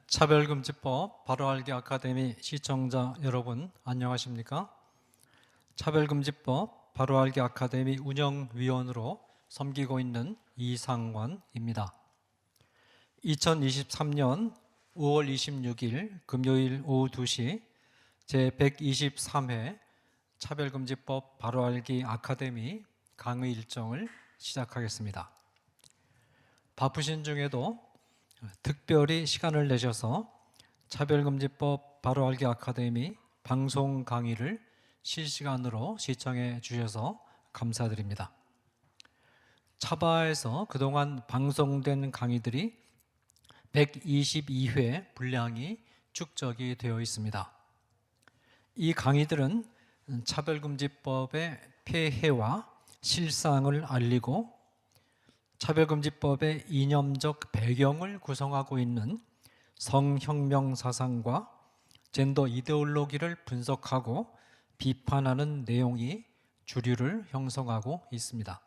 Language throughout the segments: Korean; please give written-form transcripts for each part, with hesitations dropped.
차별금지법 바로알기 아카데미 시청자 여러분 안녕하십니까? 차별금지법 바로알기 아카데미 운영위원으로 섬기고 있는 이상관입니다. 2023년 5월 26일 금요일 오후 2시 제123회 차별금지법 바로알기 아카데미 강의 일정을 시작하겠습니다. 바쁘신 중에도 특별히 시간을 내셔서 차별금지법 바로알기 아카데미 방송 강의를 실시간으로 시청해 주셔서 감사드립니다. 차바에서 그동안 방송된 강의들이 122회 분량이 축적이 되어 있습니다. 이 강의들은 차별금지법의 폐해와 실상을 알리고 차별금지법의 이념적 배경을 구성하고 있는 성혁명 사상과 젠더 이데올로기를 분석하고 비판하는 내용이 주류를 형성하고 있습니다.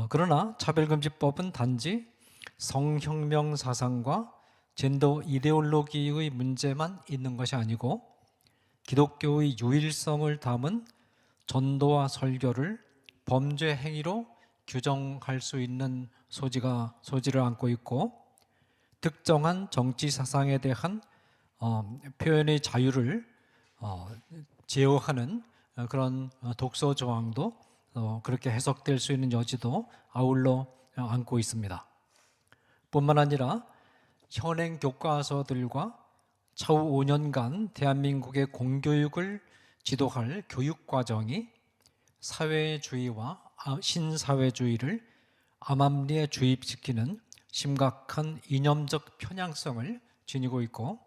그러나 차별금지법은 단지 성혁명 사상과 젠더 이데올로기의 문제만 있는 것이 아니고 기독교의 유일성을 담은 전도와 설교를 범죄 행위로 규정할 수 있는 소지를 안고 있고 특정한 정치 사상에 대한 표현의 자유를 제어하는 그런 독소 조항도 그렇게 해석될 수 있는 여지도 아울러 안고 있습니다. 뿐만 아니라 현행 교과서들과 차후 5년간 대한민국의 공교육을 지도할 교육과정이 사회주의와 신사회주의를 암암리에 주입시키는 심각한 이념적 편향성을 지니고 있고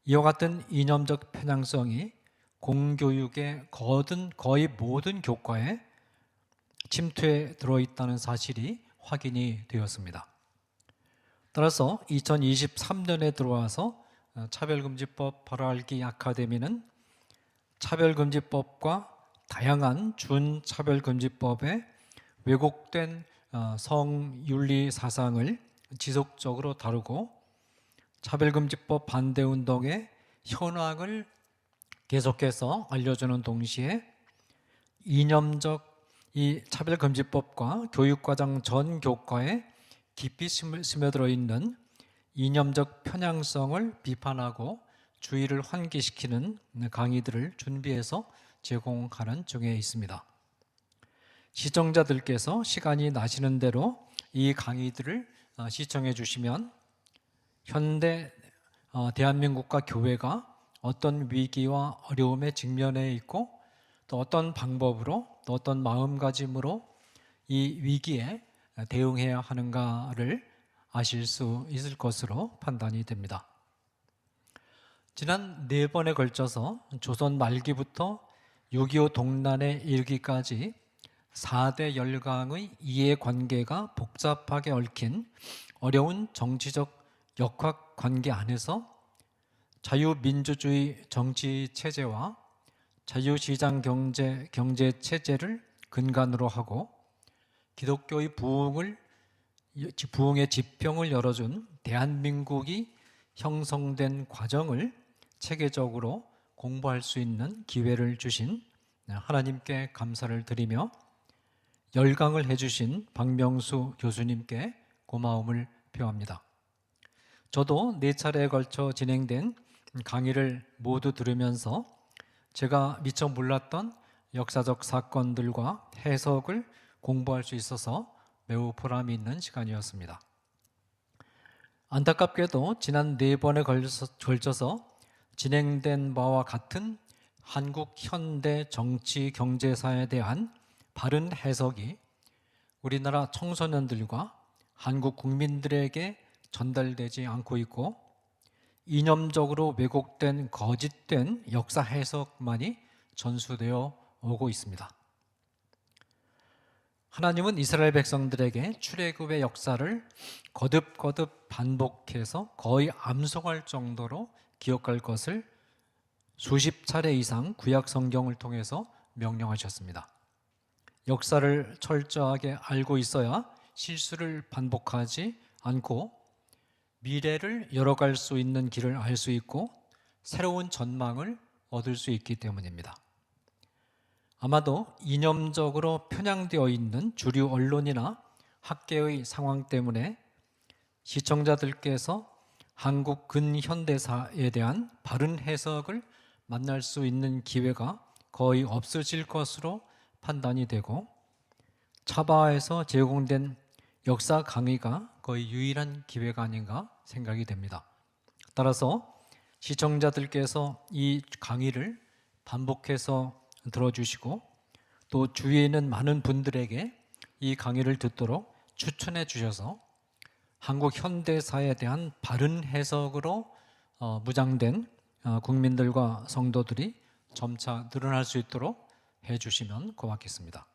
이와 같은 이념적 편향성이 공교육의 거의 모든 교과에 침투해 들어있다는 사실이 확인이 되었습니다. 따라서 2023년에 들어와서 차별금지법 바로알기 아카데미는 차별금지법과 다양한 준차별금지법의 왜곡된 성윤리 사상을 지속적으로 다루고 차별금지법 반대운동의 현황을 계속해서 알려주는 동시에 이념적 이 차별금지법과 교육과정 전 교과에 깊이 스며들어 있는 이념적 편향성을 비판하고 주의를 환기시키는 강의들을 준비해서 제공하는 중에 있습니다. 시청자들께서 시간이 나시는 대로 이 강의들을 시청해 주시면 현대 대한민국과 교회가 어떤 위기와 어려움에 직면해 있고 또 어떤 방법으로 또 어떤 마음가짐으로 이 위기에 대응해야 하는가를 아실 수 있을 것으로 판단이 됩니다. 지난 4번에 걸쳐서 조선 말기부터 6.25 동란에 이르기까지 4대 열강의 이해관계가 복잡하게 얽힌 어려운 정치적 역학관계 안에서 자유민주주의 정치체제와 자유시장 경제체제를 근간으로 하고 기독교의 부흥의 지평을 열어준 대한민국이 형성된 과정을 체계적으로 공부할 수 있는 기회를 주신 하나님께 감사를 드리며 열강을 해주신 박명수 교수님께 고마움을 표합니다. 저도 4차례에 걸쳐 진행된 강의를 모두 들으면서 제가 미처 몰랐던 역사적 사건들과 해석을 공부할 수 있어서 매우 보람이 있는 시간이었습니다. 안타깝게도 지난 4번에 걸쳐서 진행된 바와 같은 한국 현대 정치 경제사에 대한 바른 해석이 우리나라 청소년들과 한국 국민들에게 전달되지 않고 있고 이념적으로 왜곡된 거짓된 역사 해석만이 전수되어 오고 있습니다. 하나님은 이스라엘 백성들에게 출애굽의 역사를 거듭거듭 반복해서 거의 암송할 정도로 기억할 것을 수십 차례 이상 구약 성경을 통해서 명령하셨습니다. 역사를 철저하게 알고 있어야 실수를 반복하지 않고 미래를 열어갈 수 있는 길을 알 수 있고 새로운 전망을 얻을 수 있기 때문입니다. 아마도 이념적으로 편향되어 있는 주류 언론이나 학계의 상황 때문에 시청자들께서 한국 근현대사에 대한 바른 해석을 만날 수 있는 기회가 거의 없어질 것으로 판단이 되고, 차바에서 제공된 역사 강의가 거의 유일한 기회가 아닌가 생각이 됩니다. 따라서 시청자들께서 이 강의를 반복해서 들어주시고 또 주위에 있는 많은 분들에게 이 강의를 듣도록 추천해 주셔서 한국 현대사에 대한 바른 해석으로 무장된 국민들과 성도들이 점차 늘어날 수 있도록 해주시면 고맙겠습니다.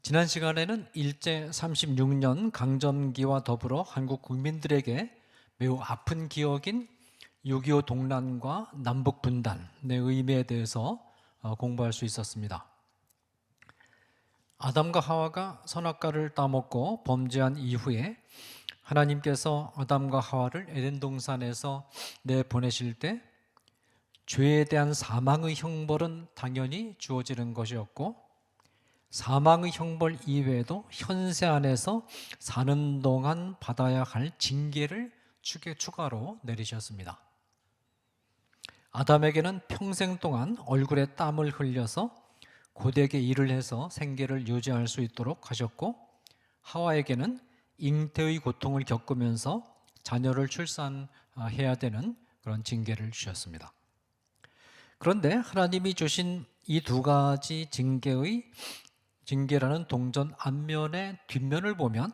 지난 시간에는 일제 36년 강점기와 더불어 한국 국민들에게 매우 아픈 기억인 6.25 동란과 남북 분단의 의미에 대해서 공부할 수 있었습니다. 아담과 하와가 선악과를 따먹고 범죄한 이후에 하나님께서 아담과 하와를 에덴 동산에서 내보내실 때 죄에 대한 사망의 형벌은 당연히 주어지는 것이었고, 사망의 형벌 이외에도 현세 안에서 사는 동안 받아야 할 징계를 추가로 내리셨습니다. 아담에게는 평생 동안 얼굴에 땀을 흘려서 고되게 일을 해서 생계를 유지할 수 있도록 하셨고, 하와에게는 잉태의 고통을 겪으면서 자녀를 출산해야 되는 그런 징계를 주셨습니다. 그런데 하나님이 주신 이 두 가지 징계라는 동전 앞면의 뒷면을 보면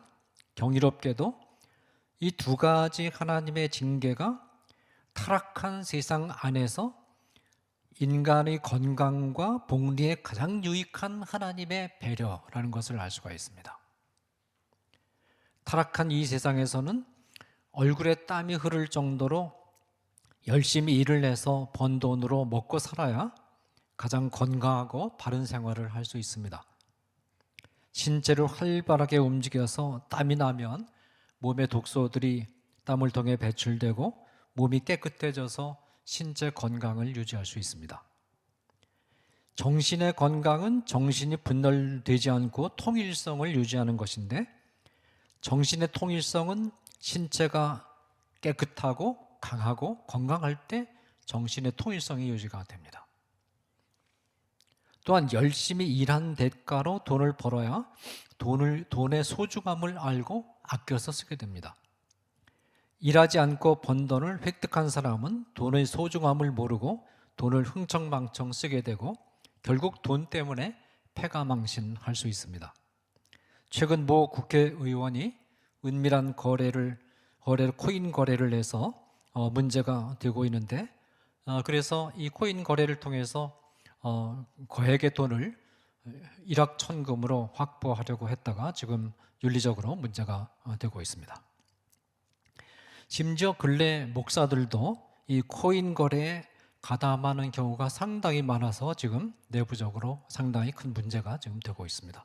경이롭게도 이 두 가지 하나님의 징계가 타락한 세상 안에서 인간의 건강과 복리에 가장 유익한 하나님의 배려라는 것을 알 수가 있습니다. 타락한 이 세상에서는 얼굴에 땀이 흐를 정도로 열심히 일을 해서 번 돈으로 먹고 살아야 가장 건강하고 바른 생활을 할 수 있습니다. 신체를 활발하게 움직여서 땀이 나면 몸의 독소들이 땀을 통해 배출되고 몸이 깨끗해져서 신체 건강을 유지할 수 있습니다. 정신의 건강은 정신이 분열되지 않고 통일성을 유지하는 것인데, 정신의 통일성은 신체가 깨끗하고 강하고 건강할 때 정신의 통일성이 유지가 됩니다. 또한 열심히 일한 대가로 돈을 벌어야 돈의 소중함을 알고 아껴서 쓰게 됩니다. 일하지 않고 번 돈을 획득한 사람은 돈의 소중함을 모르고 돈을 흥청망청 쓰게 되고 결국 돈 때문에 패가망신할 수 있습니다. 최근 모 국회의원이 은밀한 코인 거래를 해서 문제가 되고 있는데, 그래서 이 코인 거래를 통해서 거액의 돈을 일확천금으로 확보하려고 했다가 지금 윤리적으로 문제가 되고 있습니다. 심지어 근래 목사들도 이 코인 거래에 가담하는 경우가 상당히 많아서 지금 내부적으로 상당히 큰 문제가 지금 되고 있습니다.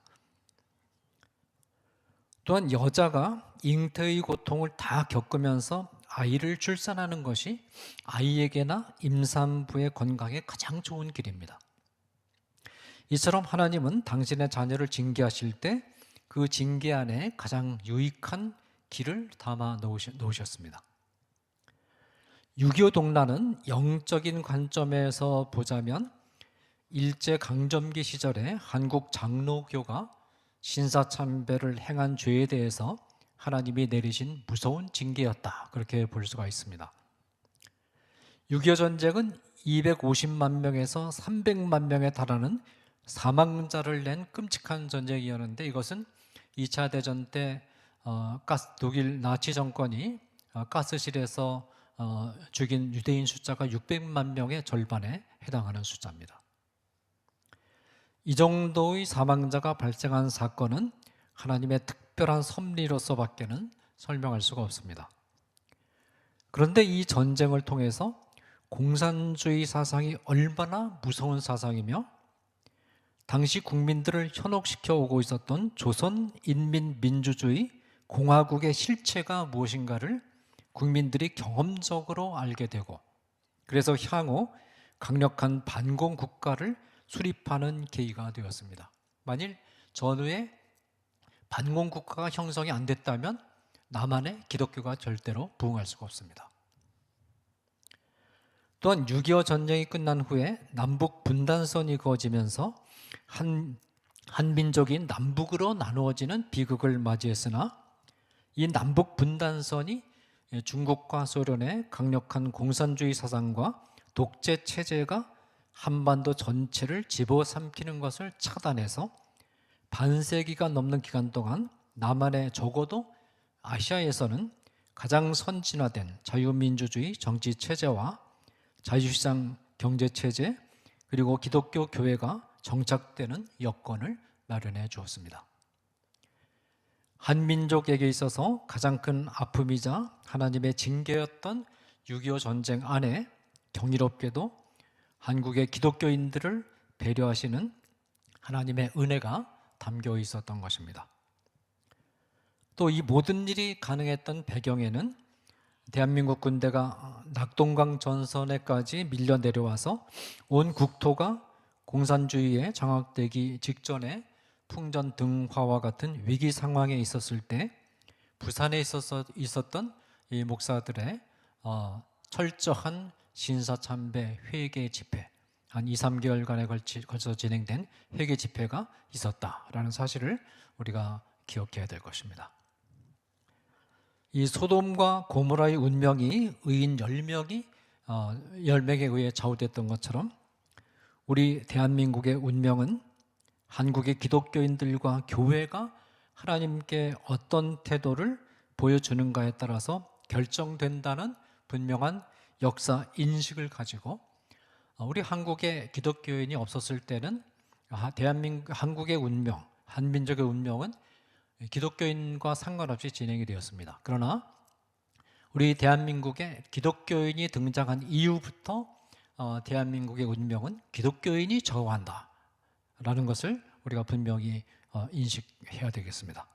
또한 여자가 잉태의 고통을 다 겪으면서 아이를 출산하는 것이 아이에게나 임산부의 건강에 가장 좋은 길입니다. 이처럼 하나님은 당신의 자녀를 징계하실 때 그 징계 안에 가장 유익한 길을 담아 놓으셨습니다. 6.25 동란은 영적인 관점에서 보자면 일제 강점기 시절에 한국 장로교가 신사참배를 행한 죄에 대해서 하나님이 내리신 무서운 징계였다, 그렇게 볼 수가 있습니다. 6.25 전쟁은 250만 명에서 300만 명에 달하는 사망자를 낸 끔찍한 전쟁이었는데, 이것은 2차 대전 때 독일 나치 정권이 가스실에서 죽인 유대인 숫자가 600만 명의 절반에 해당하는 숫자입니다. 이 정도의 사망자가 발생한 사건은 하나님의 특별한 섭리로서밖에는 설명할 수가 없습니다. 그런데 이 전쟁을 통해서 공산주의 사상이 얼마나 무서운 사상이며 당시 국민들을 현혹시켜 오고 있었던 조선인민민주주의 공화국의 실체가 무엇인가를 국민들이 경험적으로 알게 되고, 그래서 향후 강력한 반공 국가를 수립하는 계기가 되었습니다. 만일 전후에 반공 국가가 형성이 안 됐다면 남한의 기독교가 절대로 부흥할 수가 없습니다. 또한 6.25 전쟁이 끝난 후에 남북 분단선이 그어지면서 한민족이 남북으로 나누어지는 비극을 맞이했으나 이 남북 분단선이 중국과 소련의 강력한 공산주의 사상과 독재 체제가 한반도 전체를 집어삼키는 것을 차단해서 반세기가 넘는 기간 동안 남한의, 적어도 아시아에서는 가장 선진화된 자유민주주의 정치 체제와 자유시장 경제 체제, 그리고 기독교 교회가 정착되는 여건을 마련해 주었습니다. 한민족에게 있어서 가장 큰 아픔이자 하나님의 징계였던 6.25 전쟁 안에 경이롭게도 한국의 기독교인들을 배려하시는 하나님의 은혜가 담겨 있었던 것입니다. 또 이 모든 일이 가능했던 배경에는 대한민국 군대가 낙동강 전선에까지 밀려 내려와서 온 국토가 공산주의에 장악되기 직전에 풍전등화와 같은 위기 상황에 있었을 때 부산에 있었던 이 목사들의 철저한 신사참배 회개 집회, 한 2, 3개월간에 걸쳐서 진행된 회개 집회가 있었다라는 사실을 우리가 기억해야 될 것입니다. 이 소돔과 고모라의 운명이 의인 10명에 의해 좌우됐던 것처럼 우리 대한민국의 운명은 한국의 기독교인들과 교회가 하나님께 어떤 태도를 보여주는가에 따라서 결정된다는 분명한 역사 인식을 가지고, 우리 한국의 기독교인이 없었을 때는 한국의 운명, 한민족의 운명은 기독교인과 상관없이 진행이 되었습니다. 그러나 우리 대한민국에 기독교인이 등장한 이후부터 대한민국의 운명은 기독교인이 좌우한다 라는 것을 우리가 분명히 인식해야 되겠습니다.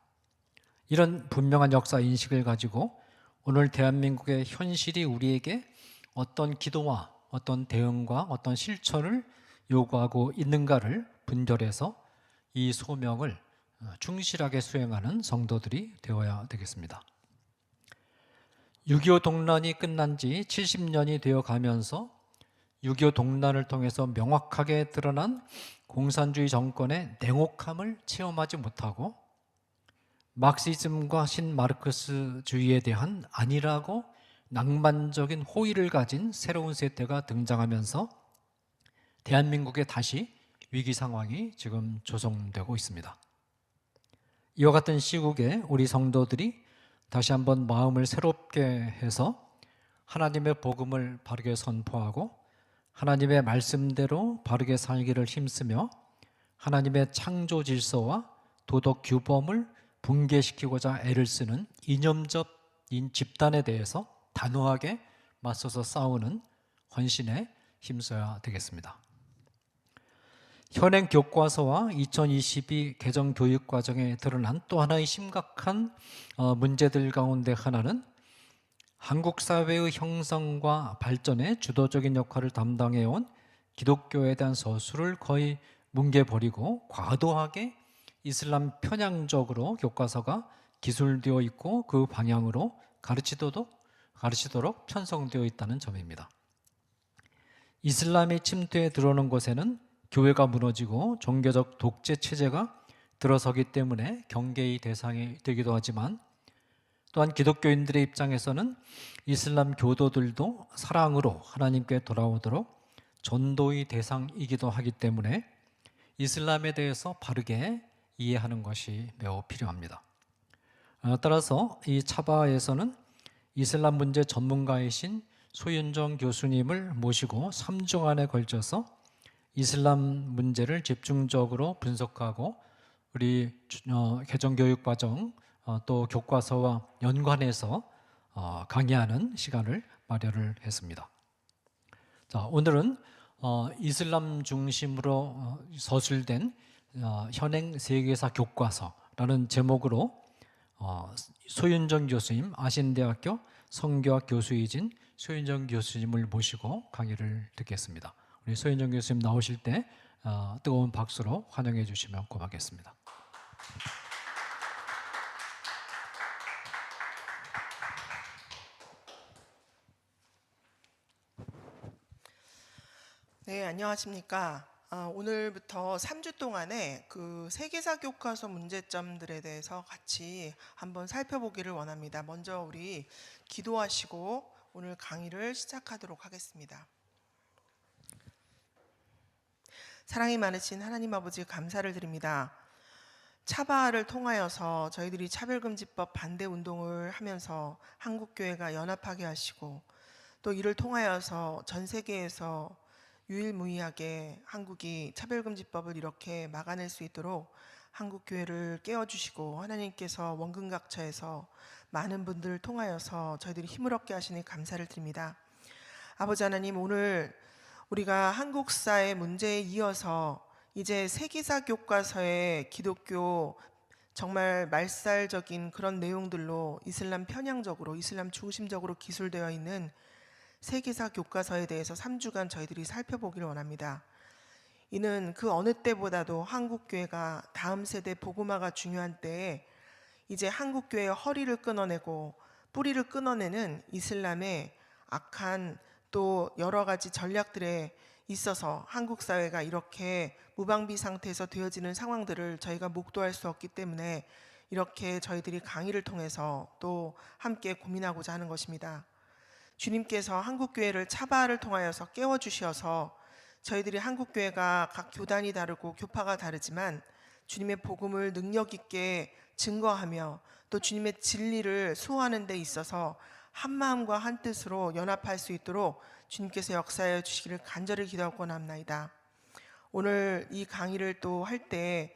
이런 분명한 역사 인식을 가지고 오늘 대한민국의 현실이 우리에게 어떤 기도와 어떤 대응과 어떤 실천을 요구하고 있는가를 분별해서 이 소명을 충실하게 수행하는 성도들이 되어야 되겠습니다. 6.25 동란이 끝난 지 70년이 되어 가면서 6.25 동란을 통해서 명확하게 드러난 공산주의 정권의 냉혹함을 체험하지 못하고 막시즘과 신마르크스주의에 대한 안일하고 낭만적인 호의를 가진 새로운 세대가 등장하면서 대한민국에 다시 위기 상황이 지금 조성되고 있습니다. 이와 같은 시국에 우리 성도들이 다시 한번 마음을 새롭게 해서 하나님의 복음을 바르게 선포하고 하나님의 말씀대로 바르게 살기를 힘쓰며 하나님의 창조 질서와 도덕 규범을 붕괴시키고자 애를 쓰는 이념적인 집단에 대해서 단호하게 맞서서 싸우는 헌신에 힘써야 되겠습니다. 현행 교과서와 2022 개정 교육 과정에 드러난 또 하나의 심각한 문제들 가운데 하나는 한국 사회의 형성과 발전에 주도적인 역할을 담당해온 기독교에 대한 서술을 거의 뭉개버리고 과도하게 이슬람 편향적으로 교과서가 기술되어 있고 그 방향으로 가르치도록 편성되어 있다는 점입니다. 이슬람이 침투해 들어오는 곳에는 교회가 무너지고 종교적 독재 체제가 들어서기 때문에 경계의 대상이 되기도 하지만 또한 기독교인들의 입장에서는 이슬람 교도들도 사랑으로 하나님께 돌아오도록 전도의 대상이기도 하기 때문에 이슬람에 대해서 바르게 이해하는 것이 매우 필요합니다. 따라서 이 차바에서는 이슬람 문제 전문가이신 소윤정 교수님을 모시고 3주간에 걸쳐서 이슬람 문제를 집중적으로 분석하고 우리 개정교육과정 또 교과서와 연관해서 강의하는 시간을 마련을 했습니다. 자, 오늘은 이슬람 중심으로 서술된 현행 세계사 교과서라는 제목으로 소윤정 교수님, 아신대학교 성교학 교수이신 소윤정 교수님을 모시고 강의를 듣겠습니다. 우리 소윤정 교수님 나오실 때 뜨거운 박수로 환영해 주시면 고맙겠습니다. 네, 안녕하십니까. 오늘부터 3주 동안에 그 세계사 교과서 문제점들에 대해서 같이 한번 살펴보기를 원합니다. 먼저 우리 기도하시고 오늘 강의를 시작하도록 하겠습니다. 사랑이 많으신 하나님 아버지 감사를 드립니다. 차바를 통하여서 저희들이 차별금지법 반대 운동을 하면서 한국교회가 연합하게 하시고 또 이를 통하여서 전 세계에서 유일무이하게 한국이 차별금지법을 이렇게 막아낼 수 있도록 한국교회를 깨워주시고 하나님께서 원근각처에서 많은 분들을 통하여서 저희들이 힘을 얻게 하시니 감사를 드립니다. 아버지 하나님, 오늘 우리가 한국사의 문제에 이어서 이제 세계사 교과서의 기독교 정말 말살적인 그런 내용들로 이슬람 편향적으로 이슬람 중심적으로 기술되어 있는 세계사 교과서에 대해서 3주간 저희들이 살펴보기를 원합니다. 이는 그 어느 때보다도 한국교회가 다음 세대 복음화가 중요한 때에 이제 한국교회의 허리를 끊어내고 뿌리를 끊어내는 이슬람의 악한 또 여러 가지 전략들에 있어서 한국 사회가 이렇게 무방비 상태에서 되어지는 상황들을 저희가 목도할 수 없기 때문에 이렇게 저희들이 강의를 통해서 또 함께 고민하고자 하는 것입니다. 주님께서 한국교회를 차바를 통하여서 깨워주셔서 저희들이 한국교회가 각 교단이 다르고 교파가 다르지만 주님의 복음을 능력 있게 증거하며 또 주님의 진리를 수호하는 데 있어서 한 마음과 한 뜻으로 연합할 수 있도록 주님께서 역사하여 주시기를 간절히 기도하고 나옵나이다. 오늘 이 강의를 또 할 때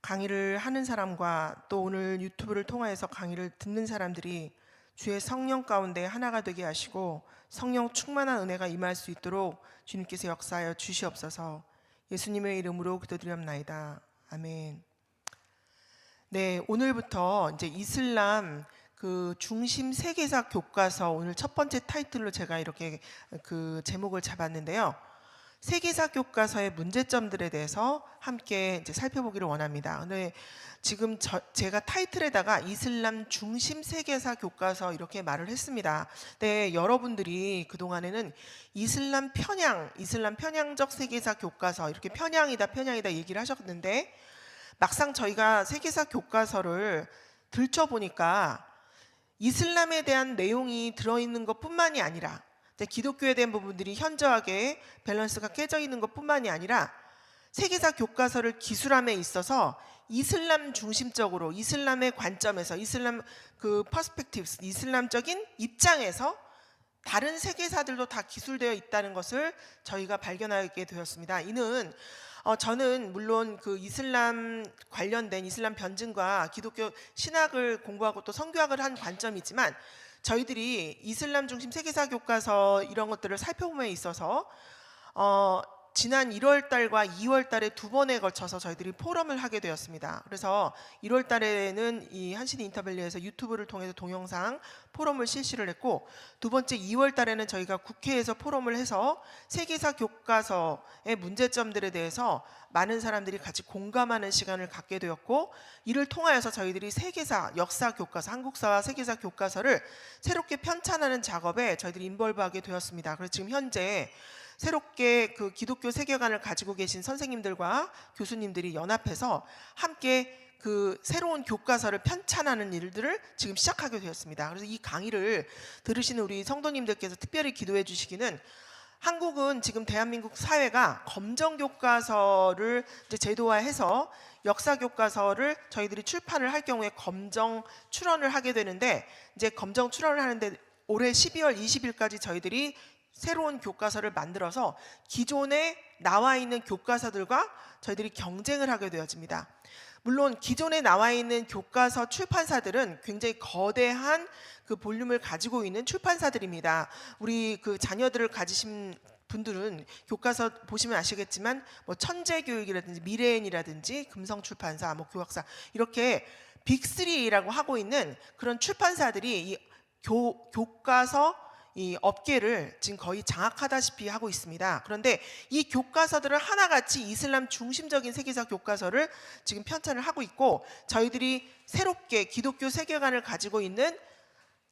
강의를 하는 사람과 또 오늘 유튜브를 통하여서 강의를 듣는 사람들이 주의 성령 가운데 하나가 되게 하시고 성령 충만한 은혜가 임할 수 있도록 주님께서 역사하여 주시옵소서. 예수님의 이름으로 기도드리옵나이다. 아멘. 네, 오늘부터 이제 이슬람 그 중심 세계사 교과서 오늘 첫 번째 타이틀로 제가 이렇게 그 제목을 잡았는데요. 세계사 교과서의 문제점들에 대해서 함께 이제 살펴보기를 원합니다. 근데 지금 제가 타이틀에다가 이슬람 중심 세계사 교과서 이렇게 말을 했습니다. 네, 여러분들이 그동안에는 이슬람 편향적 세계사 교과서 이렇게 편향이다 얘기를 하셨는데 막상 저희가 세계사 교과서를 들춰보니까 이슬람에 대한 내용이 들어있는 것뿐만이 아니라 기독교에 대한 부분들이 현저하게 밸런스가 깨져 있는 것뿐만이 아니라 세계사 교과서를 기술함에 있어서 이슬람 중심적으로 이슬람의 관점에서 이슬람 그 퍼스펙티브스 이슬람적인 입장에서 다른 세계사들도 다 기술되어 있다는 것을 저희가 발견하게 되었습니다. 이는 저는 물론 그 이슬람 관련된 이슬람 변증과 기독교 신학을 공부하고 또 선교학을 한 관점이지만 저희들이 이슬람 중심 세계사 교과서 이런 것들을 살펴봄에 있어서 지난 1월 달과 2월 달에 두 번에 걸쳐서 저희들이 포럼을 하게 되었습니다. 그래서 1월 달에는 이 한신 인터밸리에서 유튜브를 통해서 동영상 포럼을 실시를 했고 두 번째 2월 달에는 저희가 국회에서 포럼을 해서 세계사 교과서의 문제점들에 대해서 많은 사람들이 같이 공감하는 시간을 갖게 되었고 이를 통하여서 저희들이 세계사, 역사 교과서, 한국사와 세계사 교과서를 새롭게 편찬하는 작업에 저희들이 인볼브하게 되었습니다. 그래서 지금 현재 새롭게 그 기독교 세계관을 가지고 계신 선생님들과 교수님들이 연합해서 함께 그 새로운 교과서를 편찬하는 일들을 지금 시작하게 되었습니다. 그래서 이 강의를 들으시는 우리 성도님들께서 특별히 기도해 주시기는 한국은 지금 대한민국 사회가 검정 교과서를 이제 제도화해서 역사 교과서를 저희들이 출판을 할 경우에 검정 출원을 하게 되는데 이제 검정 출원을 하는데 올해 12월 20일까지 저희들이 새로운 교과서를 만들어서 기존에 나와 있는 교과서들과 저희들이 경쟁을 하게 되어집니다. 물론 기존에 나와 있는 교과서 출판사들은 굉장히 거대한 그 볼륨을 가지고 있는 출판사들입니다. 우리 그 자녀들을 가지신 분들은 교과서 보시면 아시겠지만 뭐 천재교육이라든지 미래엔이라든지 금성출판사, 뭐 교학사 이렇게 빅3라고 하고 있는 그런 출판사들이 이 교과서 이 업계를 지금 거의 장악하다시피 하고 있습니다. 그런데 이 교과서들을 하나같이 이슬람 중심적인 세계사 교과서를 지금 편찬을 하고 있고, 저희들이 새롭게 기독교 세계관을 가지고 있는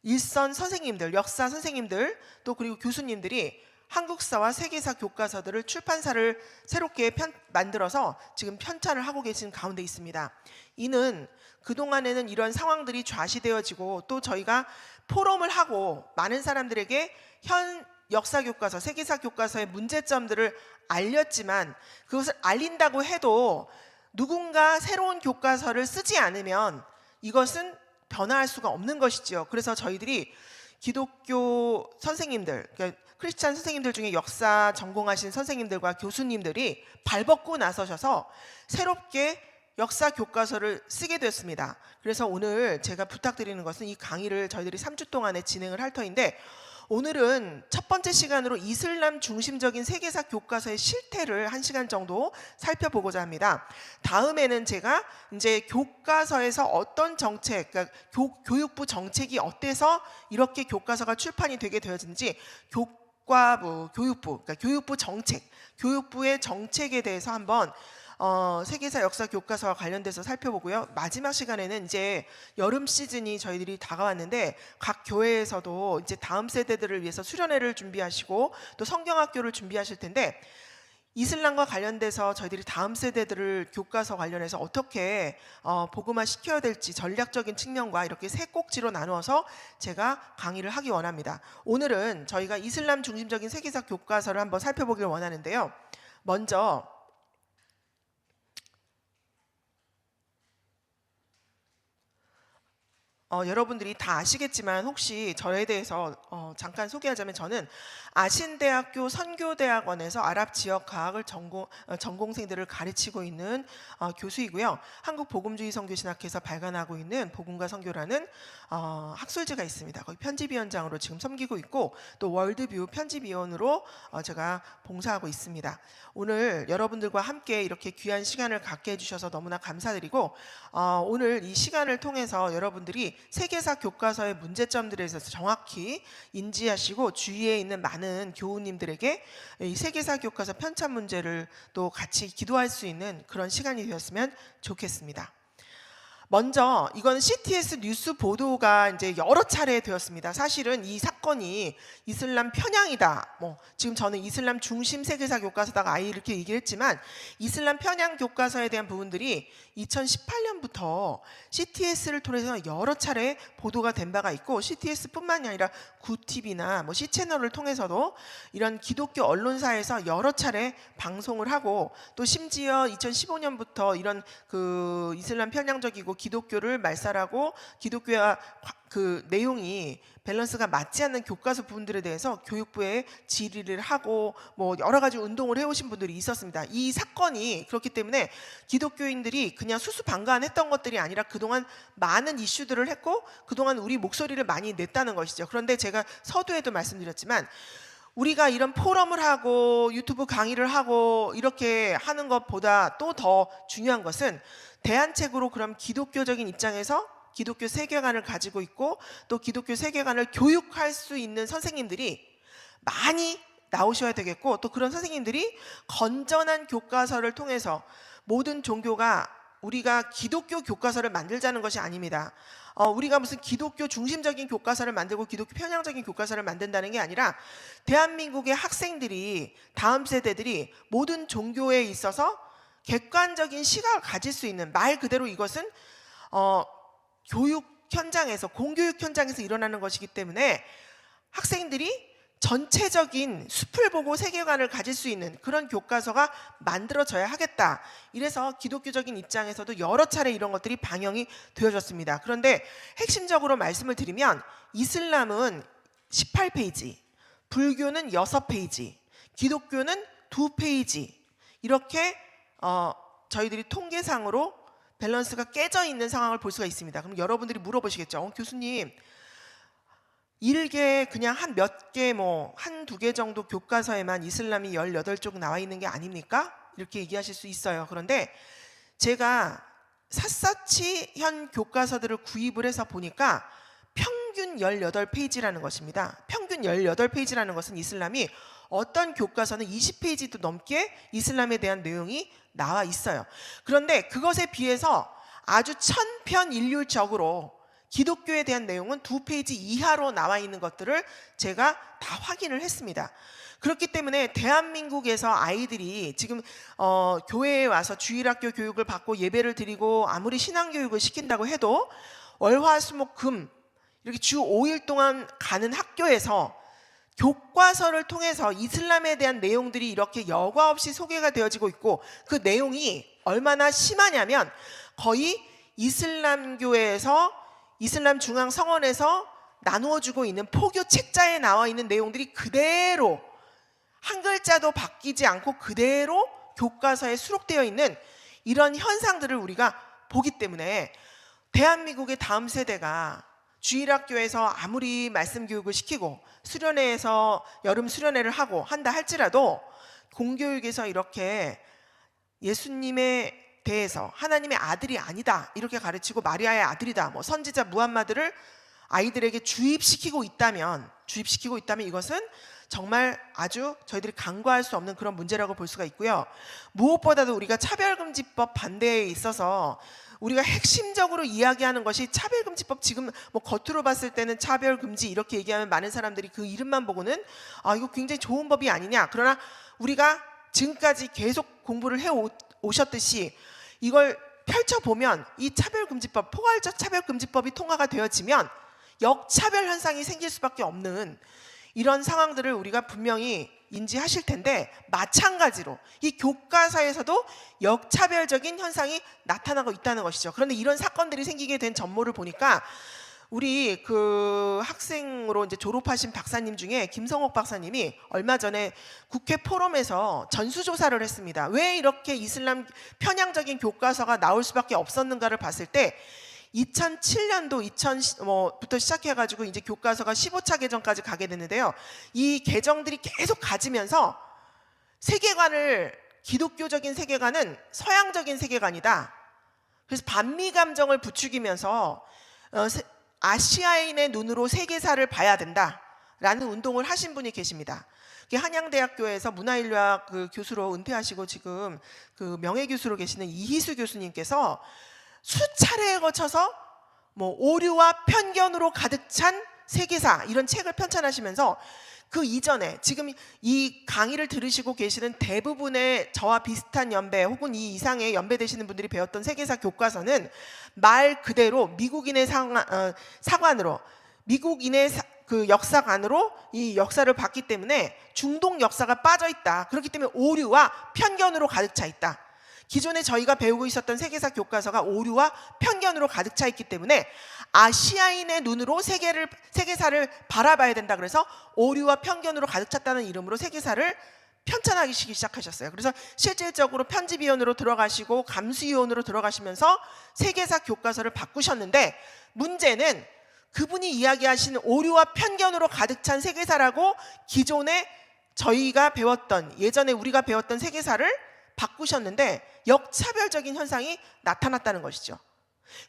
일선 선생님들, 역사 선생님들, 또 그리고 교수님들이 한국사와 세계사 교과서들을 출판사를 새롭게 만들어서 지금 편찬을 하고 계신 가운데 있습니다. 이는 그동안에는 이런 상황들이 좌시되어지고, 또 저희가 포럼을 하고 많은 사람들에게 현 역사 교과서, 세계사 교과서의 문제점들을 알렸지만, 그것을 알린다고 해도 누군가 새로운 교과서를 쓰지 않으면 이것은 변화할 수가 없는 것이지요. 그래서 저희들이 기독교 선생님들, 그러니까 크리스찬 선생님들 중에 역사 전공하신 선생님들과 교수님들이 발벗고 나서셔서 새롭게 역사 교과서를 쓰게 됐습니다. 그래서 오늘 제가 부탁드리는 것은 이 강의를 저희들이 3주 동안에 진행을 할 터인데, 오늘은 첫 번째 시간으로 이슬람 중심적인 세계사 교과서의 실태를 1시간 정도 살펴보고자 합니다. 다음에는 제가 이제 교과서에서 어떤 정책, 그러니까 교육부 정책이 어때서 이렇게 교과서가 출판이 되게 되어진지, 교과부, 교육부, 그러니까 교육부 정책, 교육부의 정책에 대해서 한번 세계사 역사 교과서와 관련돼서 살펴보고요. 마지막 시간에는 이제 여름 시즌이 저희들이 다가왔는데, 각 교회에서도 이제 다음 세대들을 위해서 수련회를 준비하시고 또 성경학교를 준비하실 텐데, 이슬람과 관련돼서 저희들이 다음 세대들을 교과서 관련해서 어떻게 복음화 시켜야 될지 전략적인 측면과 이렇게 세 꼭지로 나누어서 제가 강의를 하기 원합니다. 오늘은 저희가 이슬람 중심적인 세계사 교과서를 한번 살펴보길 원하는데요. 먼저 여러분들이 다 아시겠지만, 혹시 저에 대해서 잠깐 소개하자면, 저는 아신대학교 선교대학원에서 아랍 지역 과학을 전공생들을 가르치고 있는 교수이고요. 한국복음주의 선교신학회에서 발간하고 있는 복음과 선교라는 학술지가 있습니다. 거기 편집위원장으로 지금 섬기고 있고, 또 월드뷰 편집위원으로 제가 봉사하고 있습니다. 오늘 여러분들과 함께 이렇게 귀한 시간을 갖게 해주셔서 너무나 감사드리고, 오늘 이 시간을 통해서 여러분들이 세계사 교과서의 문제점들에 대해서 정확히 인지하시고, 주위에 있는 많은 교우님들에게 이 세계사 교과서 편찬 문제를 또 같이 기도할 수 있는 그런 시간이 되었으면 좋겠습니다. 먼저 이건 CTS 뉴스 보도가 이제 여러 차례 되었습니다. 사실은 이 사건이 이슬람 편향이다, 지금 저는 이슬람 중심 세계사 교과서다가 아예 이렇게 얘기를 했지만, 이슬람 편향 교과서에 대한 부분들이 2018년부터 CTS를 통해서 여러 차례 보도가 된 바가 있고, CTS뿐만이 아니라 구TV나 C채널을 통해서도 이런 기독교 언론사에서 여러 차례 방송을 하고, 또 심지어 2015년부터 이런 그 이슬람 편향적이고 기독교를 말살하고 기독교와 그 내용이 밸런스가 맞지 않는 교과서 부분들에 대해서 교육부에 질의를 하고 여러 가지 운동을 해오신 분들이 있었습니다. 이 사건이 그렇기 때문에 기독교인들이 그냥 수수방관했던 것들이 아니라 그동안 많은 이슈들을 했고, 그동안 우리 목소리를 많이 냈다는 것이죠. 그런데 제가 서두에도 말씀드렸지만, 우리가 이런 포럼을 하고 유튜브 강의를 하고 이렇게 하는 것보다 또 더 중요한 것은, 대안책으로 그럼 기독교적인 입장에서 기독교 세계관을 가지고 있고, 또 기독교 세계관을 교육할 수 있는 선생님들이 많이 나오셔야 되겠고, 또 그런 선생님들이 건전한 교과서를 통해서, 모든 종교가 우리가 기독교 교과서를 만들자는 것이 아닙니다. 우리가 무슨 기독교 중심적인 교과서를 만들고 기독교 편향적인 교과서를 만든다는 게 아니라, 대한민국의 학생들이, 다음 세대들이 모든 종교에 있어서 객관적인 시각을 가질 수 있는, 말 그대로 이것은 교육 현장에서, 공교육 현장에서 일어나는 것이기 때문에 학생들이 전체적인 숲을 보고 세계관을 가질 수 있는 그런 교과서가 만들어져야 하겠다. 이래서 기독교적인 입장에서도 여러 차례 이런 것들이 방영이 되어졌습니다. 그런데 핵심적으로 말씀을 드리면, 이슬람은 18페이지, 불교는 6페이지, 기독교는 2페이지, 이렇게 저희들이 통계상으로 밸런스가 깨져 있는 상황을 볼 수가 있습니다. 그럼 여러분들이 물어보시겠죠. 교수님, 일개 그냥 한 몇 개, 한두 개 정도 교과서에만 이슬람이 18쪽 나와 있는 게 아닙니까? 이렇게 얘기하실 수 있어요. 그런데 제가 샅샅이 현 교과서들을 구입을 해서 보니까 평균 18페이지라는 것입니다. 평균 18페이지라는 것은 이슬람이 어떤 교과서는 20페이지도 넘게 이슬람에 대한 내용이 나와 있어요. 그런데 그것에 비해서 아주 천편일률적으로 기독교에 대한 내용은 2페이지 이하로 나와 있는 것들을 제가 다 확인을 했습니다. 그렇기 때문에 대한민국에서 아이들이 지금 교회에 와서 주일학교 교육을 받고 예배를 드리고 아무리 신앙교육을 시킨다고 해도 월화수목금 이렇게 주 5일 동안 가는 학교에서 교과서를 통해서 이슬람에 대한 내용들이 이렇게 여과 없이 소개가 되어지고 있고, 그 내용이 얼마나 심하냐면 거의 이슬람교에서 이슬람 중앙 성원에서 나누어주고 있는 포교 책자에 나와 있는 내용들이 그대로 한 글자도 바뀌지 않고 그대로 교과서에 수록되어 있는 이런 현상들을 우리가 보기 때문에 대한민국의 다음 세대가 주일학교에서 아무리 말씀 교육을 시키고 수련회에서 여름 수련회를 하고 한다 할지라도 공교육에서 이렇게 예수님에 대해서 하나님의 아들이 아니다 이렇게 가르치고 마리아의 아들이다, 뭐 선지자 무함마드를 아이들에게 주입시키고 있다면 이것은 정말 아주 저희들이 간과할 수 없는 그런 문제라고 볼 수가 있고요. 무엇보다도 우리가 차별금지법 반대에 있어서 우리가 핵심적으로 이야기하는 것이 차별금지법, 지금 뭐 겉으로 봤을 때는 차별금지 이렇게 얘기하면 많은 사람들이 그 이름만 보고는 이거 굉장히 좋은 법이 아니냐. 그러나 우리가 지금까지 계속 공부를 해 오셨듯이 이걸 펼쳐보면 이 차별금지법, 포괄적 차별금지법이 통과가 되어지면 역차별 현상이 생길 수밖에 없는 이런 상황들을 우리가 분명히 인지하실 텐데, 마찬가지로 이 교과서에서도 역차별적인 현상이 나타나고 있다는 것이죠. 그런데 이런 사건들이 생기게 된 전모를 보니까 우리 그 학생으로 이제 졸업하신 박사님 중에 김성옥 박사님이 얼마 전에 국회 포럼에서 전수조사를 했습니다. 왜 이렇게 이슬람 편향적인 교과서가 나올 수밖에 없었는가를 봤을 때 2007년도 부터 시작해가지고 이제 교과서가 15차 개정까지 가게 됐는데요. 이 개정들이 계속 가지면서 세계관을, 기독교적인 세계관은 서양적인 세계관이다. 그래서 반미 감정을 부추기면서 아시아인의 눈으로 세계사를 봐야 된다라는 운동을 하신 분이 계십니다. 한양대학교에서 문화인류학 그 교수로 은퇴하시고 지금 그 명예교수로 계시는 이희수 교수님께서 수차례에 거쳐서 뭐 오류와 편견으로 가득 찬 세계사 이런 책을 편찬하시면서 그 이전에 지금 이 강의를 들으시고 계시는 대부분의 저와 비슷한 연배 혹은 이 이상의 연배 되시는 분들이 배웠던 세계사 교과서는 말 그대로 미국인의 사관으로 미국인의 그 역사관으로 이 역사를 봤기 때문에 중동 역사가 빠져 있다. 그렇기 때문에 오류와 편견으로 가득 차 있다. 기존에 저희가 배우고 있었던 세계사 교과서가 오류와 편견으로 가득 차 있기 때문에 아시아인의 눈으로 세계사를 바라봐야 된다. 그래서 오류와 편견으로 가득 찼다는 이름으로 세계사를 편찬하기 시작하셨어요. 그래서 실질적으로 편집위원으로 들어가시고 감수위원으로 들어가시면서 세계사 교과서를 바꾸셨는데, 문제는 그분이 이야기하신 오류와 편견으로 가득 찬 세계사라고 기존에 저희가 배웠던, 예전에 우리가 배웠던 세계사를 바꾸셨는데 역차별적인 현상이 나타났다는 것이죠.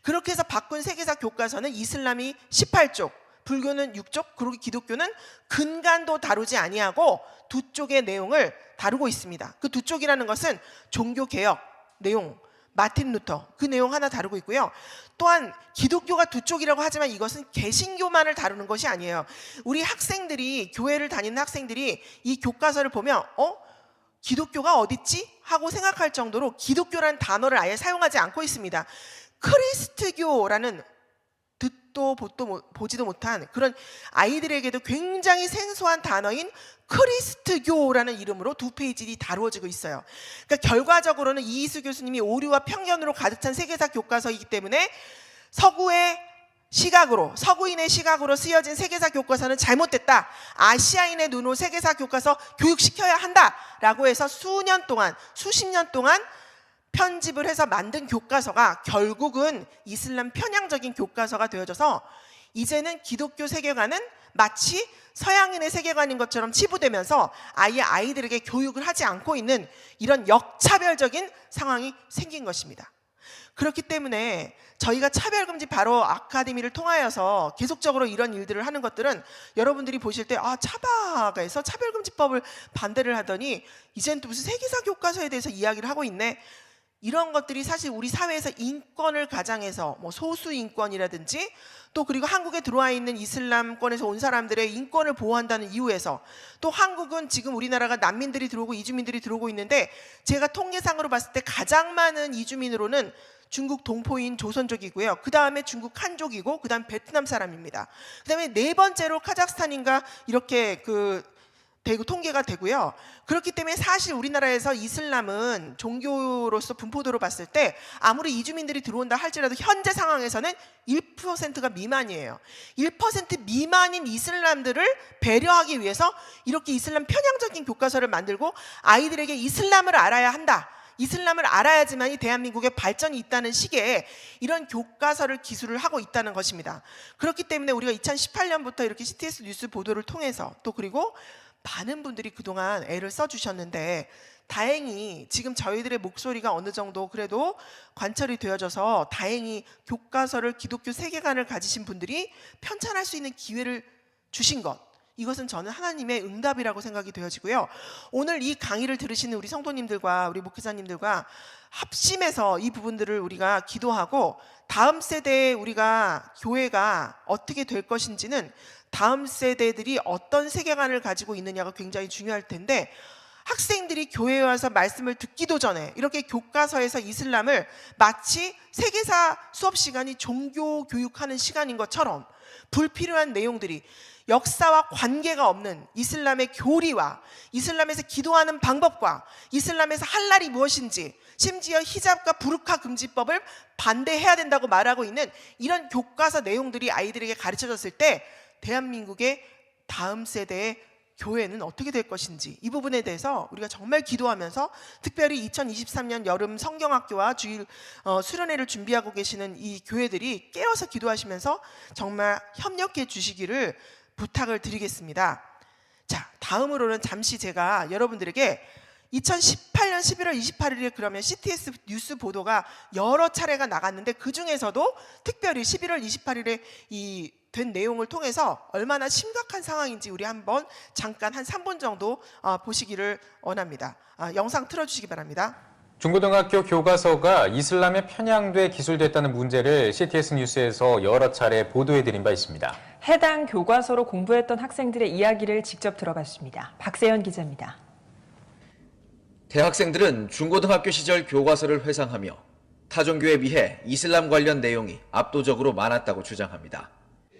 그렇게 해서 바꾼 세계사 교과서는 이슬람이 18쪽, 불교는 6쪽, 그리고 기독교는 근간도 다루지 아니하고 두 쪽의 내용을 다루고 있습니다. 그 두 쪽이라는 것은 종교개혁 내용, 마틴 루터 그 내용 하나 다루고 있고요. 또한 기독교가 두 쪽이라고 하지만 이것은 개신교만을 다루는 것이 아니에요. 우리 학생들이, 교회를 다니는 학생들이 이 교과서를 보면 기독교가 어딨지? 하고 생각할 정도로 기독교라는 단어를 아예 사용하지 않고 있습니다. 크리스트교라는 듣도 보지도 못한 그런 아이들에게도 굉장히 생소한 단어인 크리스트교라는 이름으로 2페이지이 다루어지고 있어요. 그러니까 결과적으로는 이희수 교수님이 오류와 편견으로 가득 찬 세계사 교과서이기 때문에 서구인의 시각으로 쓰여진 세계사 교과서는 잘못됐다. 아시아인의 눈으로 세계사 교과서 교육시켜야 한다라고 해서 수십 년 동안 편집을 해서 만든 교과서가 결국은 이슬람 편향적인 교과서가 되어져서 이제는 기독교 세계관은 마치 서양인의 세계관인 것처럼 치부되면서 아예 아이들에게 교육을 하지 않고 있는 이런 역차별적인 상황이 생긴 것입니다. 그렇기 때문에 저희가 차별금지 바로 아카데미를 통하여서 계속적으로 이런 일들을 하는 것들은 여러분들이 보실 때 차바가에서 차별금지법을 반대를 하더니 이젠 또 무슨 세계사 교과서에 대해서 이야기를 하고 있네. 이런 것들이 사실 우리 사회에서 인권을 가장해서 뭐 소수 인권이라든지 또 그리고 한국에 들어와 있는 이슬람권에서 온 사람들의 인권을 보호한다는 이유에서 또 한국은 지금 우리나라가 난민들이 들어오고 이주민들이 들어오고 있는데 제가 통계상으로 봤을 때 가장 많은 이주민으로는 중국 동포인 조선족이고요. 그 다음에 중국 한족이고 그 다음 베트남 사람입니다. 그 다음에 네 번째로 카자흐스탄인가 이렇게 대구 통계가 되고요. 그렇기 때문에 사실 우리나라에서 이슬람은 종교로서 분포도로 봤을 때 아무리 이주민들이 들어온다 할지라도 현재 상황에서는 1%가 미만이에요. 1% 미만인 이슬람들을 배려하기 위해서 이렇게 이슬람 편향적인 교과서를 만들고 아이들에게 이슬람을 알아야 한다. 이슬람을 알아야지만이 대한민국에 발전이 있다는 식의 이런 교과서를 기술을 하고 있다는 것입니다. 그렇기 때문에 우리가 2018년부터 이렇게 CTS 뉴스 보도를 통해서 또 그리고 많은 분들이 그동안 애를 써주셨는데 다행히 지금 저희들의 목소리가 어느 정도 그래도 관철이 되어져서 다행히 교과서를 기독교 세계관을 가지신 분들이 편찬할 수 있는 기회를 주신 것, 이것은 저는 하나님의 응답이라고 생각이 되어지고요. 오늘 이 강의를 들으시는 우리 성도님들과 우리 목회자님들과 합심해서 이 부분들을 우리가 기도하고 다음 세대에 우리가 교회가 어떻게 될 것인지는 다음 세대들이 어떤 세계관을 가지고 있느냐가 굉장히 중요할 텐데 학생들이 교회에 와서 말씀을 듣기도 전에 이렇게 교과서에서 이슬람을 마치 세계사 수업 시간이 종교 교육하는 시간인 것처럼 불필요한 내용들이 역사와 관계가 없는 이슬람의 교리와 이슬람에서 기도하는 방법과 이슬람에서 할랄이 무엇인지 심지어 히잡과 부르카 금지법을 반대해야 된다고 말하고 있는 이런 교과서 내용들이 아이들에게 가르쳐졌을 때 대한민국의 다음 세대의 교회는 어떻게 될 것인지 이 부분에 대해서 우리가 정말 기도하면서 특별히 2023년 여름 성경학교와 주일 수련회를 준비하고 계시는 이 교회들이 깨어서 기도하시면서 정말 협력해 주시기를 부탁을 드리겠습니다. 자, 다음으로는 잠시 제가 여러분들에게 2018년 11월 28일에 그러면 CTS 뉴스 보도가 여러 차례가 나갔는데 그 중에서도 특별히 11월 28일에 이 된 내용을 통해서 얼마나 심각한 상황인지 우리 한번 잠깐 한 3분 정도 보시기를 원합니다. 영상 틀어주시기 바랍니다. 중고등학교 교과서가 이슬람에 편향돼 기술됐다는 문제를 CTS 뉴스에서 여러 차례 보도해드린 바 있습니다. 해당 교과서로 공부했던 학생들의 이야기를 직접 들어봤습니다. 박세현 기자입니다. 대학생들은 중고등학교 시절 교과서를 회상하며 타종교에 비해 이슬람 관련 내용이 압도적으로 많았다고 주장합니다.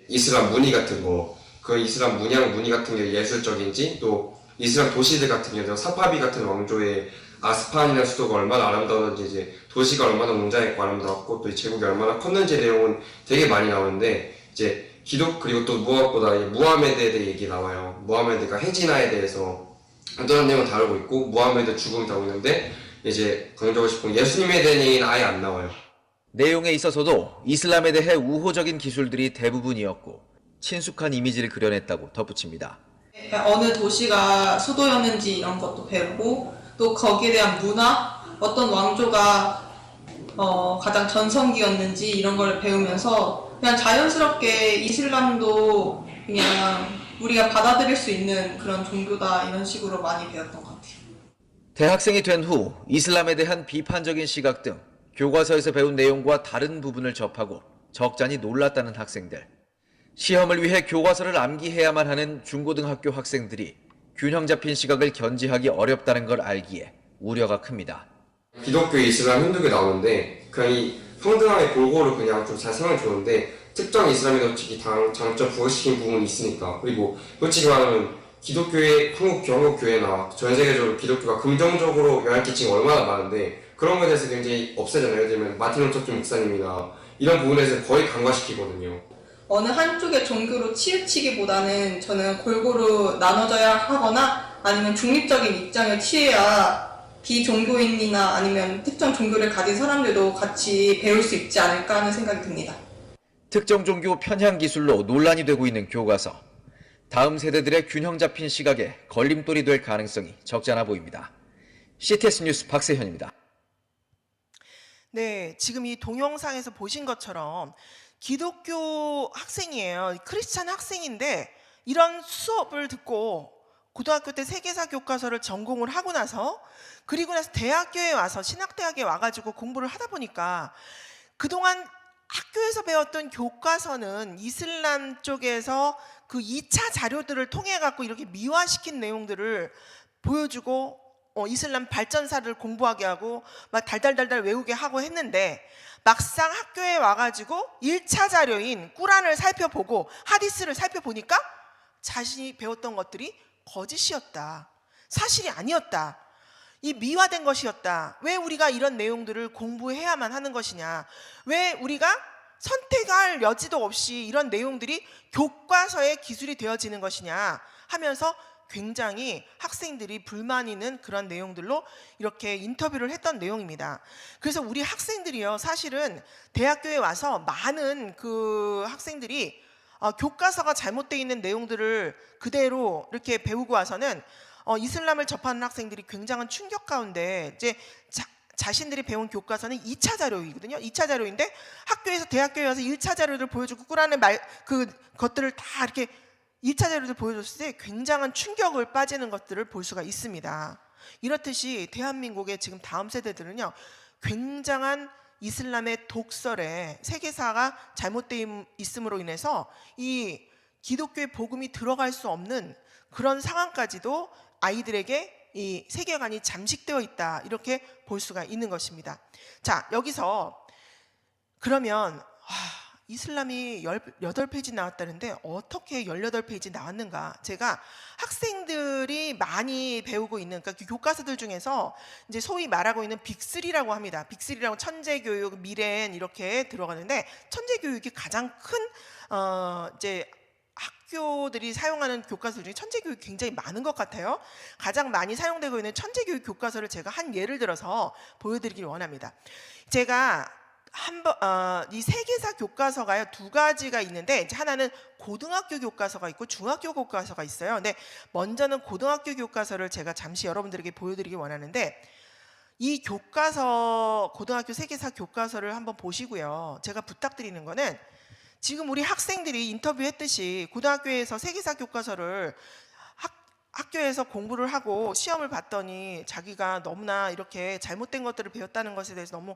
이슬람 무늬 같은 거, 그 이슬람 문양 무늬 같은 게 예술적인지 또 이슬람 도시들 같은 경우 사파비 같은 왕조의 아스판이라는 수도가 얼마나 아름다웠는지 이제 도시가 얼마나 웅장했고 아름다웠고 또 제국이 얼마나 컸는지 내용은 되게 많이 나오는데 이제 기독 그리고 또 무엇보다 무하메드에 대해 얘기 나와요. 무하메드가 해지나에 대해서 어떤 내용을 다루고 있고 무하메드 죽음을 다루고 있는데 이제 강조하고 싶은 예수님에 대한 얘기는 아예 안 나와요. 내용에 있어서도 이슬람에 대해 우호적인 기술들이 대부분이었고 친숙한 이미지를 그려냈다고 덧붙입니다. 어느 도시가 수도였는지 이런 것도 배우고 또 거기에 대한 문화, 어떤 왕조가 가장 전성기였는지 이런 걸 배우면서 그냥 자연스럽게 이슬람도 그냥 우리가 받아들일 수 있는 그런 종교다 이런 식으로 많이 배웠던 것 같아요. 대학생이 된 후 이슬람에 대한 비판적인 시각 등 교과서에서 배운 내용과 다른 부분을 접하고 적잖이 놀랐다는 학생들. 시험을 위해 교과서를 암기해야만 하는 중고등학교 학생들이 균형 잡힌 시각을 견지하기 어렵다는 걸 알기에 우려가 큽니다. 기독교, 이슬람, 힌두교 나오는데 그냥 이 평등하게 골고루 그냥 좀 잘 생각이 좋은데 특정 이슬람에 솔직히 장점 부여시킨 부분이 있으니까 그리고 솔직히 말하면 기독교의 한국교회나 전 세계적으로 기독교가 긍정적으로 영향 끼친 게 얼마나 많은데 그런 거에 대해서 굉장히 없애잖아요. 예를 들면 마틴 루터 목사님이나 이런 부분에서 거의 간과시키거든요. 어느 한쪽의 종교로 치우치기보다는 저는 골고루 나눠져야 하거나 아니면 중립적인 입장을 취해야 비종교인이나 아니면 특정 종교를 가진 사람들도 같이 배울 수 있지 않을까 하는 생각이 듭니다. 특정 종교 편향 기술로 논란이 되고 있는 교과서. 다음 세대들의 균형 잡힌 시각에 걸림돌이 될 가능성이 적지 않아 보입니다. CTS 뉴스 박세현입니다. 네, 지금 이 동영상에서 보신 것처럼 기독교 학생이에요. 크리스찬 학생인데 이런 수업을 듣고 고등학교 때 세계사 교과서를 전공을 하고 나서 그리고 나서 대학교에 와서 신학대학에 와가지고 공부를 하다 보니까 그동안 학교에서 배웠던 교과서는 이슬람 쪽에서 그 2차 자료들을 통해 갖고 이렇게 미화시킨 내용들을 보여주고 이슬람 발전사를 공부하게 하고 막 달달달달 외우게 하고 했는데 막상 학교에 와가지고 1차 자료인 꾸란을 살펴보고 하디스를 살펴보니까 자신이 배웠던 것들이 거짓이었다. 사실이 아니었다. 이 미화된 것이었다. 왜 우리가 이런 내용들을 공부해야만 하는 것이냐. 왜 우리가 선택할 여지도 없이 이런 내용들이 교과서에 기술이 되어지는 것이냐 하면서 굉장히 학생들이 불만 있는 그런 내용들로 이렇게 인터뷰를 했던 내용입니다. 그래서 우리 학생들이요, 사실은 대학교에 와서 많은 그 학생들이 교과서가 잘못되어 있는 내용들을 그대로 이렇게 배우고 와서는 이슬람을 접하는 학생들이 굉장한 충격 가운데 이제 자신들이 배운 교과서는 2차 자료이거든요. 2차 자료인데 학교에서 대학교에 와서 1차 자료를 보여주고 꾸란의 것들을 다 이렇게 2차 자료를 보여줬을 때 굉장한 충격을 빠지는 것들을 볼 수가 있습니다. 이렇듯이 대한민국의 지금 다음 세대들은요, 굉장한 이슬람의 독설에 세계사가 잘못되어 있음으로 인해서 이 기독교의 복음이 들어갈 수 없는 그런 상황까지도 아이들에게 이 세계관이 잠식되어 있다, 이렇게 볼 수가 있는 것입니다. 자, 여기서 그러면 이슬람이 18페이지 나왔다는데 어떻게 18페이지 나왔는가? 제가 학생들이 많이 배우고 있는, 그러니까 교과서들 중에서 이제 소위 말하고 있는 빅3라고 합니다. 빅3라고 천재교육, 미래엔 이렇게 들어가는데, 천재교육이 가장 큰 이제 학교들이 사용하는 교과서 중에 천재교육이 굉장히 많은 것 같아요. 가장 많이 사용되고 있는 천재교육 교과서를 제가 한 예를 들어서 보여드리길 원합니다. 제가 이 세계사 교과서가요, 두 가지가 있는데, 이제 하나는 고등학교 교과서가 있고 중학교 교과서가 있어요. 근데 먼저는 고등학교 교과서를 제가 잠시 여러분들에게 보여드리기 원하는데, 이 교과서, 고등학교 세계사 교과서를 한번 보시고요. 제가 부탁드리는 거는 지금 우리 학생들이 인터뷰했듯이 고등학교에서 세계사 교과서를 학교에서 공부를 하고 시험을 봤더니 자기가 너무나 이렇게 잘못된 것들을 배웠다는 것에 대해서 너무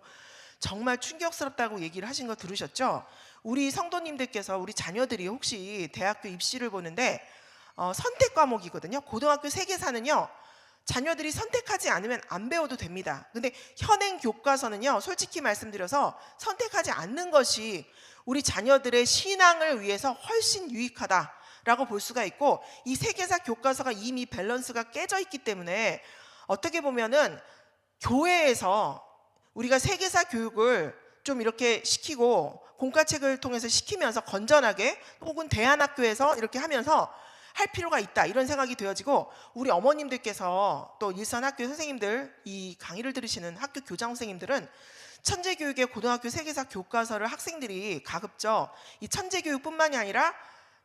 정말 충격스럽다고 얘기를 하신 거 들으셨죠? 우리 성도님들께서 우리 자녀들이 혹시 대학교 입시를 보는데 선택 과목이거든요. 고등학교 세계사는요, 자녀들이 선택하지 않으면 안 배워도 됩니다. 근데 현행 교과서는요, 솔직히 말씀드려서 선택하지 않는 것이 우리 자녀들의 신앙을 위해서 훨씬 유익하다라고 볼 수가 있고, 이 세계사 교과서가 이미 밸런스가 깨져 있기 때문에 어떻게 보면은 교회에서 우리가 세계사 교육을 좀 이렇게 시키고 공과책을 통해서 시키면서 건전하게, 혹은 대안학교에서 이렇게 하면서 할 필요가 있다, 이런 생각이 되어지고, 우리 어머님들께서 또 일선학교 선생님들, 이 강의를 들으시는 학교 교장 선생님들은 천재교육의 고등학교 세계사 교과서를 학생들이 가급적 이 천재교육뿐만이 아니라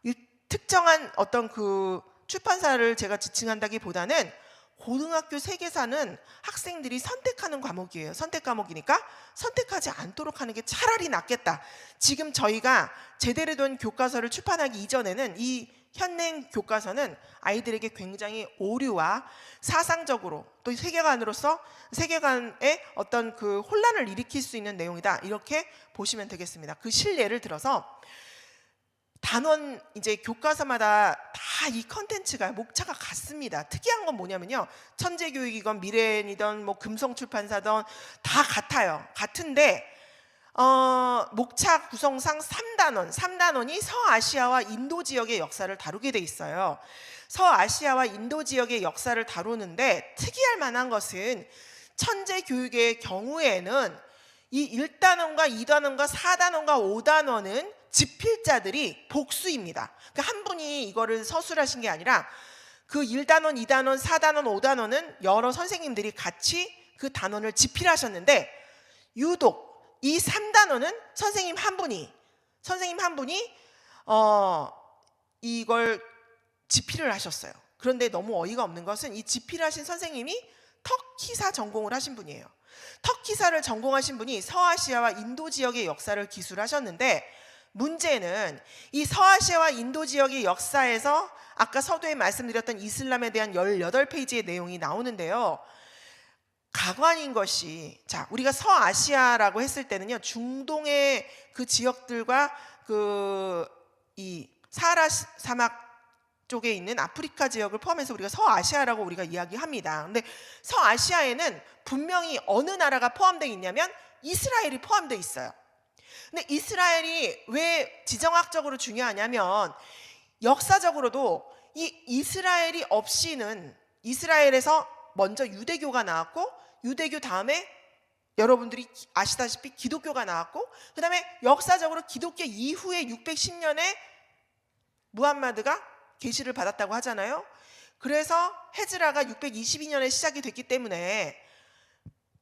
이 특정한 어떤 그 출판사를 제가 지칭한다기보다는 고등학교 세계사는 학생들이 선택하는 과목이에요. 선택 과목이니까 선택하지 않도록 하는 게 차라리 낫겠다. 지금 저희가 제대로 된 교과서를 출판하기 이전에는 이 현행 교과서는 아이들에게 굉장히 오류와 사상적으로 또 세계관으로서 세계관에 어떤 그 혼란을 일으킬 수 있는 내용이다, 이렇게 보시면 되겠습니다. 그 실례를 들어서 단원 이제 교과서마다 다 이 컨텐츠가 목차가 같습니다. 특이한 건 뭐냐면요, 천재교육이건 미래엔이든 뭐 금성출판사든 다 같아요. 같은데 목차 구성상 3단원이 서아시아와 인도 지역의 역사를 다루게 돼 있어요. 서아시아와 인도 지역의 역사를 다루는데 특이할 만한 것은 천재교육의 경우에는 이 1단원과 2단원과 4단원과 5단원은 집필자들이 복수입니다. 그러니까 한 분이 이거를 서술하신 게 아니라 그 1단원, 2단원, 4단원, 5단원은 여러 선생님들이 같이 그 단원을 집필하셨는데, 유독 이 3단원은 선생님 한 분이 이걸 집필을 하셨어요. 그런데 너무 어이가 없는 것은 이 집필하신 선생님이 터키사 전공을 하신 분이에요. 터키사를 전공하신 분이 서아시아와 인도 지역의 역사를 기술하셨는데, 문제는 이 서아시아와 인도 지역의 역사에서 아까 서두에 말씀드렸던 이슬람에 대한 18페이지의 내용이 나오는데요. 가관인 것이, 자, 우리가 서아시아라고 했을 때는요, 중동의 그 지역들과 이 사하라 사막 쪽에 있는 아프리카 지역을 포함해서 우리가 서아시아라고 우리가 이야기합니다. 근데 서아시아에는 분명히 어느 나라가 포함되어 있냐면 이스라엘이 포함되어 있어요. 근데 이스라엘이 왜 지정학적으로 중요하냐면, 역사적으로도 이 이스라엘이 없이는, 이스라엘에서 먼저 유대교가 나왔고, 유대교 다음에 여러분들이 아시다시피 기독교가 나왔고, 그 다음에 역사적으로 기독교 이후에 610년에 무함마드가 계시를 받았다고 하잖아요. 그래서 헤즈라가 622년에 시작이 됐기 때문에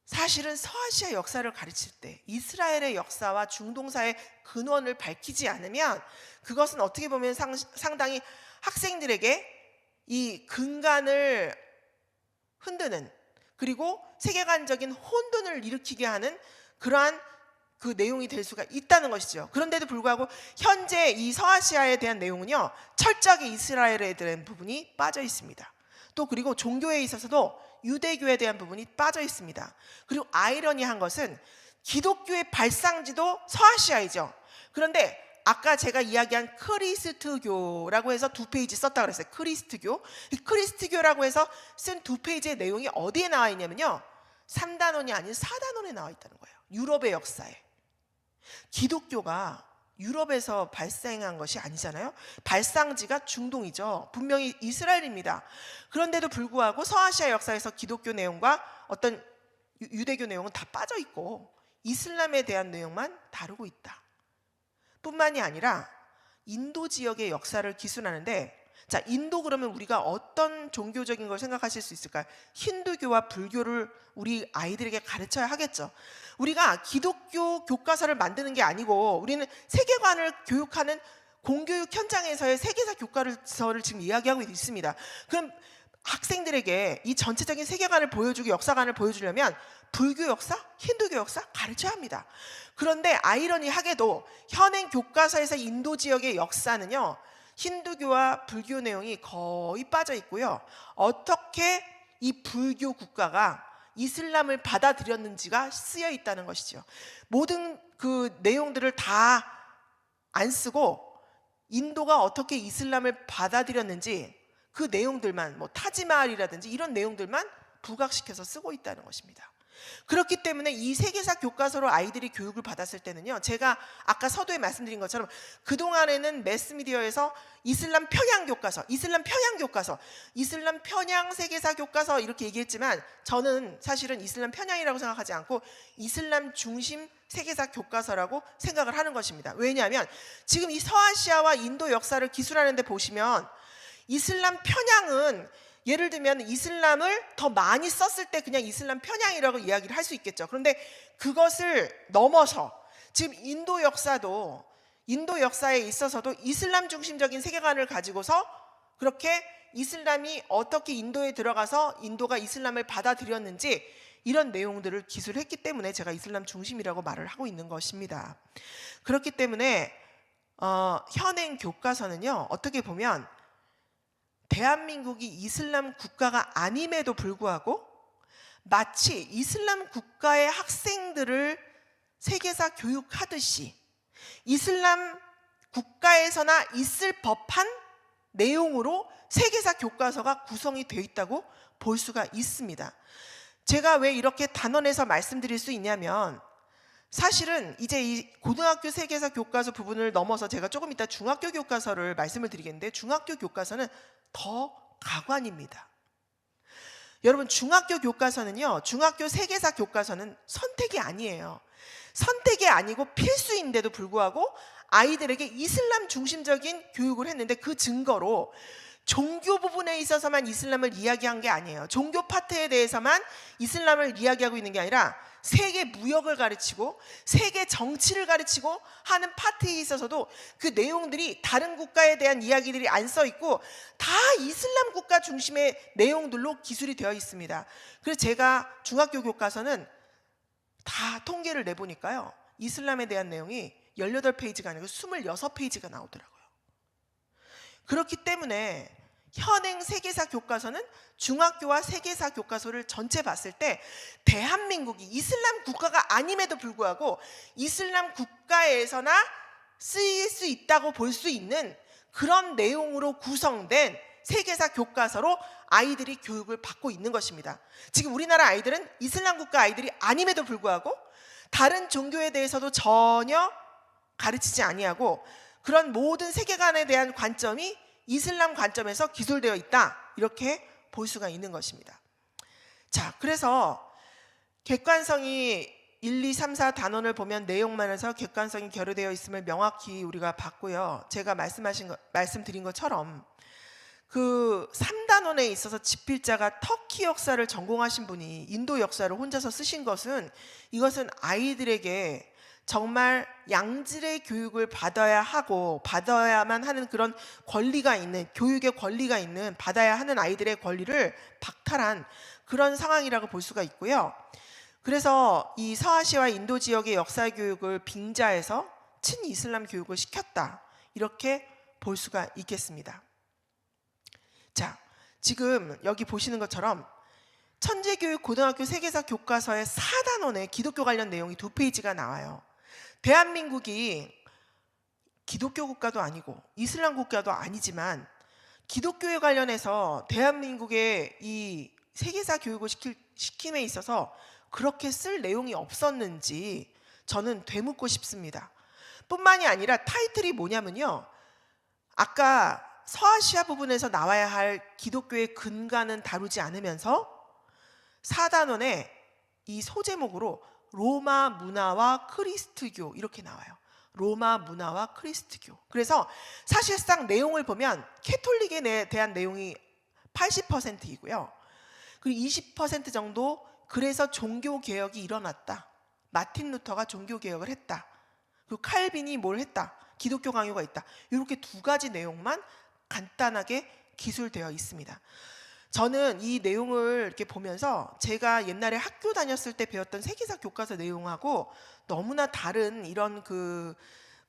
사실은 서아시아 역사를 가르칠 때 이스라엘의 역사와 중동사의 근원을 밝히지 않으면 그것은 어떻게 보면 상당히 학생들에게 이 근간을 흔드는, 그리고 세계관적인 혼돈을 일으키게 하는 그러한 그 내용이 될 수가 있다는 것이죠. 그런데도 불구하고 현재 이 서아시아에 대한 내용은요, 철저하게 이스라엘에 대한 부분이 빠져 있습니다. 또 그리고 종교에 있어서도 유대교에 대한 부분이 빠져 있습니다. 그리고 아이러니한 것은 기독교의 발상지도 서아시아이죠. 그런데 아까 제가 이야기한 크리스트교라고 해서 2페이지 썼다고 그랬어요. 크리스트교. 이 크리스트교라고 해서 쓴 2페이지의 내용이 어디에 나와 있냐면요, 3단원이 아닌 4단원에 나와 있다는 거예요. 유럽의 역사에. 기독교가 유럽에서 발생한 것이 아니잖아요. 발상지가 중동이죠. 분명히 이스라엘입니다. 그런데도 불구하고 서아시아 역사에서 기독교 내용과 어떤 유대교 내용은 다 빠져 있고 이슬람에 대한 내용만 다루고 있다. 뿐만이 아니라 인도 지역의 역사를 기술하는데, 자, 인도 그러면 우리가 어떤 종교적인 걸 생각하실 수 있을까요? 힌두교와 불교를 우리 아이들에게 가르쳐야 하겠죠. 우리가 기독교 교과서를 만드는 게 아니고 우리는 세계관을 교육하는 공교육 현장에서의 세계사 교과서를 지금 이야기하고 있습니다. 그럼 학생들에게 이 전체적인 세계관을 보여주고 역사관을 보여주려면 불교 역사, 힌두교 역사 가르쳐야 합니다. 그런데 아이러니하게도 현행 교과서에서 인도 지역의 역사는요, 힌두교와 불교 내용이 거의 빠져 있고요. 어떻게 이 불교 국가가 이슬람을 받아들였는지가 쓰여 있다는 것이죠. 모든 그 내용들을 다 안 쓰고 인도가 어떻게 이슬람을 받아들였는지 그 내용들만, 뭐 타지마할이라든지 이런 내용들만 부각시켜서 쓰고 있다는 것입니다. 그렇기 때문에 이 세계사 교과서로 아이들이 교육을 받았을 때는요, 제가 아까 서두에 말씀드린 것처럼 그동안에는 매스미디어에서 이슬람 평양 교과서, 이슬람 평양 교과서, 이슬람 평양 세계사 교과서 이렇게 얘기했지만 저는 사실은 이슬람 평양이라고 생각하지 않고 이슬람 중심 세계사 교과서라고 생각을 하는 것입니다. 왜냐하면 지금 이 서아시아와 인도 역사를 기술하는 데 보시면 이슬람 편향은, 예를 들면 이슬람을 더 많이 썼을 때 그냥 이슬람 편향이라고 이야기를 할 수 있겠죠. 그런데 그것을 넘어서 지금 인도 역사도, 인도 역사에 있어서도 이슬람 중심적인 세계관을 가지고서 그렇게 이슬람이 어떻게 인도에 들어가서 인도가 이슬람을 받아들였는지 이런 내용들을 기술했기 때문에 제가 이슬람 중심이라고 말을 하고 있는 것입니다. 그렇기 때문에 현행 교과서는요, 어떻게 보면 대한민국이 이슬람 국가가 아님에도 불구하고 마치 이슬람 국가의 학생들을 세계사 교육하듯이 이슬람 국가에서나 있을 법한 내용으로 세계사 교과서가 구성이 되어 있다고 볼 수가 있습니다. 제가 왜 이렇게 단언해서 말씀드릴 수 있냐면, 사실은 이제 이 고등학교 세계사 교과서 부분을 넘어서 제가 조금 이따 중학교 교과서를 말씀을 드리겠는데, 중학교 교과서는 더 가관입니다. 여러분, 중학교 교과서는요, 중학교 세계사 교과서는 선택이 아니에요. 선택이 아니고 필수인데도 불구하고 아이들에게 이슬람 중심적인 교육을 했는데, 그 증거로 종교 부분에 있어서만 이슬람을 이야기한 게 아니에요. 종교 파트에 대해서만 이슬람을 이야기하고 있는 게 아니라 세계 무역을 가르치고 세계 정치를 가르치고 하는 파트에 있어서도 그 내용들이 다른 국가에 대한 이야기들이 안 써 있고 다 이슬람 국가 중심의 내용들로 기술이 되어 있습니다. 그래서 제가 중학교 교과서는 다 통계를 내보니까요. 이슬람에 대한 내용이 18페이지가 아니고 26페이지가 나오더라고요. 그렇기 때문에 현행 세계사 교과서는 중학교와 세계사 교과서를 전체 봤을 때 대한민국이 이슬람 국가가 아님에도 불구하고 이슬람 국가에서나 쓰일 수 있다고 볼 수 있는 그런 내용으로 구성된 세계사 교과서로 아이들이 교육을 받고 있는 것입니다. 지금 우리나라 아이들은 이슬람 국가 아이들이 아님에도 불구하고 다른 종교에 대해서도 전혀 가르치지 아니하고 그런 모든 세계관에 대한 관점이 이슬람 관점에서 기술되어 있다, 이렇게 볼 수가 있는 것입니다. 자, 그래서 객관성이 1, 2, 3, 4 단원을 보면 내용만에서 객관성이 결여되어 있음을 명확히 우리가 봤고요. 제가 말씀드린 것처럼 그 3단원에 있어서 집필자가 터키 역사를 전공하신 분이 인도 역사를 혼자서 쓰신 것은, 이것은 아이들에게 정말 양질의 교육을 받아야 하고 받아야만 하는 그런 권리가 있는, 교육의 권리가 있는, 받아야 하는 아이들의 권리를 박탈한 그런 상황이라고 볼 수가 있고요. 그래서 이 서아시아와 인도 지역의 역사 교육을 빙자해서 친이슬람 교육을 시켰다, 이렇게 볼 수가 있겠습니다. 자, 지금 여기 보시는 것처럼 천재교육 고등학교 세계사 교과서의 4단원에 기독교 관련 내용이 2페이지가 나와요. 대한민국이 기독교 국가도 아니고 이슬람 국가도 아니지만 기독교에 관련해서 대한민국의 이 세계사 교육을 시킴에 있어서 그렇게 쓸 내용이 없었는지 저는 되묻고 싶습니다. 뿐만이 아니라 타이틀이 뭐냐면요, 아까 서아시아 부분에서 나와야 할 기독교의 근간은 다루지 않으면서 4단원에 이 소제목으로 로마 문화와 크리스트교, 이렇게 나와요. 로마 문화와 크리스트교. 그래서 사실상 내용을 보면 캐톨릭에 대한 내용이 80%이고요. 그리고 20% 정도 그래서 종교개혁이 일어났다, 마틴 루터가 종교개혁을 했다, 그리고 칼빈이 뭘 했다, 기독교 강요가 있다, 이렇게 2가지 내용만 간단하게 기술되어 있습니다. 저는 이 내용을 이렇게 보면서 제가 옛날에 학교 다녔을 때 배웠던 세계사 교과서 내용하고 너무나 다른 이런 그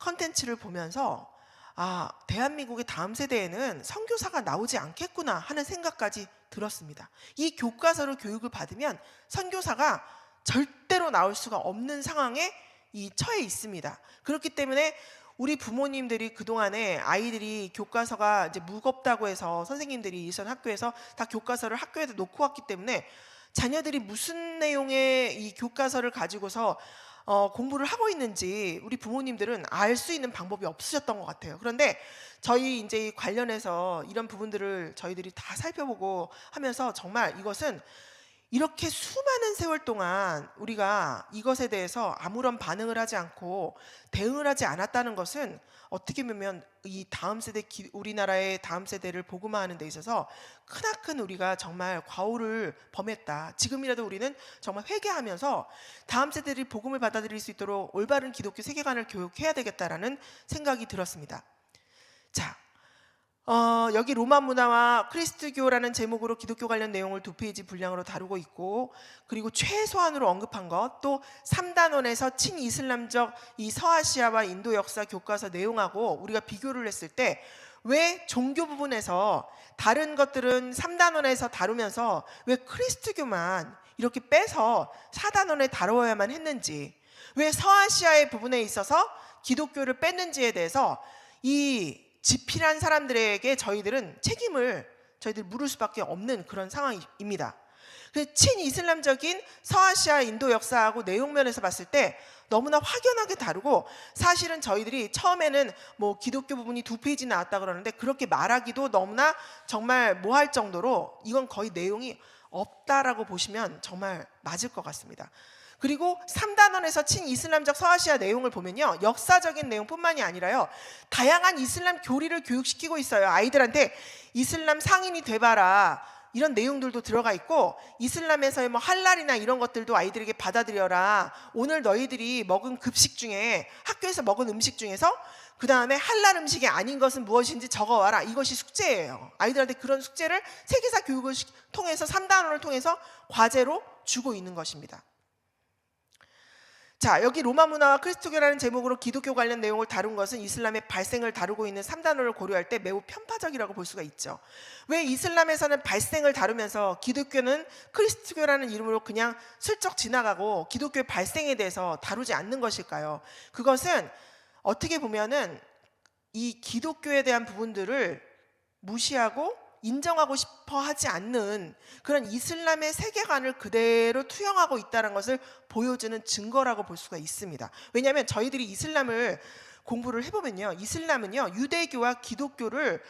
컨텐츠를 보면서 아, 대한민국의 다음 세대에는 선교사가 나오지 않겠구나 하는 생각까지 들었습니다. 이 교과서로 교육을 받으면 선교사가 절대로 나올 수가 없는 상황에 처해 있습니다. 그렇기 때문에 우리 부모님들이 그동안에 아이들이 교과서가 이제 무겁다고 해서 선생님들이 이전 학교에서 다 교과서를 학교에다 놓고 왔기 때문에 자녀들이 무슨 내용의 이 교과서를 가지고서 공부를 하고 있는지 우리 부모님들은 알 수 있는 방법이 없으셨던 것 같아요. 그런데 저희 이제 관련해서 이런 부분들을 저희들이 다 살펴보고 하면서 정말 이것은 이렇게 수많은 세월 동안 우리가 이것에 대해서 아무런 반응을 하지 않고 대응을 하지 않았다는 것은 어떻게 보면 이 다음 세대, 우리나라의 다음 세대를 복음화하는 데 있어서 크나큰 우리가 정말 과오를 범했다. 지금이라도 우리는 정말 회개하면서 다음 세대들이 복음을 받아들일 수 있도록 올바른 기독교 세계관을 교육해야 되겠다라는 생각이 들었습니다. 자, 여기 로마 문화와 크리스트교라는 제목으로 기독교 관련 내용을 2페이지 분량으로 다루고 있고, 그리고 최소한으로 언급한 것, 또 3단원에서 친이슬람적 이 서아시아와 인도 역사 교과서 내용하고 우리가 비교를 했을 때 왜 종교 부분에서 다른 것들은 3단원에서 다루면서 왜 크리스트교만 이렇게 빼서 4단원에 다루어야만 했는지, 왜 서아시아의 부분에 있어서 기독교를 뺐는지에 대해서 이 지필한 사람들에게 저희들 물을 수밖에 없는 그런 상황입니다. 친이슬람적인 서아시아 인도 역사하고 내용면에서 봤을 때 너무나 확연하게 다르고, 사실은 저희들이 처음에는 뭐 기독교 부분이 2페이지 나왔다 그러는데 그렇게 말하기도 너무나 정말 뭐할 정도로 이건 거의 내용이 없다라고 보시면 정말 맞을 것 같습니다. 그리고 3단원에서 친이슬람적 서아시아 내용을 보면요, 역사적인 내용뿐만이 아니라요, 다양한 이슬람 교리를 교육시키고 있어요. 아이들한테 이슬람 상인이 돼봐라, 이런 내용들도 들어가 있고, 이슬람에서의 뭐 할랄이나 이런 것들도 아이들에게 받아들여라. 오늘 너희들이 먹은 급식 중에, 학교에서 먹은 음식 중에서 그 다음에 할랄 음식이 아닌 것은 무엇인지 적어와라. 이것이 숙제예요. 아이들한테 그런 숙제를 세계사 교육을 통해서 3단원을 통해서 과제로 주고 있는 것입니다. 자, 여기 로마 문화와 그리스도교라는 제목으로 기독교 관련 내용을 다룬 것은 이슬람의 발생을 다루고 있는 3단원을 고려할 때 매우 편파적이라고 볼 수가 있죠. 왜 이슬람에서는 발생을 다루면서 기독교는 그리스도교라는 이름으로 그냥 슬쩍 지나가고 기독교의 발생에 대해서 다루지 않는 것일까요? 그것은 어떻게 보면은 이 기독교에 대한 부분들을 무시하고 인정하고 싶어 하지 않는 그런 이슬람의 세계관을 그대로 투영하고 있다는 것을 보여주는 증거라고 볼 수가 있습니다. 왜냐하면 저희들이 이슬람을 공부를 해보면요, 이슬람은요 유대교와 기독교를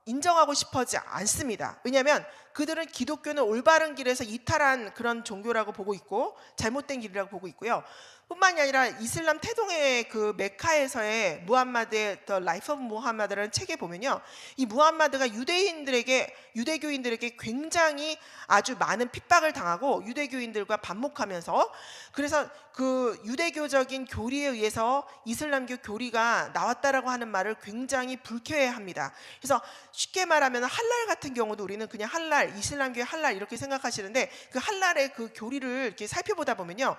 인정하고 싶어 하지 않습니다. 왜냐하면 그들은 기독교는 올바른 길에서 이탈한 그런 종교라고 보고 있고 잘못된 길이라고 보고 있고요. 뿐만이 아니라 이슬람 태동의 그 메카에서의 무함마드의 The Life of Muhammad라는 책에 보면요, 이 무함마드가 유대교인들에게 굉장히 아주 많은 핍박을 당하고 유대교인들과 반목하면서, 그래서 그 유대교적인 교리에 의해서 이슬람교 교리가 나왔다라고 하는 말을 굉장히 불쾌해합니다. 그래서 쉽게 말하면 할랄 같은 경우도 우리는 그냥 할랄, 이슬람교의 할랄 이렇게 생각하시는데, 그 할랄의 그 교리를 이렇게 살펴보다 보면요,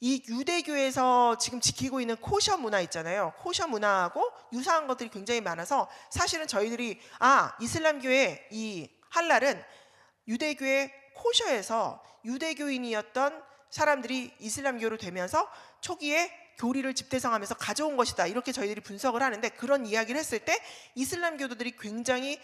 이 유대교에서 지금 지키고 있는 코셔 문화 있잖아요. 코셔 문화하고 유사한 것들이 굉장히 많아서 사실은 저희들이 이슬람교의 이 할랄은 유대교의 코셔에서 유대교인이었던 사람들이 이슬람교로 되면서 초기에 교리를 집대성하면서 가져온 것이다, 이렇게 저희들이 분석을 하는데, 그런 이야기를 했을 때 이슬람교도들이 굉장히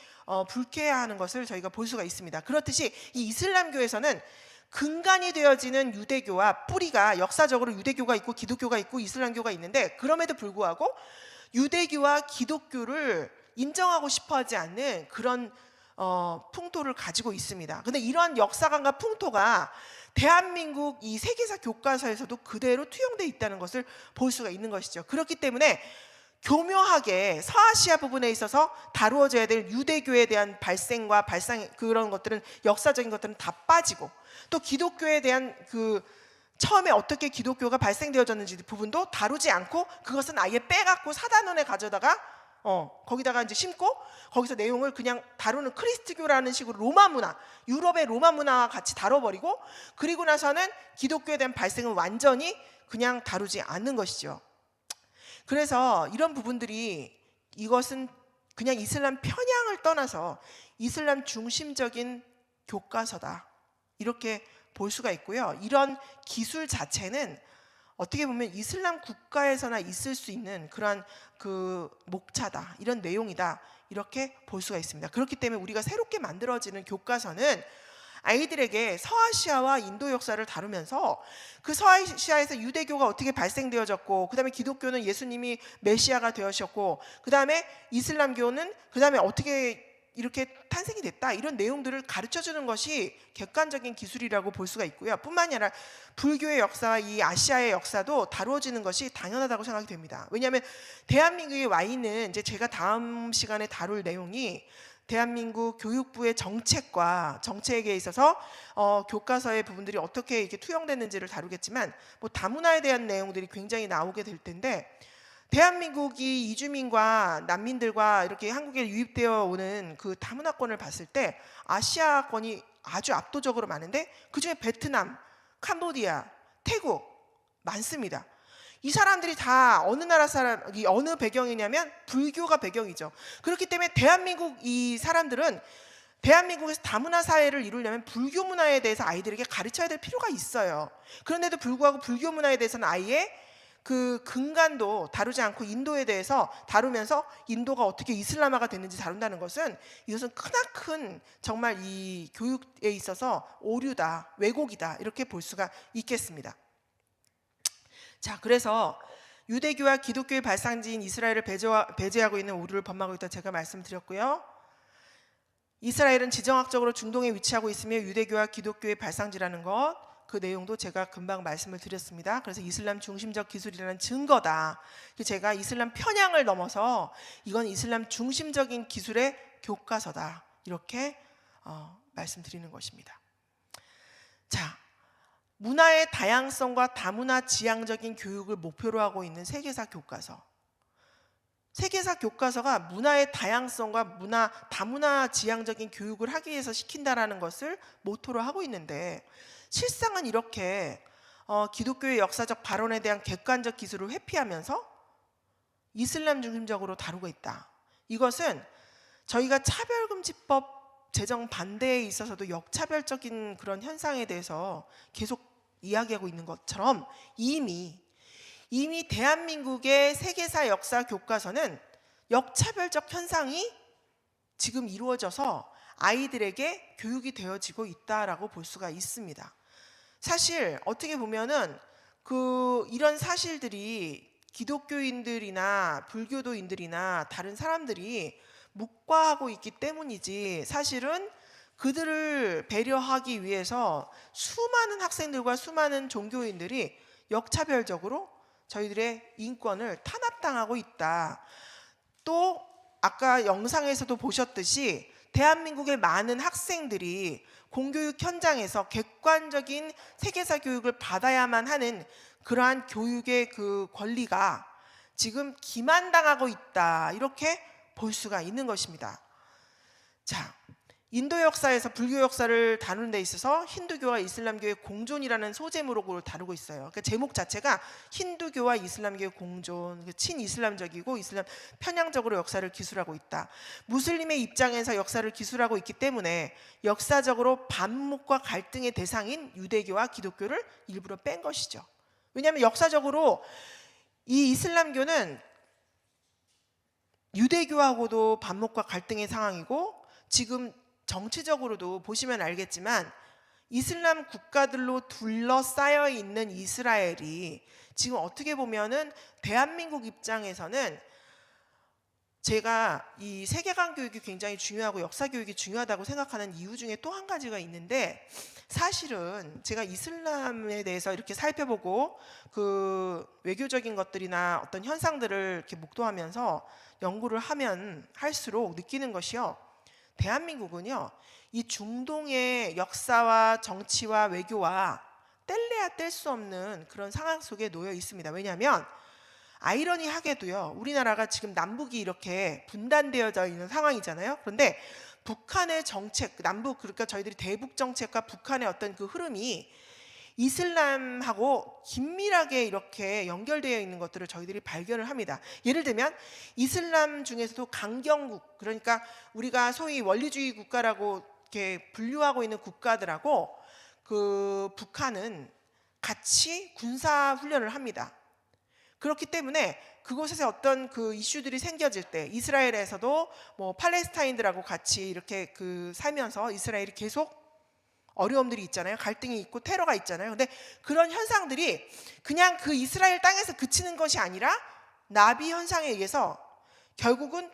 불쾌해하는 것을 저희가 볼 수가 있습니다. 그렇듯이 이 이슬람교에서는 근간이 되어지는 유대교와 뿌리가, 역사적으로 유대교가 있고 기독교가 있고 이슬람교가 있는데, 그럼에도 불구하고 유대교와 기독교를 인정하고 싶어하지 않는 그런 풍토를 가지고 있습니다. 근데 이러한 역사관과 풍토가 대한민국 이 세계사 교과서에서도 그대로 투영되어 있다는 것을 볼 수가 있는 것이죠. 그렇기 때문에 교묘하게 서아시아 부분에 있어서 다루어져야 될 유대교에 대한 발생과 발상, 그런 것들은, 역사적인 것들은 다 빠지고, 또 기독교에 대한 그 처음에 어떻게 기독교가 발생되어졌는지 부분도 다루지 않고, 그것은 아예 빼갖고 사단원에 가져다가 거기다가 이제 심고, 거기서 내용을 그냥 다루는 크리스트교라는 식으로 로마 문화, 유럽의 로마 문화와 같이 다뤄버리고, 그리고 나서는 기독교에 대한 발생은 완전히 그냥 다루지 않는 것이죠. 그래서 이런 부분들이, 이것은 그냥 이슬람 편향을 떠나서 이슬람 중심적인 교과서다, 이렇게 볼 수가 있고요. 이런 기술 자체는 어떻게 보면 이슬람 국가에서나 있을 수 있는 그러한 그 목차다, 이런 내용이다, 이렇게 볼 수가 있습니다. 그렇기 때문에 우리가 새롭게 만들어지는 교과서는 아이들에게 서아시아와 인도 역사를 다루면서 그 서아시아에서 유대교가 어떻게 발생되어졌고, 그 다음에 기독교는 예수님이 메시아가 되어셨고, 그 다음에 이슬람교는 그 다음에 어떻게 이렇게 탄생이 됐다, 이런 내용들을 가르쳐주는 것이 객관적인 기술이라고 볼 수가 있고요. 뿐만이 아니라 불교의 역사와 이 아시아의 역사도 다루어지는 것이 당연하다고 생각이 됩니다. 왜냐하면 대한민국에 와 있는, 이제 제가 다음 시간에 다룰 내용이 대한민국 교육부의 정책과 정책에 있어서 교과서의 부분들이 어떻게 이렇게 투영됐는지를 다루겠지만, 뭐 다문화에 대한 내용들이 굉장히 나오게 될 텐데, 대한민국이 이주민과 난민들과 이렇게 한국에 유입되어 오는 그 다문화권을 봤을 때 아시아권이 아주 압도적으로 많은데, 그중에 베트남, 캄보디아, 태국 많습니다. 이 사람들이 다 어느 나라 사람이 어느 배경이냐면 불교가 배경이죠. 그렇기 때문에 대한민국 이 사람들은 대한민국에서 다문화 사회를 이루려면 불교 문화에 대해서 아이들에게 가르쳐야 될 필요가 있어요. 그런데도 불구하고 불교 문화에 대해서는 아예 그 근간도 다루지 않고 인도에 대해서 다루면서 인도가 어떻게 이슬람화가 됐는지 다룬다는 것은, 이것은 크나큰 정말 이 교육에 있어서 오류다, 왜곡이다, 이렇게 볼 수가 있겠습니다. 자, 그래서 유대교와 기독교의 발상지인 이스라엘을 배제하고 있는 오류를 범하고 있다고 제가 말씀드렸고요. 이스라엘은 지정학적으로 중동에 위치하고 있으며 유대교와 기독교의 발상지라는 것, 그 내용도 제가 금방 말씀을 드렸습니다. 그래서 이슬람 중심적 기술이라는 증거다. 제가 이슬람 편향을 넘어서 이건 이슬람 중심적인 기술의 교과서다, 이렇게 말씀드리는 것입니다. 자, 문화의 다양성과 다문화 지향적인 교육을 목표로 하고 있는 세계사 교과서. 세계사 교과서가 문화의 다양성과 다문화 지향적인 교육을 하기 위해서 시킨다라는 것을 모토로 하고 있는데, 실상은 이렇게 기독교의 역사적 발언에 대한 객관적 기술을 회피하면서 이슬람 중심적으로 다루고 있다. 이것은 저희가 차별금지법 제정 반대에 있어서도 역차별적인 그런 현상에 대해서 계속 이야기하고 있는 것처럼 이미 대한민국의 세계사 역사 교과서는 역차별적 현상이 지금 이루어져서 아이들에게 교육이 되어지고 있다라고 볼 수가 있습니다. 사실 어떻게 보면은 이런 사실들이 기독교인들이나 불교도인들이나 다른 사람들이 묵과하고 있기 때문이지, 사실은 그들을 배려하기 위해서 수많은 학생들과 수많은 종교인들이 역차별적으로 저희들의 인권을 탄압당하고 있다. 또 아까 영상에서도 보셨듯이 대한민국의 많은 학생들이 공교육 현장에서 객관적인 세계사 교육을 받아야만 하는 그러한 교육의 그 권리가 지금 기만당하고 있다, 이렇게 볼 수가 있는 것입니다. 자, 인도 역사에서 불교 역사를 다루는 데 있어서 힌두교와 이슬람교의 공존이라는 소제목으로 다루고 있어요. 그 제목 자체가 힌두교와 이슬람교의 공존, 친이슬람적이고 이슬람 편향적으로 역사를 기술하고 있다. 무슬림의 입장에서 역사를 기술하고 있기 때문에 역사적으로 반목과 갈등의 대상인 유대교와 기독교를 일부러 뺀 것이죠. 왜냐하면 역사적으로 이 이슬람교는 유대교하고도 반목과 갈등의 상황이고, 지금 정치적으로도 보시면 알겠지만 이슬람 국가들로 둘러싸여 있는 이스라엘이 지금 어떻게 보면은 대한민국 입장에서는, 제가 이 세계관 교육이 굉장히 중요하고 역사 교육이 중요하다고 생각하는 이유 중에 또 한 가지가 있는데, 사실은 제가 이슬람에 대해서 이렇게 살펴보고 그 외교적인 것들이나 어떤 현상들을 이렇게 목도하면서 연구를 하면 할수록 느끼는 것이요, 대한민국은요, 이 중동의 역사와 정치와 외교와 뗄래야 뗄 수 없는 그런 상황 속에 놓여 있습니다. 왜냐하면 아이러니하게도요, 우리나라가 지금 남북이 이렇게 분단되어져 있는 상황이잖아요. 그런데 북한의 정책, 남북, 그러니까 저희들이 대북 정책과 북한의 어떤 그 흐름이 이슬람하고 긴밀하게 이렇게 연결되어 있는 것들을 저희들이 발견을 합니다. 예를 들면 이슬람 중에서도 강경국, 그러니까 우리가 소위 원리주의 국가라고 이렇게 분류하고 있는 국가들하고 그 북한은 같이 군사 훈련을 합니다. 그렇기 때문에 그곳에서 어떤 그 이슈들이 생겨질 때 이스라엘에서도 뭐 팔레스타인들하고 같이 이렇게 살면서 이스라엘이 계속 어려움들이 있잖아요. 갈등이 있고 테러가 있잖아요. 근데 그런 현상들이 그냥 그 이스라엘 땅에서 그치는 것이 아니라 나비 현상에 의해서 결국은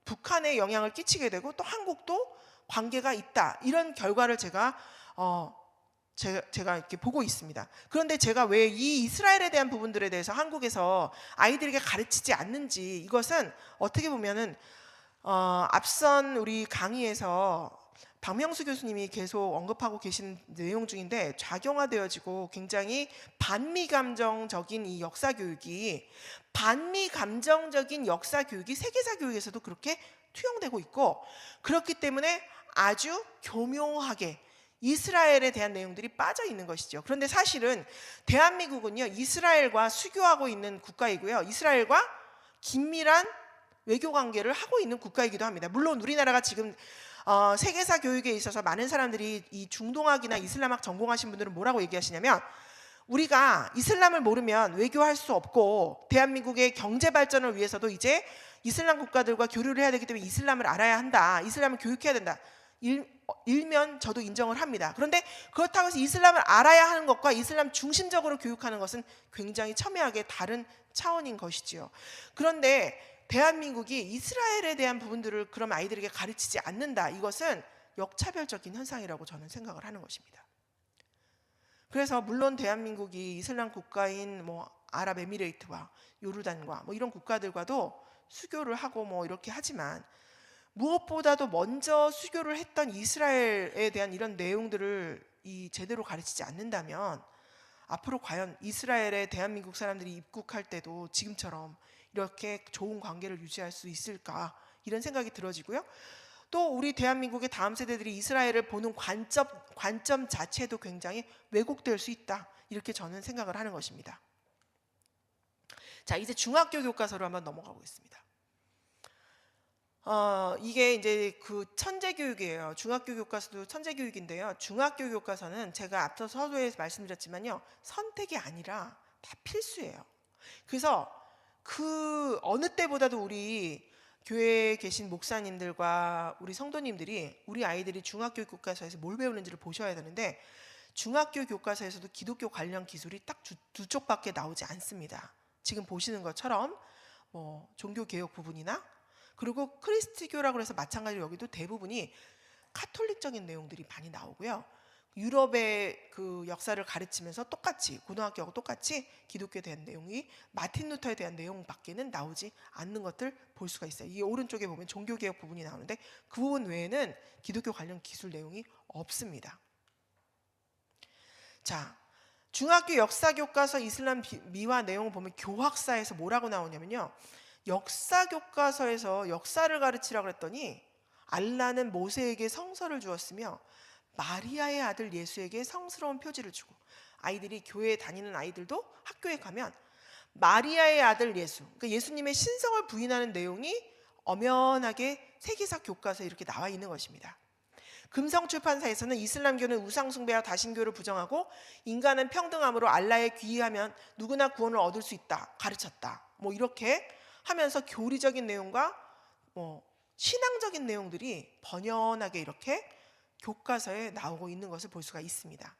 북한에 영향을 끼치게 되고 또 한국도 관계가 있다. 이런 결과를 제가 이렇게 보고 있습니다. 그런데 제가 왜 이 이스라엘에 대한 부분들에 대해서 한국에서 아이들에게 가르치지 않는지, 이것은 어떻게 보면은 앞선 우리 강의에서 박명수 교수님이 계속 언급하고 계신 내용 중인데, 작용화되어지고 굉장히 반미감정적인 이 역사 교육이 세계사 교육에서도 그렇게 투영되고 있고, 그렇기 때문에 아주 교묘하게 이스라엘에 대한 내용들이 빠져 있는 것이죠. 그런데 사실은 대한민국은요, 이스라엘과 수교하고 있는 국가이고요, 이스라엘과 긴밀한 외교 관계를 하고 있는 국가이기도 합니다. 물론 우리나라가 지금 세계사 교육에 있어서 많은 사람들이 이 중동학이나 이슬람학 전공하신 분들은 뭐라고 얘기하시냐면, 우리가 이슬람을 모르면 외교할 수 없고 대한민국의 경제 발전을 위해서도 이제 이슬람 국가들과 교류를 해야 되기 때문에 이슬람을 알아야 한다, 이슬람을 교육해야 된다, 일면 저도 인정을 합니다. 그런데 그렇다고 해서 이슬람을 알아야 하는 것과 이슬람 중심적으로 교육하는 것은 굉장히 첨예하게 다른 차원인 것이지요. 그런데 대한민국이 이스라엘에 대한 부분들을 그럼 아이들에게 가르치지 않는다, 이것은 역차별적인 현상이라고 저는 생각을 하는 것입니다. 그래서 물론 대한민국이 이슬람 국가인 뭐 아랍에미레이트와 요르단과 뭐 이런 국가들과도 수교를 하고 뭐 이렇게 하지만, 무엇보다도 먼저 수교를 했던 이스라엘에 대한 이런 내용들을 제대로 가르치지 않는다면 앞으로 과연 이스라엘에 대한민국 사람들이 입국할 때도 지금처럼 이렇게 좋은 관계를 유지할 수 있을까, 이런 생각이 들어지고요. 또 우리 대한민국의 다음 세대들이 이스라엘을 보는 관점 자체도 굉장히 왜곡될 수 있다. 이렇게 저는 생각을 하는 것입니다. 자, 이제 중학교 교과서로 한번 넘어가 보겠습니다. 이게 이제 그 천재교육이에요. 중학교 교과서도 천재교육인데요. 중학교 교과서는 제가 앞서 서두에 말씀드렸지만요, 선택이 아니라 다 필수예요. 그래서 그 어느 때보다도 우리 교회에 계신 목사님들과 우리 성도님들이 우리 아이들이 중학교 교과서에서 뭘 배우는지를 보셔야 되는데, 중학교 교과서에서도 기독교 관련 기술이 딱 두 쪽밖에 나오지 않습니다. 지금 보시는 것처럼 종교개혁 부분이나, 그리고 크리스트교라고 해서 마찬가지로 여기도 대부분이 카톨릭적인 내용들이 많이 나오고요. 유럽의 그 역사를 가르치면서 똑같이, 고등학교하고 똑같이 기독교에 대한 내용이, 마틴 루터에 대한 내용밖에는 나오지 않는 것들 볼 수가 있어요. 이 오른쪽에 보면 종교개혁 부분이 나오는데 그 부분 외에는 기독교 관련 기술 내용이 없습니다. 자, 중학교 역사교과서 이슬람 미화 내용을 보면 교학사에서 뭐라고 나오냐면요, 역사 교과서에서 역사를 가르치라고 했더니 알라는 모세에게 성서를 주었으며 마리아의 아들 예수에게 성스러운 표지를 주고, 아이들이 교회에 다니는 아이들도 학교에 가면 마리아의 아들 예수, 그러니까 예수님의 신성을 부인하는 내용이 엄연하게 세계사 교과서에 이렇게 나와 있는 것입니다. 금성출판사에서는 이슬람교는 우상숭배와 다신교를 부정하고 인간은 평등함으로 알라에 귀의하면 누구나 구원을 얻을 수 있다 가르쳤다. 이렇게 하면서 교리적인 내용과 신앙적인 내용들이 번연하게 이렇게 교과서에 나오고 있는 것을 볼 수가 있습니다.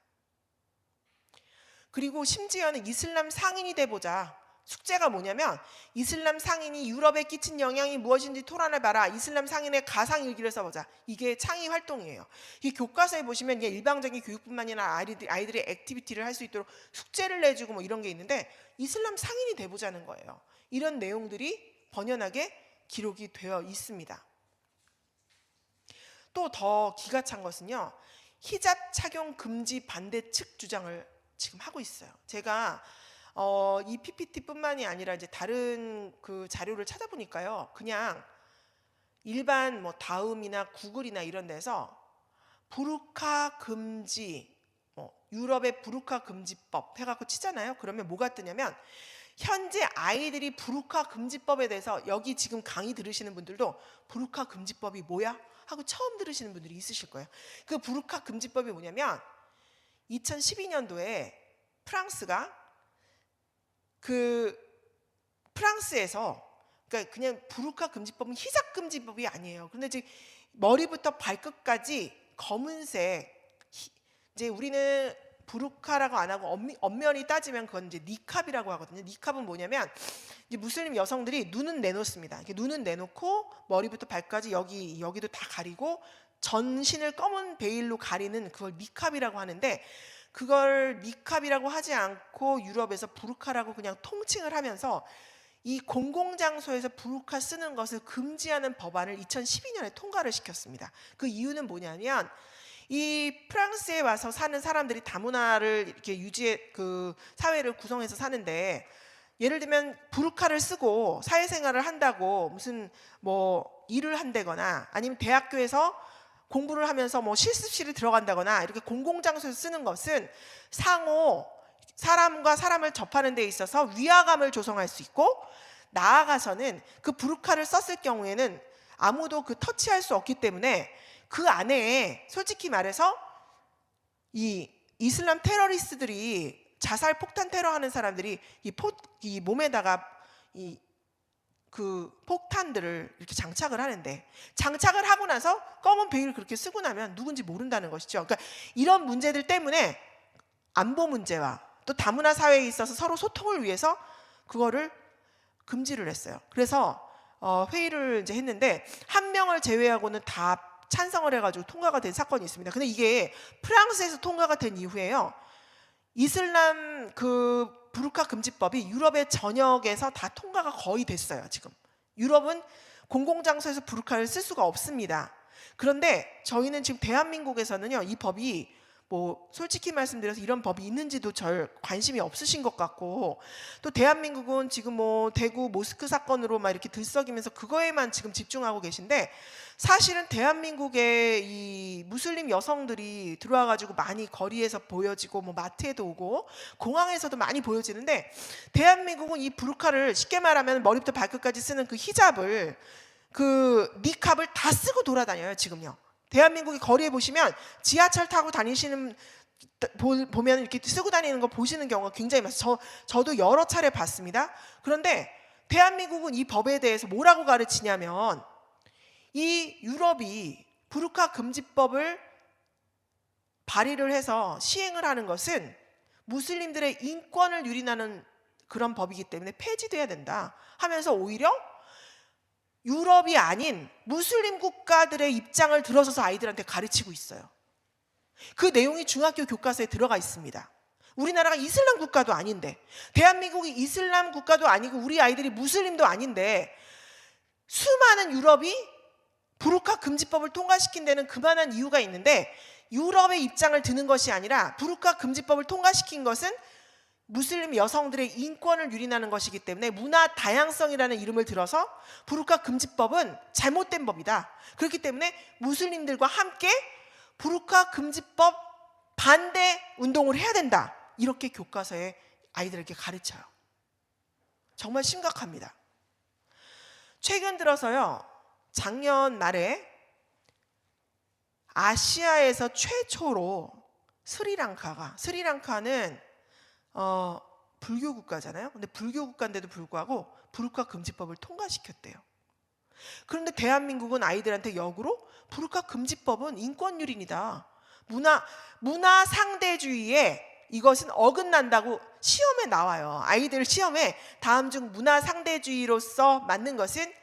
그리고 심지어는 이슬람 상인이 돼보자. 숙제가 뭐냐면 이슬람 상인이 유럽에 끼친 영향이 무엇인지 토론해봐라. 이슬람 상인의 가상일기를 써보자. 이게 창의 활동이에요. 이 교과서에 보시면 이게 일방적인 교육뿐만 아니라 아이들의 액티비티를 할 수 있도록 숙제를 내주고 이런 게 있는데, 이슬람 상인이 돼보자는 거예요. 이런 내용들이 번연하게 기록이 되어 있습니다. 또 더 기가 찬 것은요, 히잡 착용 금지 반대 측 주장을 지금 하고 있어요. 제가 이 PPT뿐만이 아니라 이제 다른 그 자료를 찾아보니까요, 그냥 일반 다음이나 구글이나 이런 데서 부르카 금지, 유럽의 부르카 금지법 해갖고 치잖아요. 그러면 뭐가 뜨냐면, 현재 아이들이 부르카 금지법에 대해서, 여기 지금 강의 들으시는 분들도 부르카 금지법이 뭐야? 하고 처음 들으시는 분들이 있으실 거예요. 그 부르카 금지법이 뭐냐면 2012년도에 프랑스가 프랑스에서, 그러니까 그냥 부르카 금지법은 히잡 금지법이 아니에요. 그런데 지금 머리부터 발끝까지 검은색, 이제 우리는 부르카라고 안 하고 엄연히 따지면 그건 이제 니캅이라고 하거든요. 니캅은 뭐냐면 이제 무슬림 여성들이 눈은 내놓습니다. 이렇게 눈은 내놓고 머리부터 발까지 여기도 다 가리고 전신을 검은 베일로 가리는 그걸 니캅이라고 하는데, 그걸 니캅이라고 하지 않고 유럽에서 부르카라고 그냥 통칭을 하면서 이 공공장소에서 부르카 쓰는 것을 금지하는 법안을 2012년에 통과를 시켰습니다. 그 이유는 뭐냐면, 이 프랑스에 와서 사는 사람들이 다문화를 이렇게 그 사회를 구성해서 사는데, 예를 들면 부르카를 쓰고 사회생활을 한다고 무슨 일을 한다거나 아니면 대학교에서 공부를 하면서 실습실에 들어간다거나 이렇게 공공장소에서 쓰는 것은 상호 사람과 사람을 접하는 데 있어서 위화감을 조성할 수 있고, 나아가서는 그 부르카를 썼을 경우에는 아무도 터치할 수 없기 때문에 그 안에 솔직히 말해서 이 이슬람 테러리스트들이, 자살 폭탄 테러하는 사람들이 이 몸에다가 그 폭탄들을 이렇게 장착을 하는데, 장착을 하고 나서 검은 베일을 그렇게 쓰고 나면 누군지 모른다는 것이죠. 그러니까 이런 문제들 때문에 안보 문제와 또 다문화 사회에 있어서 서로 소통을 위해서 그거를 금지를 했어요. 그래서 회의를 이제 했는데 한 명을 제외하고는 다 찬성을 해가지고 통과가 된 사건이 있습니다. 근데 이게 프랑스에서 통과가 된 이후에요, 이슬람 그 부르카 금지법이 유럽의 전역에서 다 통과가 거의 됐어요. 지금 유럽은 공공장소에서 부르카를 쓸 수가 없습니다. 그런데 저희는 지금 대한민국에서는요, 이 법이 뭐 솔직히 말씀드려서 이런 법이 있는지도 절 관심이 없으신 것 같고, 또 대한민국은 지금 뭐 대구 모스크 사건으로 막 이렇게 들썩이면서 그거에만 지금 집중하고 계신데, 사실은 대한민국의 이 무슬림 여성들이 들어와 가지고 많이 거리에서 보여지고 뭐 마트에도 오고 공항에서도 많이 보여지는데, 대한민국은 이 부르카를 쉽게 말하면 머리부터 발끝까지 쓰는 그 히잡을, 그 니캅을 다 쓰고 돌아다녀요 지금요. 대한민국의 거리에 보시면 지하철 타고 다니시는 보면 이렇게 쓰고 다니는 거 보시는 경우가 굉장히 많아요. 저도 여러 차례 봤습니다. 그런데 대한민국은 이 법에 대해서 뭐라고 가르치냐면, 이 유럽이 부르카 금지법을 발의를 해서 시행을 하는 것은 무슬림들의 인권을 유린하는 그런 법이기 때문에 폐지돼야 된다 하면서 오히려 유럽이 아닌 무슬림 국가들의 입장을 들어서서 아이들한테 가르치고 있어요. 그 내용이 중학교 교과서에 들어가 있습니다. 우리나라가 이슬람 국가도 아닌데, 대한민국이 이슬람 국가도 아니고 우리 아이들이 무슬림도 아닌데, 수많은 유럽이 부르카 금지법을 통과시킨 데는 그만한 이유가 있는데, 유럽의 입장을 드는 것이 아니라 부르카 금지법을 통과시킨 것은 무슬림 여성들의 인권을 유린하는 것이기 때문에 문화 다양성이라는 이름을 들어서 부르카 금지법은 잘못된 법이다. 그렇기 때문에 무슬림들과 함께 부르카 금지법 반대 운동을 해야 된다. 이렇게 교과서에 아이들에게 가르쳐요. 정말 심각합니다. 최근 들어서요, 작년 말에 아시아에서 최초로 스리랑카는 불교 국가잖아요. 근데 불교 국가인데도 불구하고 부르카 금지법을 통과시켰대요. 그런데 대한민국은 아이들한테 역으로 부르카 금지법은 인권 유린이다, 문화 상대주의에 이것은 어긋난다고 시험에 나와요. 아이들 시험에 다음 중 문화 상대주의로서 맞는 것은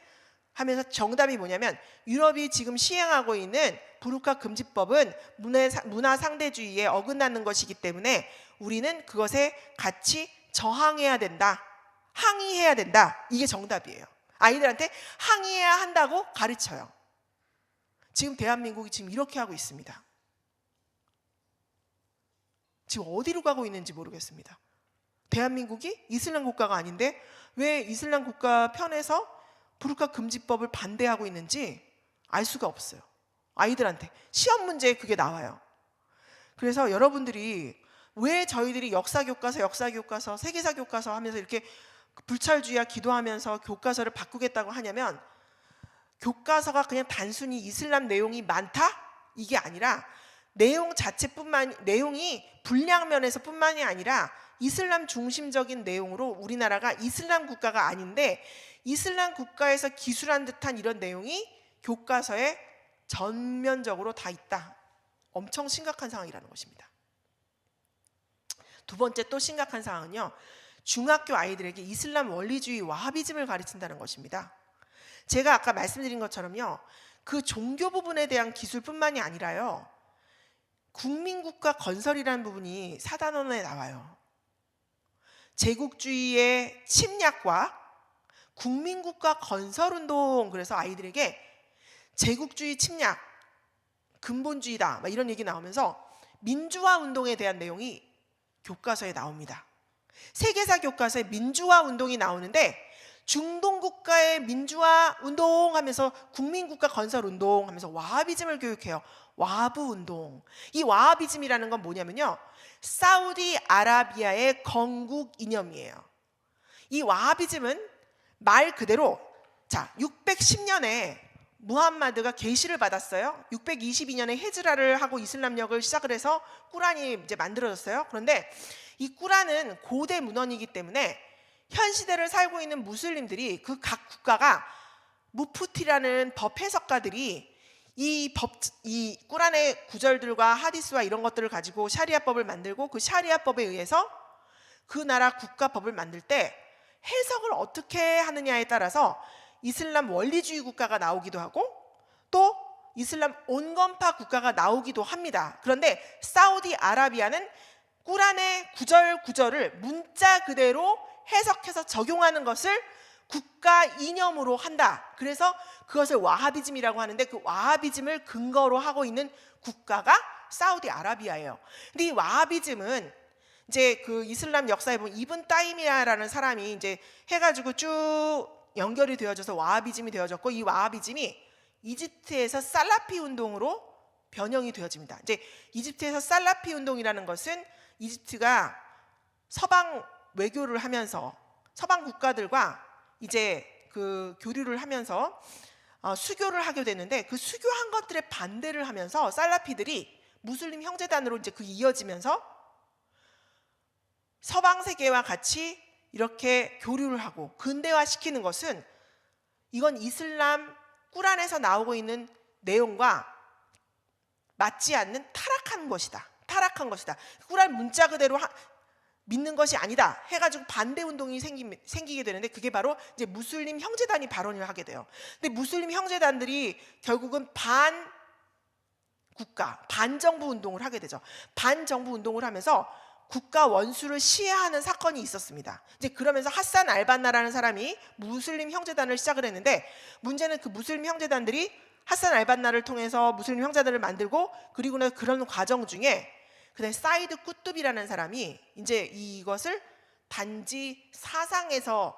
하면서 정답이 뭐냐면, 유럽이 지금 시행하고 있는 부르카 금지법은 문화 상대주의에 어긋나는 것이기 때문에 우리는 그것에 같이 저항해야 된다, 항의해야 된다. 이게 정답이에요. 아이들한테 항의해야 한다고 가르쳐요. 지금 대한민국이 지금 이렇게 하고 있습니다. 지금 어디로 가고 있는지 모르겠습니다. 대한민국이 이슬람 국가가 아닌데 왜 이슬람 국가 편에서 부르카 금지법을 반대하고 있는지 알 수가 없어요. 아이들한테 시험 문제에 그게 나와요. 그래서 여러분들이 왜 저희들이 역사교과서, 세계사교과서 하면서 이렇게 불찰주의와 기도하면서 교과서를 바꾸겠다고 하냐면, 교과서가 그냥 단순히 이슬람 내용이 많다? 이게 아니라 내용이 분량면에서뿐만이 아니라 이슬람 중심적인 내용으로, 우리나라가 이슬람 국가가 아닌데 이슬람 국가에서 기술한 듯한 이런 내용이 교과서에 전면적으로 다 있다. 엄청 심각한 상황이라는 것입니다. 두 번째 또 심각한 상황은요, 중학교 아이들에게 이슬람 원리주의 와하비즘을 가르친다는 것입니다. 제가 아까 말씀드린 것처럼요, 그 종교 부분에 대한 기술뿐만이 아니라요, 국민국가 건설이라는 부분이 4단원에 나와요. 제국주의의 침략과 국민국가 건설운동, 그래서 아이들에게 제국주의 침략, 근본주의다 막 이런 얘기 나오면서 민주화 운동에 대한 내용이 교과서에 나옵니다. 세계사 교과서에 민주화 운동이 나오는데, 중동 국가의 민주화 운동 하면서 국민국가 건설 운동 하면서 와하비즘을 교육해요. 와하브 운동. 이 와하비즘이라는 건 뭐냐면요, 사우디아라비아의 건국 이념이에요. 이 와하비즘은 말 그대로 610년에 무함마드가 계시를 받았어요. 622년에 헤즈라를 하고 이슬람력을 시작을 해서 꾸란이 이제 만들어졌어요. 그런데 이 꾸란은 고대 문헌이기 때문에 현 시대를 살고 있는 무슬림들이, 그 각 국가가 무프티라는 법 해석가들이 이 꾸란의 구절들과 하디스와 이런 것들을 가지고 샤리아법을 만들고, 그 샤리아법에 의해서 그 나라 국가법을 만들 때 해석을 어떻게 하느냐에 따라서 이슬람 원리주의 국가가 나오기도 하고 또 이슬람 온건파 국가가 나오기도 합니다. 그런데 사우디아라비아는 꾸란의 구절구절을 문자 그대로 해석해서 적용하는 것을 국가 이념으로 한다. 그래서 그것을 와하비즘이라고 하는데, 그 와하비즘을 근거로 하고 있는 국가가 사우디아라비아예요. 근데 이 와하비즘은 이제 그 이슬람 역사에 보면 이븐 따이미야라는 사람이 이제 해가지고 쭉 연결이 되어져서 와하비즘이 되어졌고, 이 와하비즘이 이집트에서 살라피 운동으로 변형이 되어집니다. 이제 이집트에서 살라피 운동이라는 것은 이집트가 서방 외교를 하면서 서방 국가들과 이제 그 교류를 하면서 수교를 하게 되는데, 그 수교한 것들에 반대를 하면서 살라피들이 무슬림 형제단으로 이제 그 이어지면서 서방 세계와 같이 이렇게 교류를 하고 근대화시키는 것은, 이건 이슬람 꾸란에서 나오고 있는 내용과 맞지 않는 타락한 것이다. 타락한 것이다. 꾸란 문자 그대로 믿는 것이 아니다 해가지고 반대 운동이 생기게 되는데, 그게 바로 이제 무슬림 형제단이 발언을 하게 돼요. 근데 무슬림 형제단들이 결국은 반국가, 반정부 운동을 하게 되죠. 반정부 운동을 하면서 국가 원수를 시해하는 사건이 있었습니다. 이제 그러면서 하산 알반나라는 사람이 무슬림 형제단을 시작을 했는데, 문제는 그 무슬림 형제단들이 하산 알반나를 통해서 무슬림 형제단을 만들고, 그리고 나서 그런 과정 중에 그다음에 사이드 꾸뚜비라는 사람이 이제 이것을 단지 사상에서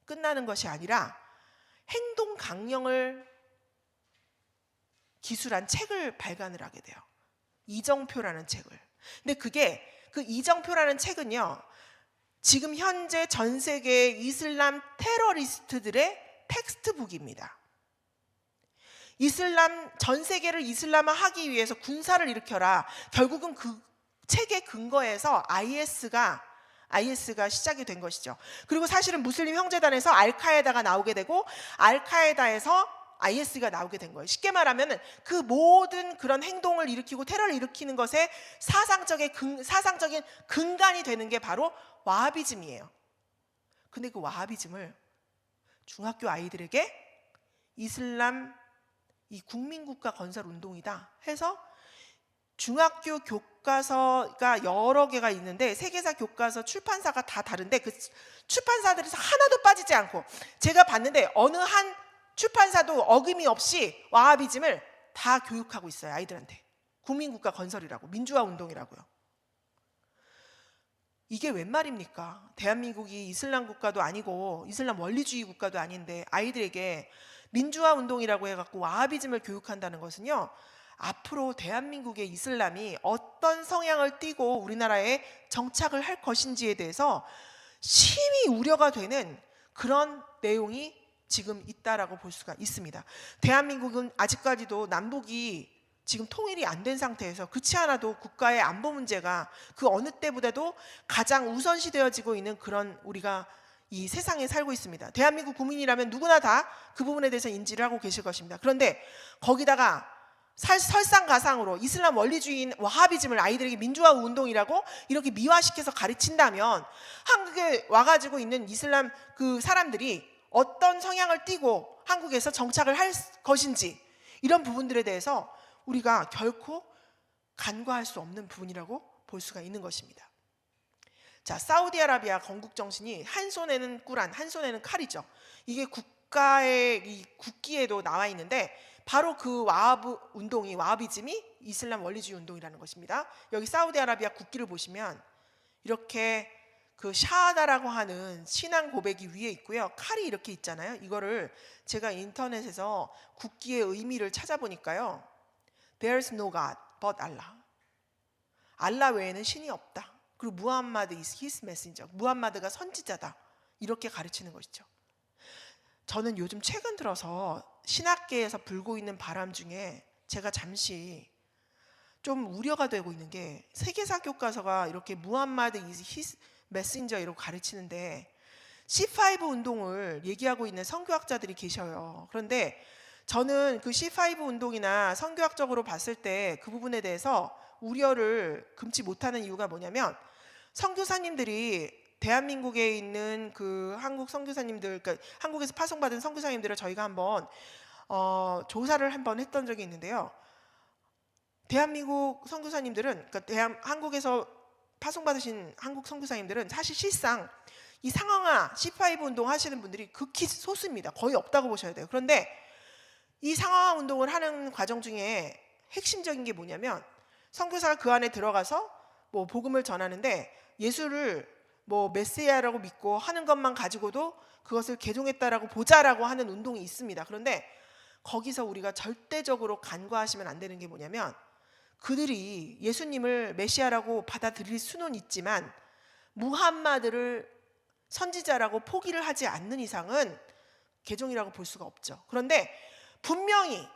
끝나는 것이 아니라 행동 강령을 기술한 책을 발간을 하게 돼요. 이정표라는 책을. 근데 그게 그 이정표라는 책은요, 지금 현재 전 세계 이슬람 테러리스트들의 텍스트북입니다. 전 세계를 이슬람화하기 위해서 군사를 일으켜라. 결국은 그 책의 근거에서 IS가 시작이 된 것이죠. 그리고 사실은 무슬림 형제단에서 알카에다가 나오게 되고, 알카에다에서 IS가 나오게 된 거예요. 쉽게 말하면 그 모든 그런 행동을 일으키고 테러를 일으키는 것에 사상적인 근간이 되는 게 바로 와하비즘이에요. 근데 그 와하비즘을 중학교 아이들에게 이슬람 이 국민국가 건설 운동이다 해서 중학교 교과서가 여러 개가 있는데, 세계사 교과서 출판사가 다 다른데 그 출판사들에서 하나도 빠지지 않고, 제가 봤는데 어느 한 출판사도 어김이 없이 와하비즘을 다 교육하고 있어요. 아이들한테. 국민국가 건설이라고, 민주화 운동이라고요. 이게 웬 말입니까? 대한민국이 이슬람 국가도 아니고 이슬람 원리주의 국가도 아닌데 아이들에게 민주화 운동이라고 해갖고 와하비즘을 교육한다는 것은요, 앞으로 대한민국의 이슬람이 어떤 성향을 띠고 우리나라에 정착을 할 것인지에 대해서 심히 우려가 되는 그런 내용이 지금 있다라고 볼 수가 있습니다. 대한민국은 아직까지도 남북이 지금 통일이 안 된 상태에서 그렇지 않아도 국가의 안보 문제가 그 어느 때보다도 가장 우선시되어지고 있는 그런 우리가 이 세상에 살고 있습니다. 대한민국 국민이라면 누구나 다 그 부분에 대해서 인지를 하고 계실 것입니다. 그런데 거기다가 설상가상으로 이슬람 원리주의인 와하비즘을 아이들에게 민주화 운동이라고 이렇게 미화시켜서 가르친다면, 한국에 와가지고 있는 이슬람 그 사람들이 어떤 성향을 띠고 한국에서 정착을 할 것인지, 이런 부분들에 대해서 우리가 결코 간과할 수 없는 부분이라고 볼 수가 있는 것입니다. 자, 사우디아라비아 건국 정신이 한 손에는 꾸란, 한 손에는 칼이죠. 이게 국가의 이 국기에도 나와 있는데, 바로 그 와하비즘이 이슬람 원리주의 운동이라는 것입니다. 여기 사우디아라비아 국기를 보시면 이렇게 그 샤하다라고 하는 신앙 고백이 위에 있고요. 칼이 이렇게 있잖아요. 이거를 제가 인터넷에서 국기의 의미를 찾아보니까요, There's no God but Allah. 알라 외에는 신이 없다. 그리고 무함마드 is his messenger. 무함마드가 선지자다. 이렇게 가르치는 것이죠. 저는 요즘 최근 들어서 신학계에서 불고 있는 바람 중에 제가 잠시 좀 우려가 되고 있는 게, 세계사 교과서가 이렇게 무함마드 is his messenger 이라고 가르치는데 C5 운동을 얘기하고 있는 선교학자들이 계셔요. 그런데 저는 그 C5 운동이나 선교학적으로 봤을 때 그 부분에 대해서 우려를 금치 못하는 이유가 뭐냐면, 선교사님들이 대한민국에 있는 그 한국 선교사님들, 그러니까 한국에서 파송받은 선교사님들을 저희가 한번 조사를 한번 했던 적이 있는데요. 대한민국 선교사님들은, 그러니까 한국에서 파송받으신 한국 선교사님들은 사실 실상 이 상황화 C5 운동 하시는 분들이 극히 소수입니다. 거의 없다고 보셔야 돼요. 그런데 이 상황화 운동을 하는 과정 중에 핵심적인 게 뭐냐면, 선교사가 그 안에 들어가서 뭐 복음을 전하는데 예수를 뭐 메시아라고 믿고 하는 것만 가지고도 그것을 개종했다라고 보자라고 하는 운동이 있습니다. 그런데 거기서 우리가 절대적으로 간과하시면 안 되는 게 뭐냐면, 그들이 예수님을 메시아라고 받아들일 수는 있지만 무함마드를 선지자라고 포기를 하지 않는 이상은 개종이라고 볼 수가 없죠. 그런데 분명히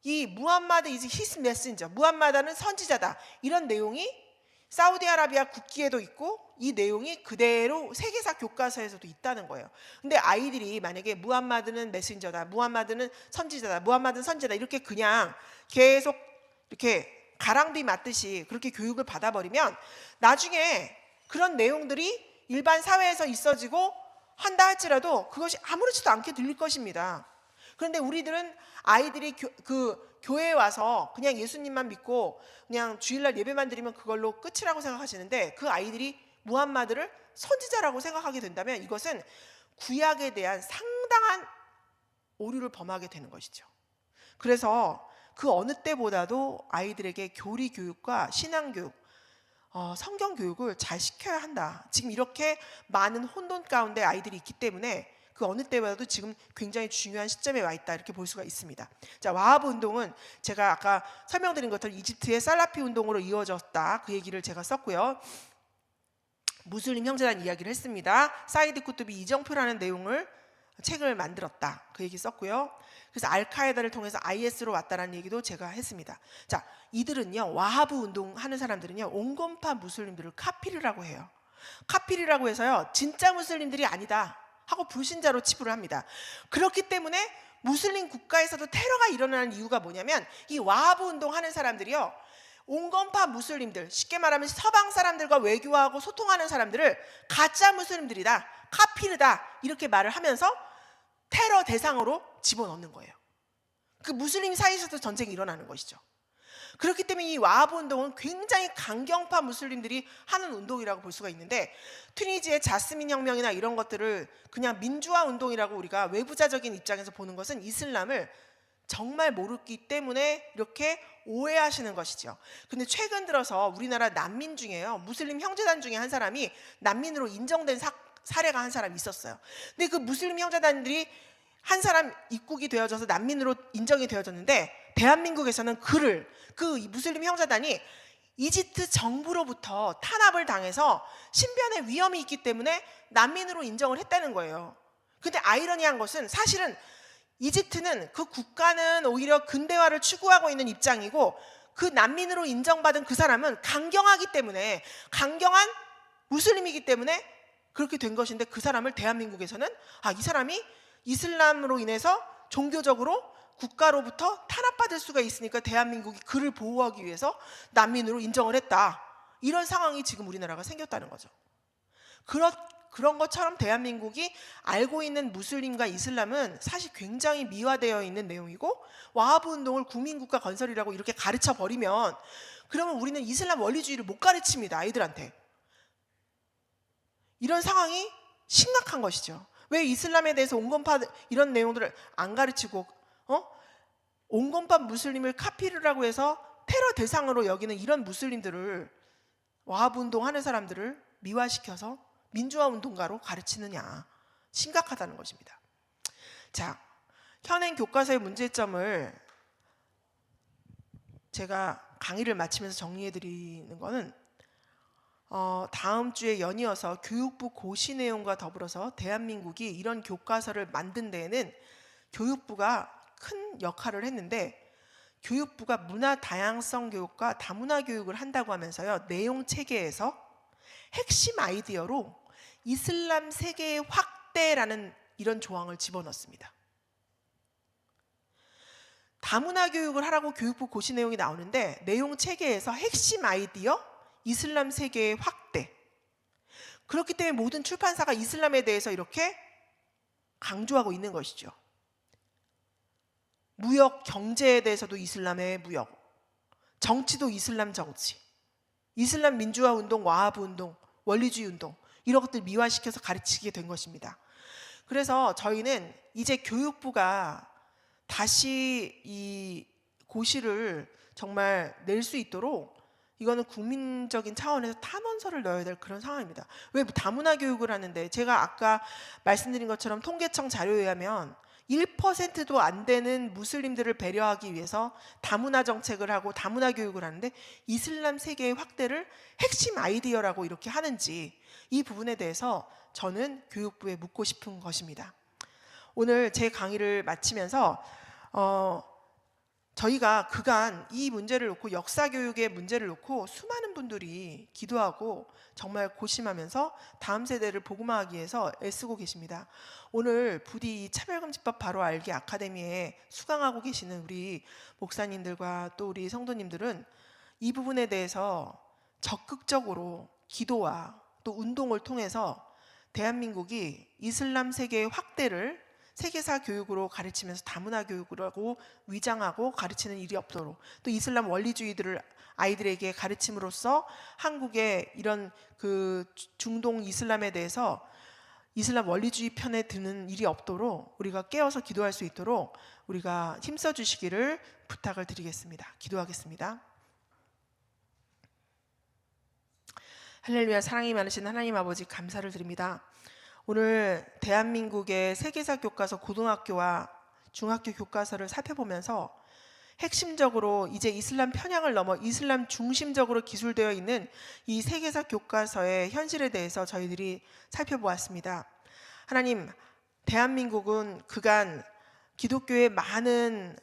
이 무함마드 is his messenger, 무함마드는 선지자다, 이런 내용이 사우디아라비아 국기에도 있고 이 내용이 그대로 세계사 교과서에서도 있다는 거예요. 근데 아이들이 만약에 무함마드는 메신저다, 무함마드는 선지자다, 무함마드는 선지자다, 이렇게 그냥 계속 이렇게 가랑비 맞듯이 그렇게 교육을 받아버리면 나중에 그런 내용들이 일반 사회에서 있어지고 한다 할지라도 그것이 아무렇지도 않게 들릴 것입니다. 그런데 우리들은 아이들이 교회에 와서 그냥 예수님만 믿고 그냥 주일날 예배만 드리면 그걸로 끝이라고 생각하시는데, 그 아이들이 무함마드를 선지자라고 생각하게 된다면 이것은 구약에 대한 상당한 오류를 범하게 되는 것이죠. 그래서 그 어느 때보다도 아이들에게 교리 교육과 신앙 교육, 성경 교육을 잘 시켜야 한다. 지금 이렇게 많은 혼돈 가운데 아이들이 있기 때문에 그 어느 때보다도 지금 굉장히 중요한 시점에 와 있다, 이렇게 볼 수가 있습니다. 자, 와하브 운동은 제가 아까 설명드린 것처럼 이집트의 살라피 운동으로 이어졌다, 그 얘기를 제가 썼고요. 무슬림 형제단 이야기를 했습니다. 사이드 쿠투비 이정표라는 내용을 책을 만들었다, 그 얘기 썼고요. 그래서 알카에다를 통해서 IS로 왔다라는 얘기도 제가 했습니다. 자, 이들은요, 와하브 운동하는 사람들은요, 온건파 무슬림들을 카피르라고 해요. 카피르라고 해서요, 진짜 무슬림들이 아니다 하고 불신자로 치부를 합니다. 그렇기 때문에 무슬림 국가에서도 테러가 일어나는 이유가 뭐냐면, 이 와하브 운동하는 사람들이요, 온건파 무슬림들, 쉽게 말하면 서방 사람들과 외교하고 소통하는 사람들을 가짜 무슬림들이다, 카피르다, 이렇게 말을 하면서 테러 대상으로 집어넣는 거예요. 그 무슬림 사이에서도 전쟁이 일어나는 것이죠. 그렇기 때문에 이 와하브 운동은 굉장히 강경파 무슬림들이 하는 운동이라고 볼 수가 있는데, 튀니지의 자스민 혁명이나 이런 것들을 그냥 민주화 운동이라고 우리가 외부자적인 입장에서 보는 것은 이슬람을 정말 모르기 때문에 이렇게 오해하시는 것이죠. 근데 최근 들어서 우리나라 난민 중에요, 무슬림 형제단 중에 한 사람이 난민으로 인정된 사례가 한 사람이 있었어요. 근데 그 무슬림 형제단들이 한 사람 입국이 되어져서 난민으로 인정이 되어졌는데, 대한민국에서는 그 무슬림 형제단이 이집트 정부로부터 탄압을 당해서 신변의 위험이 있기 때문에 난민으로 인정을 했다는 거예요. 근데 아이러니한 것은, 사실은 이집트는, 그 국가는 오히려 근대화를 추구하고 있는 입장이고, 그 난민으로 인정받은 그 사람은 강경하기 때문에, 강경한 무슬림이기 때문에 그렇게 된 것인데, 그 사람을 대한민국에서는 이 사람이 이슬람으로 인해서 종교적으로 국가로부터 탄압받을 수가 있으니까 대한민국이 그를 보호하기 위해서 난민으로 인정을 했다, 이런 상황이 지금 우리나라가 생겼다는 거죠. 그런 것처럼 대한민국이 알고 있는 무슬림과 이슬람은 사실 굉장히 미화되어 있는 내용이고, 와하브 운동을 국민국가 건설이라고 이렇게 가르쳐 버리면, 그러면 우리는 이슬람 원리주의를 못 가르칩니다, 아이들한테. 이런 상황이 심각한 것이죠. 왜 이슬람에 대해서 온건파 이런 내용들을 안 가르치고 온건파 무슬림을 카피르라고 해서 테러 대상으로 여기는 이런 무슬림들을, 와하브 운동하는 사람들을 미화시켜서 민주화 운동가로 가르치느냐, 심각하다는 것입니다. 자, 현행 교과서의 문제점을 제가 강의를 마치면서 정리해 드리는 거는, 다음 주에 연이어서 교육부 고시 내용과 더불어서 대한민국이 이런 교과서를 만든 데에는 교육부가 큰 역할을 했는데, 교육부가 문화 다양성 교육과 다문화 교육을 한다고 하면서요, 내용 체계에서 핵심 아이디어로 이슬람 세계의 확대라는 이런 조항을 집어넣습니다. 다문화 교육을 하라고 교육부 고시 내용이 나오는데, 내용 체계에서 핵심 아이디어 이슬람 세계의 확대. 그렇기 때문에 모든 출판사가 이슬람에 대해서 이렇게 강조하고 있는 것이죠. 무역, 경제에 대해서도 이슬람의 무역, 정치도 이슬람 정치, 이슬람 민주화 운동, 와하브 운동, 원리주의 운동, 이런 것들 미화시켜서 가르치게 된 것입니다. 그래서 저희는 이제 교육부가 다시 이 고시를 정말 낼 수 있도록 이거는 국민적인 차원에서 탄원서를 넣어야 될 그런 상황입니다. 왜 다문화 교육을 하는데, 제가 아까 말씀드린 것처럼 통계청 자료에 의하면 1%도 안 되는 무슬림들을 배려하기 위해서 다문화 정책을 하고 다문화 교육을 하는데 이슬람 세계의 확대를 핵심 아이디어라고 이렇게 하는지, 이 부분에 대해서 저는 교육부에 묻고 싶은 것입니다. 오늘 제 강의를 마치면서 저희가 그간 이 문제를 놓고, 역사 교육의 문제를 놓고 수많은 분들이 기도하고 정말 고심하면서 다음 세대를 복음화하기 위해서 애쓰고 계십니다. 오늘 부디 이 차별금지법 바로 알기 아카데미에 수강하고 계시는 우리 목사님들과 또 우리 성도님들은 이 부분에 대해서 적극적으로 기도와 또 운동을 통해서 대한민국이 이슬람 세계의 확대를 세계사 교육으로 가르치면서 다문화 교육이라고 위장하고 가르치는 일이 없도록, 또 이슬람 원리주의들을 아이들에게 가르침으로써 한국의 이런 그 중동 이슬람에 대해서 이슬람 원리주의 편에 드는 일이 없도록 우리가 깨어서 기도할 수 있도록 우리가 힘써 주시기를 부탁을 드리겠습니다. 기도하겠습니다. 할렐루야. 사랑이 많으신 하나님 아버지, 감사를 드립니다. 오늘 대한민국의 세계사 교과서 고등학교와 중학교 교과서를 살펴보면서 핵심적으로 이제 이슬람 편향을 넘어 이슬람 중심적으로 기술되어 있는 이 세계사 교과서의 현실에 대해서 저희들이 살펴보았습니다. 하나님, 대한민국은 그간 기독교의 많은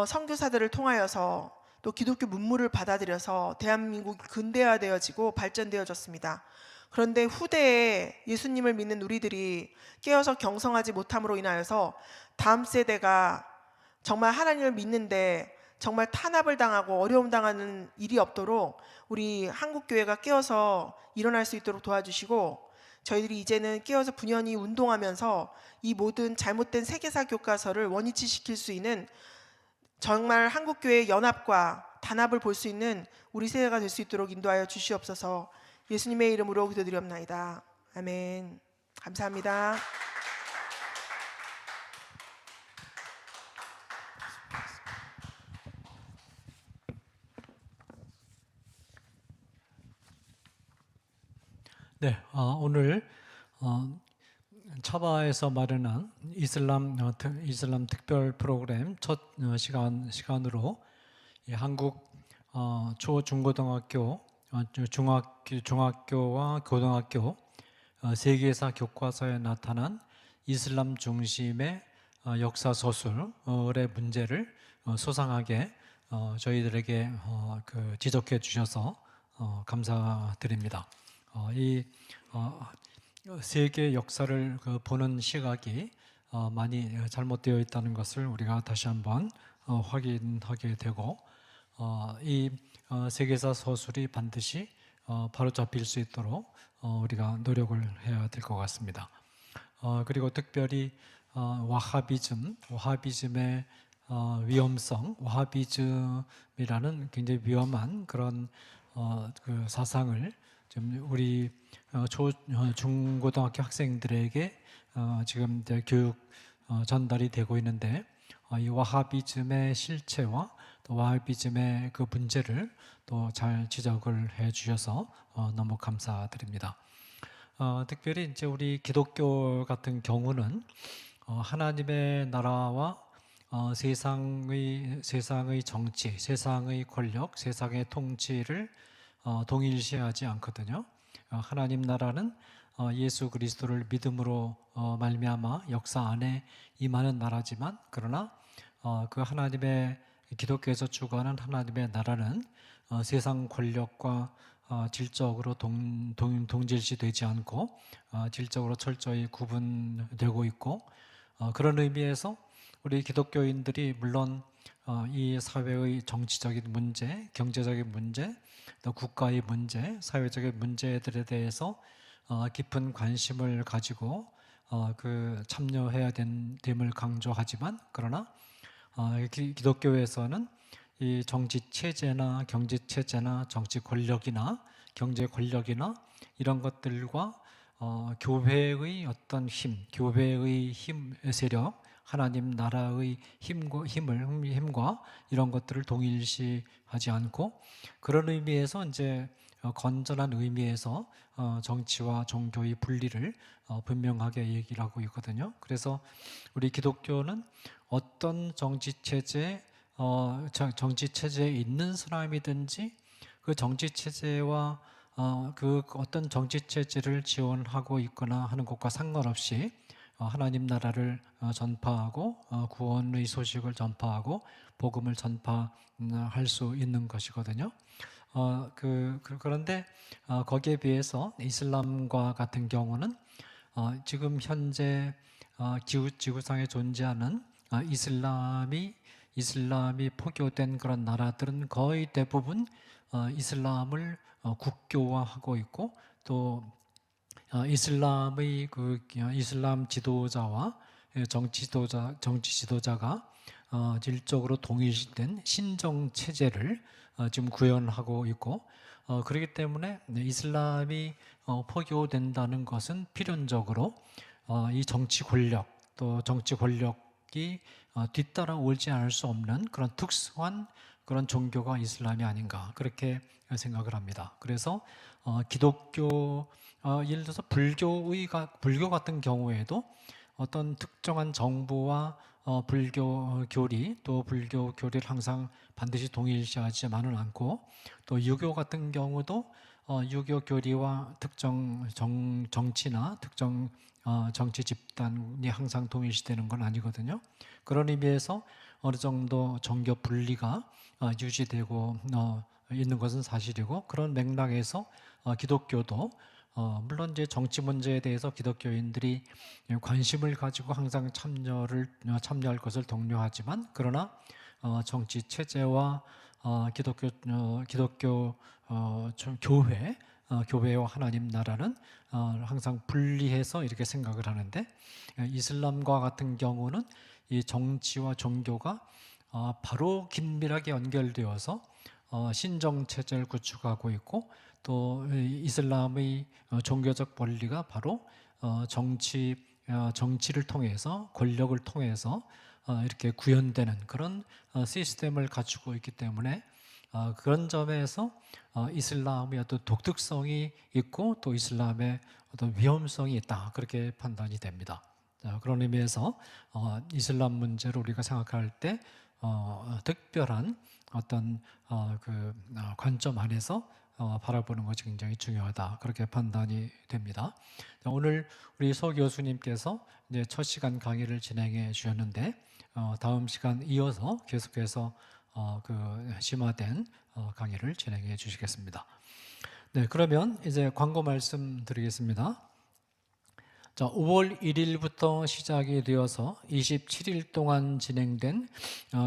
선교사들을 통하여서 또 기독교 문물을 받아들여서 대한민국이 근대화되어지고 발전되어졌습니다. 그런데 후대에 예수님을 믿는 우리들이 깨어서 경성하지 못함으로 인하여서 다음 세대가 정말 하나님을 믿는데 정말 탄압을 당하고 어려움 당하는 일이 없도록 우리 한국교회가 깨어서 일어날 수 있도록 도와주시고, 저희들이 이제는 깨어서 분연히 운동하면서 이 모든 잘못된 세계사 교과서를 원위치시킬 수 있는 정말 한국교회의 연합과 단합을 볼 수 있는 우리 세대가 될 수 있도록 인도하여 주시옵소서. 예수님의 이름으로 기도드리옵나이다. 아멘. 감사합니다. 네, 오늘 차바에서 마련한 이슬람 특별 프로그램 첫 시간으로 한국 중고등학교, 중학교와 고등학교 세계사 교과서에 나타난 이슬람 중심의 역사 소설의 문제를 소상하게 저희들에게 지적해 주셔서 감사드립니다. 이 세계 역사를 보는 시각이 많이 잘못되어 있다는 것을 우리가 다시 한번 확인하게 되고, 이 세계사 서술이 반드시 바로잡힐 수 있도록 우리가 노력을 해야 될 것 같습니다. 그리고 특별히 와하비즘의 위험성, 와하비즘이라는 굉장히 위험한 그런 그 사상을 좀 우리 중고등학교 학생들에게 지금 교육 전달이 되고 있는데, 이 와하비즘의 실체와 또 와하비즘의 그 문제를 또 잘 지적을 해 주셔서 너무 감사드립니다. 특별히 이제 우리 기독교 같은 경우는 하나님의 나라와 세상의 정치, 세상의 권력, 세상의 통치를 동일시하지 않거든요. 하나님 나라는 예수 그리스도를 믿음으로 말미암아 역사 안에 임하는 나라지만, 그러나 그 하나님의 기독교에서 추구하는 하나님의 나라는 세상 권력과 질적으로 동질시되지 않고 질적으로 철저히 구분되고 있고, 그런 의미에서 우리 기독교인들이 물론 이 사회의 정치적인 문제, 경제적인 문제, 또 국가의 문제, 사회적인 문제들에 대해서 깊은 관심을 가지고 참여해야 됨을 강조하지만, 그러나 기독교에서는 이 정치 체제나 경제 체제나 정치 권력이나 경제 권력이나 이런 것들과 교회의 어떤 힘, 교회의 힘 세력, 하나님 나라의 힘과 이런 것들을 동일시하지 않고 그런 의미에서 이제 건전한 의미에서 정치와 종교의 분리를 분명하게 얘기를 하고 있거든요. 그래서 우리 기독교는 어떤 정치 체제에 있는 사람이든지 그 정치 체제와 그 어떤 정치 체제를 지원하고 있거나 하는 것과 상관없이 하나님 나라를 전파하고 구원의 소식을 전파하고 복음을 전파할 수 있는 것이거든요. 그런데 거기에 비해서 이슬람과 같은 경우는 지금 현재 지구상에 존재하는 이슬람이 포교된 그런 나라들은 거의 대부분 이슬람을 국교화하고 있고 또 이슬람 지도자와 정치 지도자가 질적으로 동일시된 신정 체제를 지금 구현하고 있고 그렇기 때문에 이슬람이 포교된다는 것은 필연적으로 이 정치 권력 또 정치 권력이 뒤따라 오지 않을 수 없는 그런 특수한 그런 종교가 이슬람이 아닌가 그렇게 생각을 합니다. 그래서 기독교 예를 들어서 불교 같은 경우에도 어떤 특정한 정부와 불교 교리 또 불교 교리를 항상 반드시 동일시하지만은 않고 또 유교 같은 경우도 유교 교리와 특정 정치나 특정 정치 집단이 항상 동일시되는 건 아니거든요. 그런 의미에서 어느 정도 정교 분리가 유지되고 있는 것은 사실이고 그런 맥락에서 기독교도 물론 이제 정치 문제에 대해서 기독교인들이 관심을 가지고 항상 참여할 것을 독려하지만 그러나 정치 체제와 기독교 교회와 하나님 나라는 항상 분리해서 이렇게 생각을 하는데 이슬람과 같은 경우는 이 정치와 종교가 바로 긴밀하게 연결되어서 신정 체제를 구축하고 있고 또 이슬람의 종교적 원리가 바로 정치를 통해서 권력을 통해서 이렇게 구현되는 그런 시스템을 갖추고 있기 때문에 그런 점에서 이슬람의 어떤 독특성이 있고 또 이슬람의 어떤 위험성이 있다 그렇게 판단이 됩니다. 그런 의미에서 이슬람 문제를 우리가 생각할 때 특별한 어떤 관점 안에서 바라보는 것이 굉장히 중요하다 그렇게 판단이 됩니다. 오늘 우리 서 교수님께서 이제 첫 시간 강의를 진행해 주셨는데 다음 시간 이어서 계속해서 심화된 강의를 진행해 주시겠습니다. 네, 그러면 이제 광고 말씀 드리겠습니다. 자, 5월 1일부터 시작이 되어서 27일 동안 진행된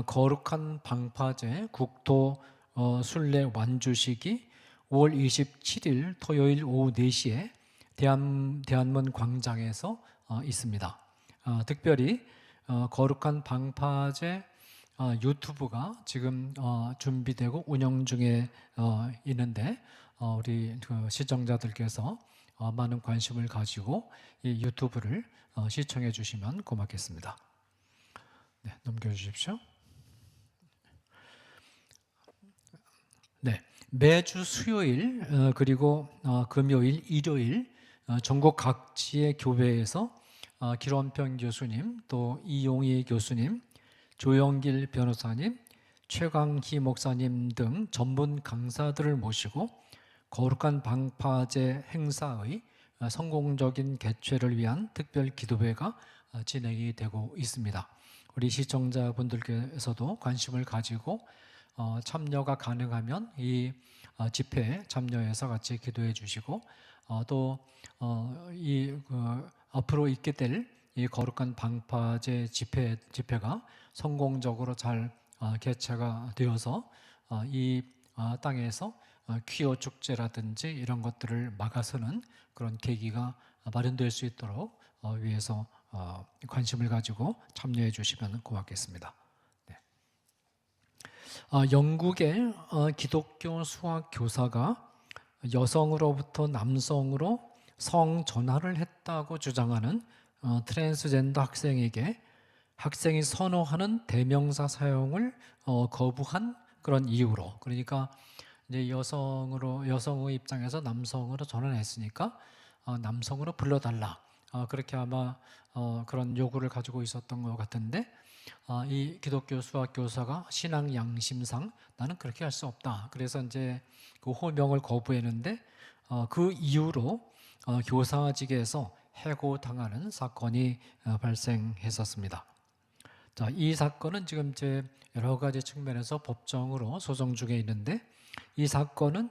거룩한 방파제 국토 순례 완주식이 5월 27일 토요일 오후 4시에 대한문 광장에서 있습니다. 특별히 거룩한 방파제 유튜브가 지금 준비되고 운영 중에 있는데 우리 시청자들께서 많은 관심을 가지고 이 유튜브를 시청해 주시면 고맙겠습니다. 네, 넘겨주십시오. 네, 매주 수요일 그리고 금요일, 일요일 전국 각지의 교회에서 길원평 교수님, 또 이용희 교수님, 조영길 변호사님, 최광희 목사님 등 전문 강사들을 모시고 거룩한 방파제 행사의 성공적인 개최를 위한 특별 기도회가 진행이 되고 있습니다. 우리 시청자분들께서도 관심을 가지고 참여가 가능하면 이 집회에 참여해서 같이 기도해 주시고 또 앞으로 있게 될 이 거룩한 방파제 집회가 성공적으로 잘 개최가 되어서 이 땅에서 퀴어 축제라든지 이런 것들을 막아서는 그런 계기가 마련될 수 있도록 위해서 관심을 가지고 참여해 주시면 고맙겠습니다. 네. 영국의 기독교 수학 교사가 여성으로부터 남성으로 성 전환을 했다고 주장하는 트랜스젠더 학생에게 학생이 선호하는 대명사 사용을 거부한 그런 이유로, 그러니까 이제 여성의 입장에서 남성으로 전환했으니까 남성으로 불러달라, 그렇게 아마 그런 요구를 가지고 있었던 것 같은데, 이 기독교 수학 교사가 신앙 양심상 나는 그렇게 할 수 없다, 그래서 이제 그 호명을 거부했는데 그 이후로 교사직에서 해고당하는 사건이 발생했었습니다. 자, 이 사건은 지금 이제 여러 가지 측면에서 법정으로 소송 중에 있는데, 이 사건은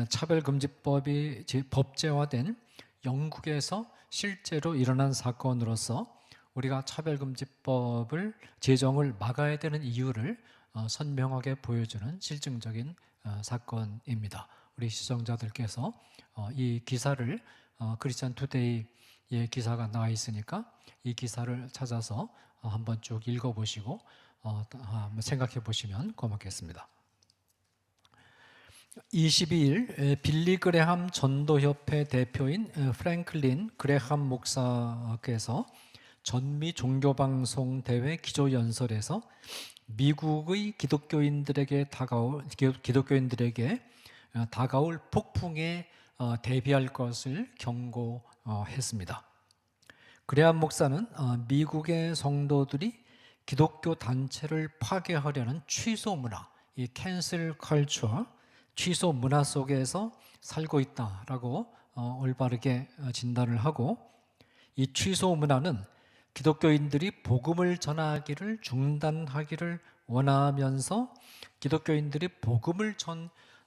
차별금지법이 법제화된 영국에서 실제로 일어난 사건으로서 우리가 차별금지법을 제정을 막아야 되는 이유를 선명하게 보여주는 실증적인 사건입니다. 우리 시청자들께서 이 기사를 크리스천 투데이의 기사가 나와 있으니까 이 기사를 찾아서 한번 쭉 읽어보시고 한번 생각해 보시면 고맙겠습니다. 22일 빌리 그레함 전도협회 대표인 프랭클린 그레함 목사께서 전미 종교방송 대회 기조연설에서 미국의 기독교인들에게 다가올 폭풍에 대비할 것을 경고했습니다. 그레함 목사는 미국의 성도들이 기독교 단체를 파괴하려는 취소 문화, 이 캔슬 컬처, 취소 문화 속에서 살고 있다라고 올바르게 진단을 하고, 이 취소 문화는 기독교인들이 복음을 전하기를 중단하기를 원하면서 기독교인들이 복음을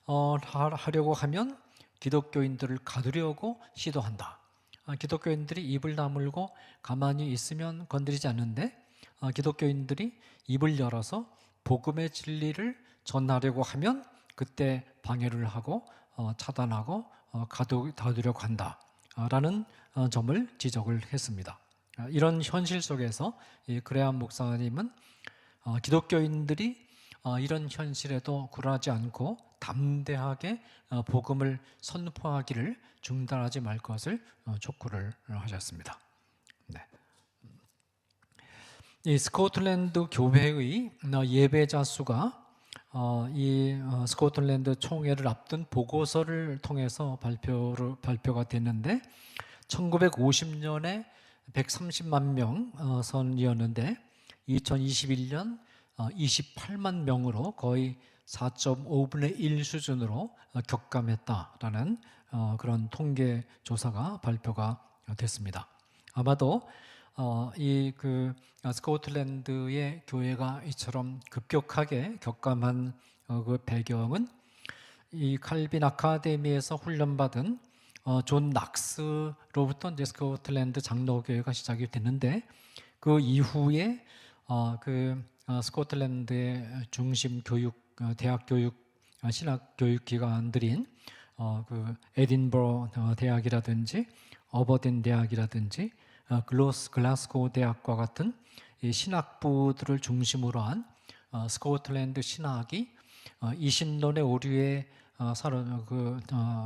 하려고 하면 기독교인들을 가두려고 시도한다. 기독교인들이 입을 다물고 가만히 있으면 건드리지 않는데, 기독교인들이 입을 열어서 복음의 진리를 전하려고 하면 그때 방해를 하고 차단하고 가두려고 한다라는 점을 지적을 했습니다. 이런 현실 속에서 이 그레함 목사님은 기독교인들이 이런 현실에도 굴하지 않고 담대하게 복음을 선포하기를 중단하지 말 것을 촉구를 하셨습니다. 네. 이 스코틀랜드 교회의 예배자 수가 이 스코틀랜드 총회를 앞둔 보고서를 통해서 발표가 됐는데, 1950년에 130만 명 선이었는데 2021년 28만 명으로 거의 4.5분의 1 수준으로 격감했다라는 그런 통계 조사가 발표가 됐습니다. 아마도 이 스코틀랜드의 교회가 이처럼 급격하게 격감한 그 배경은 이 칼빈 아카데미에서 훈련받은 존 낙스로부터 이제 스코틀랜드 장로교회가 시작이 됐는데, 그 이후에 스코틀랜드의 중심 교육, 대학 교육, 신학 교육 기관들인 에딘버러 대학이라든지 어버딘 대학이라든지 글라스고 대학과 같은 이 신학부들을 중심으로 한 스코틀랜드 신학이 이신론의 오류에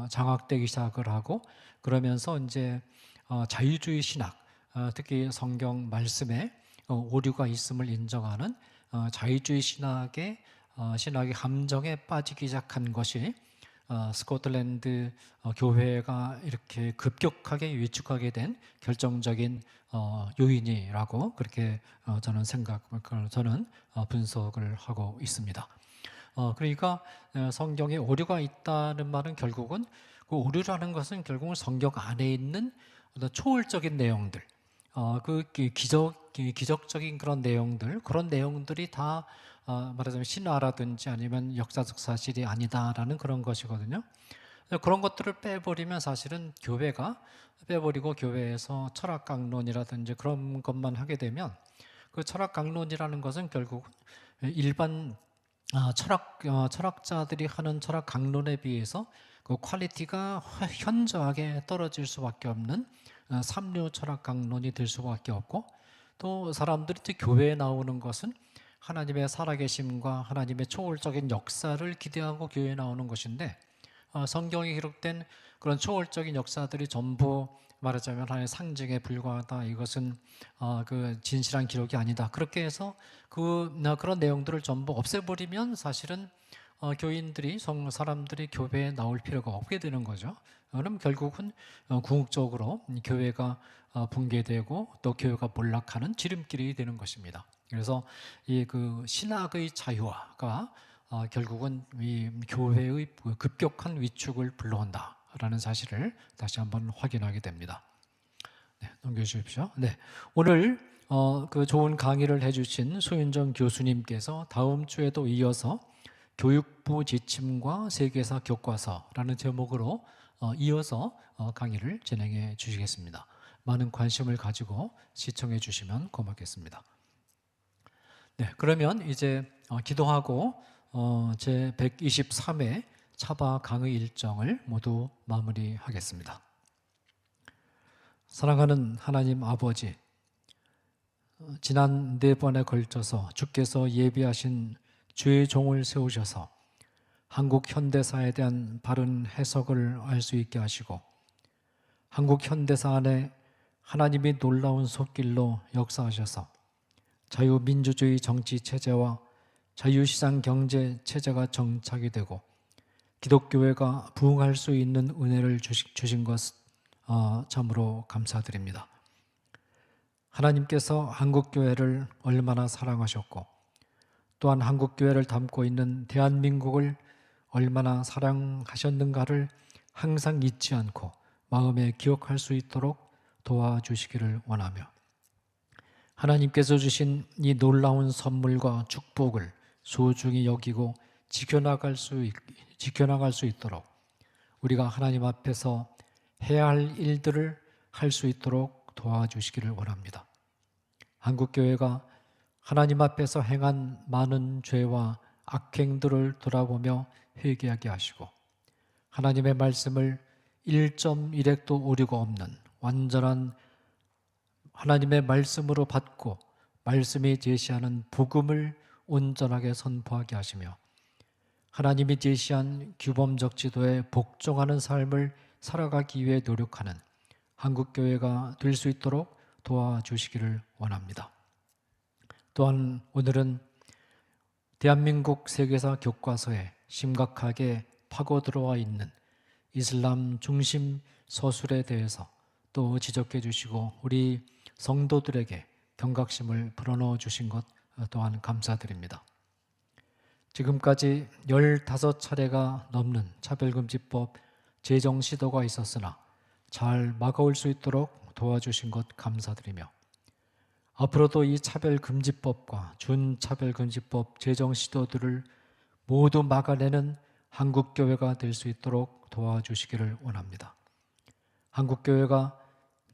장악되기 시작을 하고, 그러면서 이제 자유주의 신학, 특히 성경 말씀에 오류가 있음을 인정하는 자유주의 신학의 함정에 빠지기 시작한 것이 스코틀랜드 교회가 이렇게 급격하게 위축하게 된 결정적인 요인이라고 그렇게 저는 분석을 하고 있습니다. 그러니까 성경에 오류가 있다는 말은 결국은 그 오류라는 것은 결국은 성경 안에 있는 어떤 초월적인 내용들, 기적적인 그런 내용들이 다 말하자면 신화라든지 아니면 역사적 사실이 아니다라는 그런 것이거든요. 그런 것들을 빼버리면 사실은 빼버리고 교회에서 철학 강론이라든지 그런 것만 하게 되면, 그 철학 강론이라는 것은 결국 일반 철학자들이 하는 철학 강론에 비해서 그 퀄리티가 현저하게 떨어질 수밖에 없는 삼류 철학 강론이 될 수밖에 없고, 또 사람들이 교회에 나오는 것은 하나님의 살아계심과 하나님의 초월적인 역사를 기대하고 교회에 나오는 것인데, 성경에 기록된 그런 초월적인 역사들이 전부 말하자면 하나의 상징에 불과하다. 이것은 그 진실한 기록이 아니다. 그렇게 해서 그런 내용들을 전부 없애버리면 사실은 교인들이 사람들이 교회에 나올 필요가 없게 되는 거죠. 그럼 결국은 궁극적으로 교회가 붕괴되고 또 교회가 몰락하는 지름길이 되는 것입니다. 그래서 이 그 신학의 자유화가 결국은 이 교회의 급격한 위축을 불러온다라는 사실을 다시 한번 확인하게 됩니다. 네, 넘겨주십시오. 네, 오늘 그 좋은 강의를 해주신 소윤정 교수님께서 다음 주에도 이어서 교육부 지침과 세계사 교과서라는 제목으로 이어서 강의를 진행해 주시겠습니다. 많은 관심을 가지고 시청해 주시면 고맙겠습니다. 네, 그러면 이제 기도하고 제 123회 차바 강의 일정을 모두 마무리하겠습니다. 사랑하는 하나님 아버지, 지난 4번에 걸쳐서 주께서 예비하신 주의 종을 세우셔서 한국 현대사에 대한 바른 해석을 알 수 있게 하시고 한국 현대사 안에 하나님이 놀라운 손길로 역사하셔서 자유민주주의 정치 체제와 자유시장 경제 체제가 정착이 되고 기독교회가 부흥할 수 있는 은혜를 주신 것 참으로 감사드립니다. 하나님께서 한국교회를 얼마나 사랑하셨고 또한 한국교회를 담고 있는 대한민국을 얼마나 사랑하셨는가를 항상 잊지 않고 마음에 기억할 수 있도록 도와주시기를 원하며 하나님께서 주신 이 놀라운 선물과 축복을 소중히 여기고 지켜나갈 수 있도록 우리가 하나님 앞에서 해야 할 일들을 할 수 있도록 도와주시기를 원합니다. 한국교회가 하나님 앞에서 행한 많은 죄와 악행들을 돌아보며 회개하게 하시고 하나님의 말씀을 1.1핵도 오류가 없는 완전한 하나님의 말씀으로 받고 말씀이 제시하는 복음을 온전하게 선포하게 하시며 하나님이 제시한 규범적 지도에 복종하는 삶을 살아가기 위해 노력하는 한국교회가 될 수 있도록 도와주시기를 원합니다. 또한 오늘은 대한민국 세계사 교과서에 심각하게 파고 들어와 있는 이슬람 중심 서술에 대해서 또 지적해 주시고 우리 성도들에게 경각심을 불어넣어 주신 것 또한 감사드립니다. 지금까지 15차례가 넘는 차별금지법 제정 시도가 있었으나 잘 막아올 수 있도록 도와주신 것 감사드리며 앞으로도 이 차별금지법과 준차별금지법 제정 시도들을 모두 막아내는 한국교회가 될 수 있도록 도와주시기를 원합니다. 한국교회가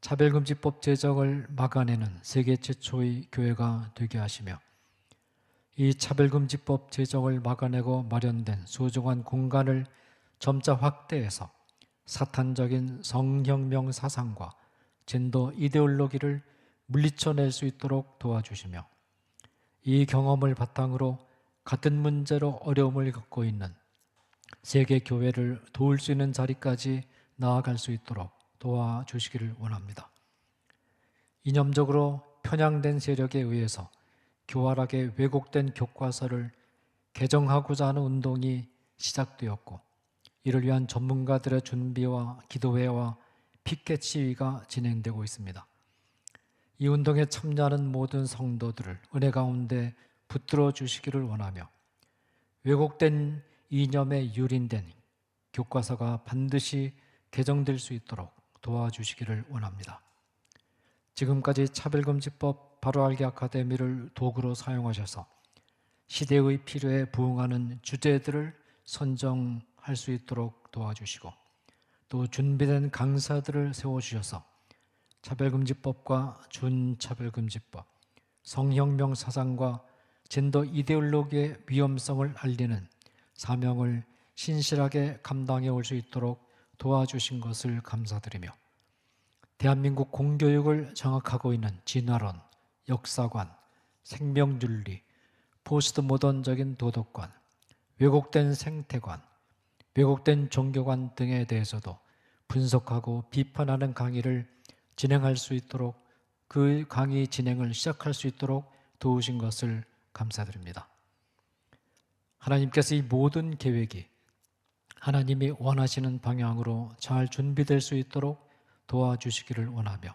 차별금지법 제정을 막아내는 세계 최초의 교회가 되게 하시며 이 차별금지법 제정을 막아내고 마련된 소중한 공간을 점차 확대해서 사탄적인 성혁명 사상과 젠더 이데올로기를 물리쳐낼 수 있도록 도와주시며 이 경험을 바탕으로 같은 문제로 어려움을 겪고 있는 세계 교회를 도울 수 있는 자리까지 나아갈 수 있도록 도와주시기를 원합니다. 이념적으로 편향된 세력에 의해서 교활하게 왜곡된 교과서를 개정하고자 하는 운동이 시작되었고 이를 위한 전문가들의 준비와 기도회와 피켓 시위가 진행되고 있습니다. 이 운동에 참여하는 모든 성도들을 은혜 가운데 붙들어 주시기를 원하며 왜곡된 이념에 유린된 교과서가 반드시 개정될 수 있도록 도와주시기를 원합니다. 지금까지 차별금지법 바로알기 아카데미를 도구로 사용하셔서 시대의 필요에 부응하는 주제들을 선정할 수 있도록 도와주시고 또 준비된 강사들을 세워주셔서 차별금지법과 준차별금지법, 성혁명 사상과 젠더 이데올로기의 위험성을 알리는 사명을 신실하게 감당해 올 수 있도록 도와주신 것을 감사드리며 대한민국 공교육을 장악하고 있는 진화론, 역사관, 생명윤리, 포스트 모던적인 도덕관, 왜곡된 생태관, 왜곡된 종교관 등에 대해서도 분석하고 비판하는 강의를 진행할 수 있도록 그 강의 진행을 시작할 수 있도록 도우신 것을 감사드립니다. 하나님께서 이 모든 계획이 하나님이 원하시는 방향으로 잘 준비될 수 있도록 도와주시기를 원하며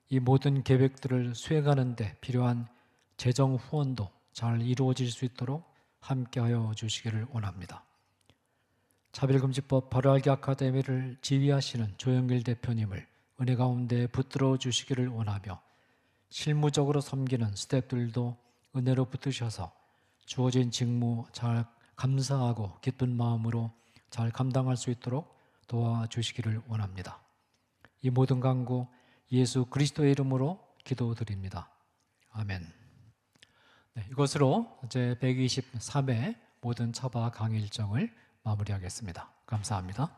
이 모든 계획들을 수행하는 데 필요한 재정 후원도 잘 이루어질 수 있도록 함께하여 주시기를 원합니다. 차별금지법 바로알기 아카데미를 지휘하시는 조영길 대표님을 은혜 가운데 붙들어 주시기를 원하며 실무적으로 섬기는 스태프들도 은혜로 붙으셔서 주어진 직무 잘 감사하고 기쁜 마음으로 잘 감당할 수 있도록 도와주시기를 원합니다. 이 모든 간구 예수 그리스도의 이름으로 기도드립니다. 아멘. 네, 이것으로 제 123회 모든 차바 강의 일정을 마무리하겠습니다. 감사합니다.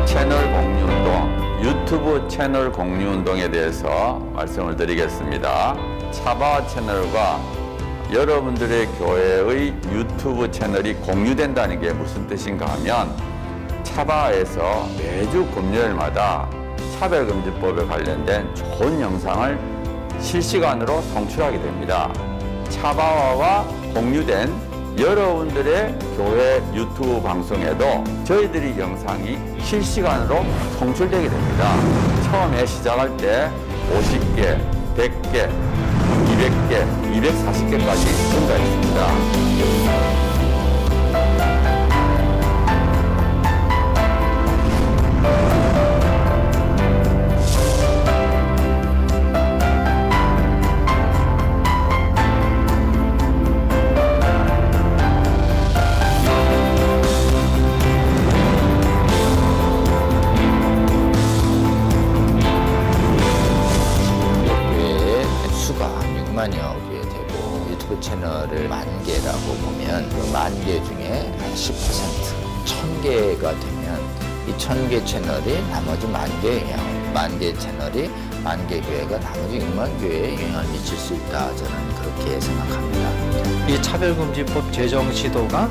채널 공유운동, 유튜브 채널 공유운동에 대해서 말씀을 드리겠습니다. 차바 채널과 여러분들의 교회의 유튜브 채널이 공유된다는 게 무슨 뜻인가 하면 차바에서 매주 금요일마다 차별금지법에 관련된 좋은 영상을 실시간으로 송출하게 됩니다. 차바와와 공유된 여러분들의 교회 유튜브 방송에도 저희들이 영상이 실시간으로 송출되게 됩니다. 처음에 시작할 때 50개, 100개, 200개, 240개까지 증가했습니다. 채널을 10,000개라고 보면 그 10,000개 중에 한 10%, 1,000개가 되면 이 1,000개 채널이 나머지 10,000개에 영향을, 10,000개 채널이 10,000개 교회가 나머지 6만 교회에 영향을 미칠 수 있다. 저는 그렇게 생각합니다. 이 차별금지법 제정 시도가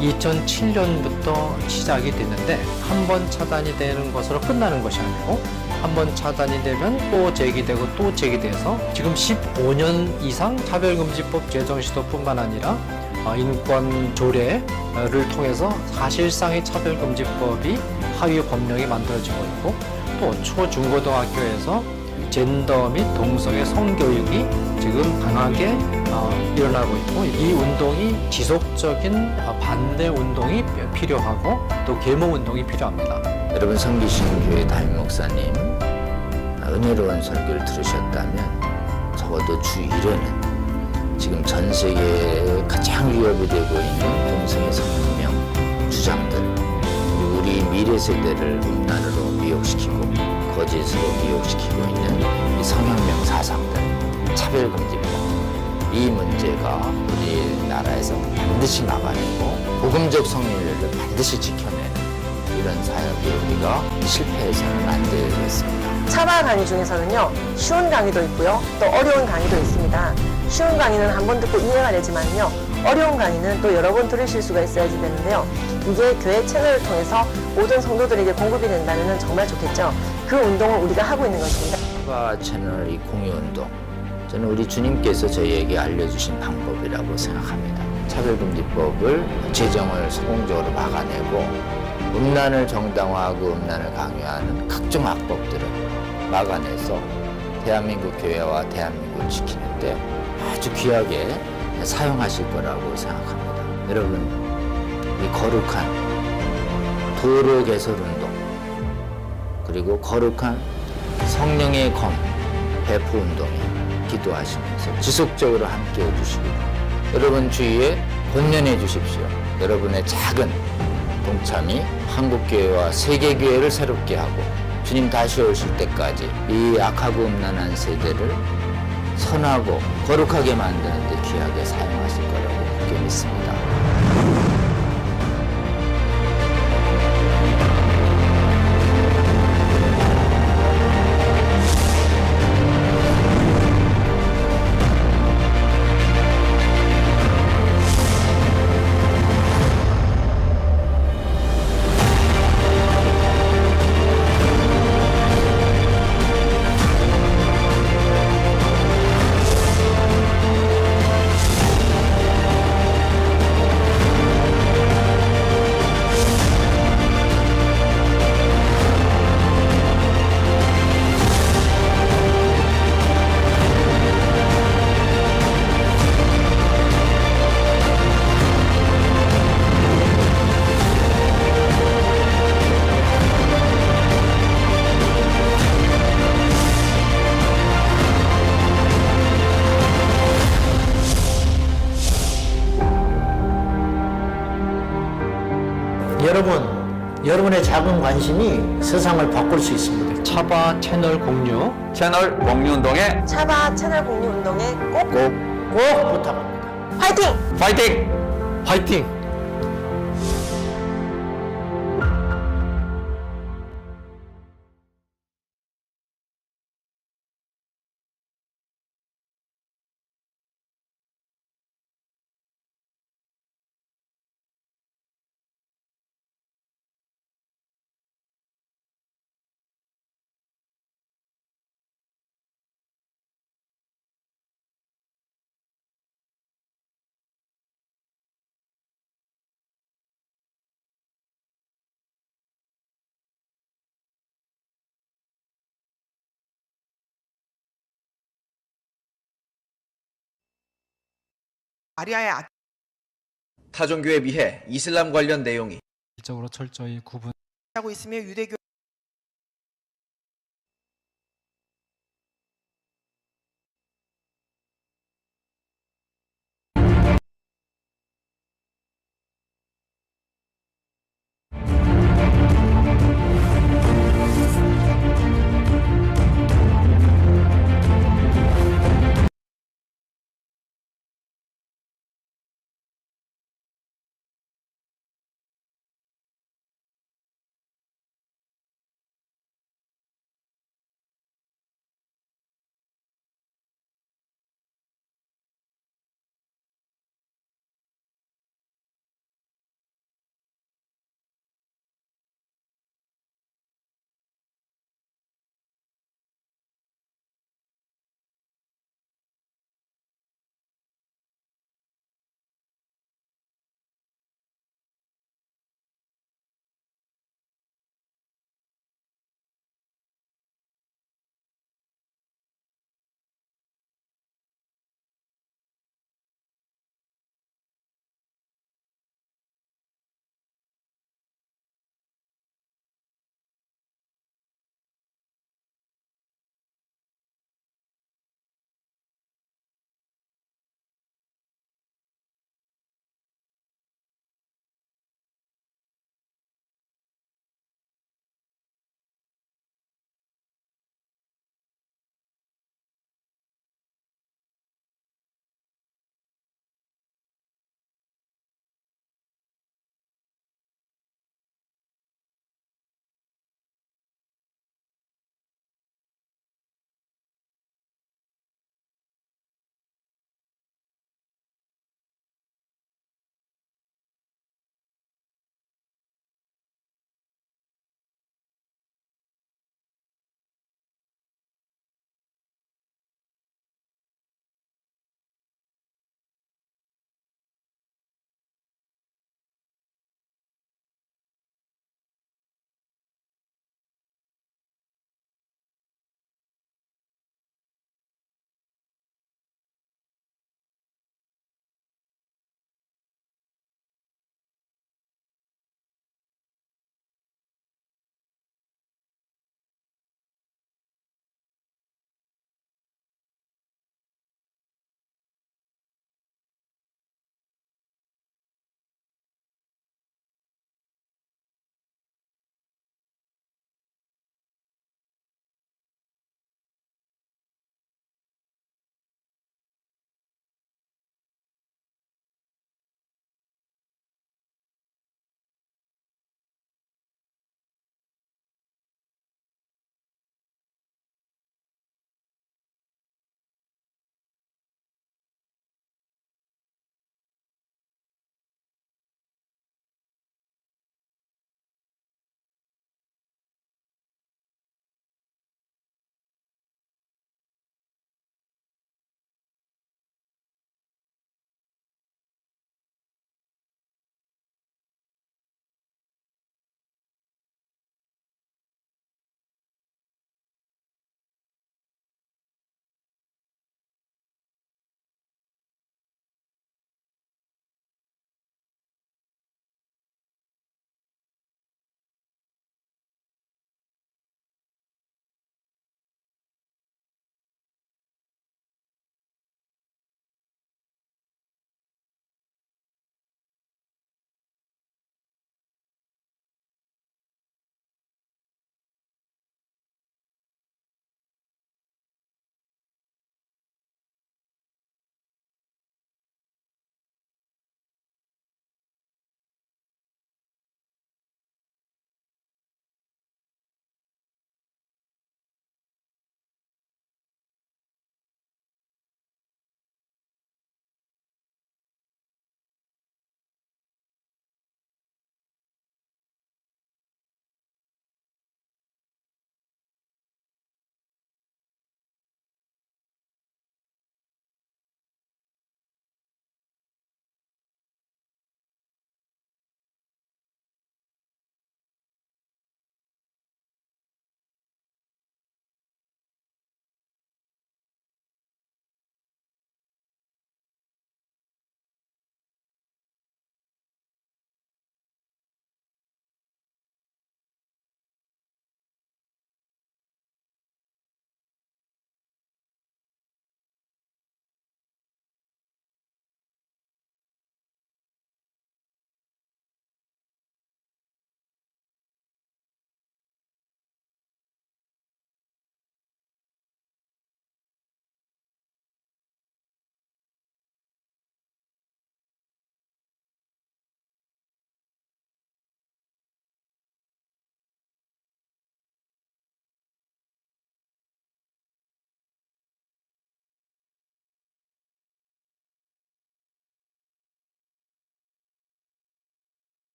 2007년부터 시작이 됐는데 한 번 차단이 되는 것으로 끝나는 것이 아니고 한 번 차단이 되면 또 제기되고 또 제기돼서 지금 15년 이상 차별금지법 제정 시도뿐만 아니라 인권 조례를 통해서 사실상의 차별금지법이 하위 법령이 만들어지고 있고 또 초중고등학교에서 젠더 및 동성애 성교육이 지금 강하게 일어나고 있고 이 운동이 지속적인 반대 운동이 필요하고 또 계몽 운동이 필요합니다. 여러분 섬기신 교회 담임 목사님 은혜로운 설교를 들으셨다면 적어도 주 1회는 지금 전 세계에 가장 위협이 되고 있는 동성애 성혁명 주장들 우리 미래 세대를 음란으로 미혹시키고 거짓으로 미혹시키고 있는 이 성혁명 사상들 차별금지법 이 문제가 우리나라에서 반드시 막아내고 복음적 성인들을 반드시 지켜내는 이런 사역이 우리가 실패해서는 안 되겠습니다. 차바 강의 중에서는요, 쉬운 강의도 있고요, 또 어려운 강의도 있습니다. 쉬운 강의는 한 번 듣고 이해가 되지만요, 어려운 강의는 또 여러 번 들으실 수가 있어야지 되는데요. 이게 교회 채널을 통해서 모든 성도들에게 공급이 된다면 정말 좋겠죠. 그 운동을 우리가 하고 있는 것입니다. 차바 채널 이 공유운동, 저는 우리 주님께서 저희에게 알려주신 방법이라고 생각합니다. 차별금지법을 제정을 성공적으로 막아내고 음란을 정당화하고 음란을 강요하는 각종 악법들을 막아내서 대한민국 교회와 대한민국을 지키는데 아주 귀하게 사용하실 거라고 생각합니다. 여러분, 이 거룩한 도로 개설운동 그리고 거룩한 성령의 검 배포 운동에 기도하시면서 지속적으로 함께 해주시기를 여러분 주위에 권면해 주십시오. 여러분의 작은 동참이 한국교회와 세계교회를 새롭게 하고 주님 다시 오실 때까지 이 악하고 음란한 세대를 선하고 거룩하게 만드는 데 귀하게 사용하실 거라고 굳게 믿습니다. 여러분의 작은 관심이 세상을 바꿀 수 있습니다. 차바 채널 공유 채널 공유 운동에 차바 채널 공유 운동에 꼭 꼭 부탁합니다. 파이팅! 파이팅! 화이팅! 마리아의 타종교에 비해 이슬람 관련 내용이 적으로 철저히 구분. 하고 있으며 유대교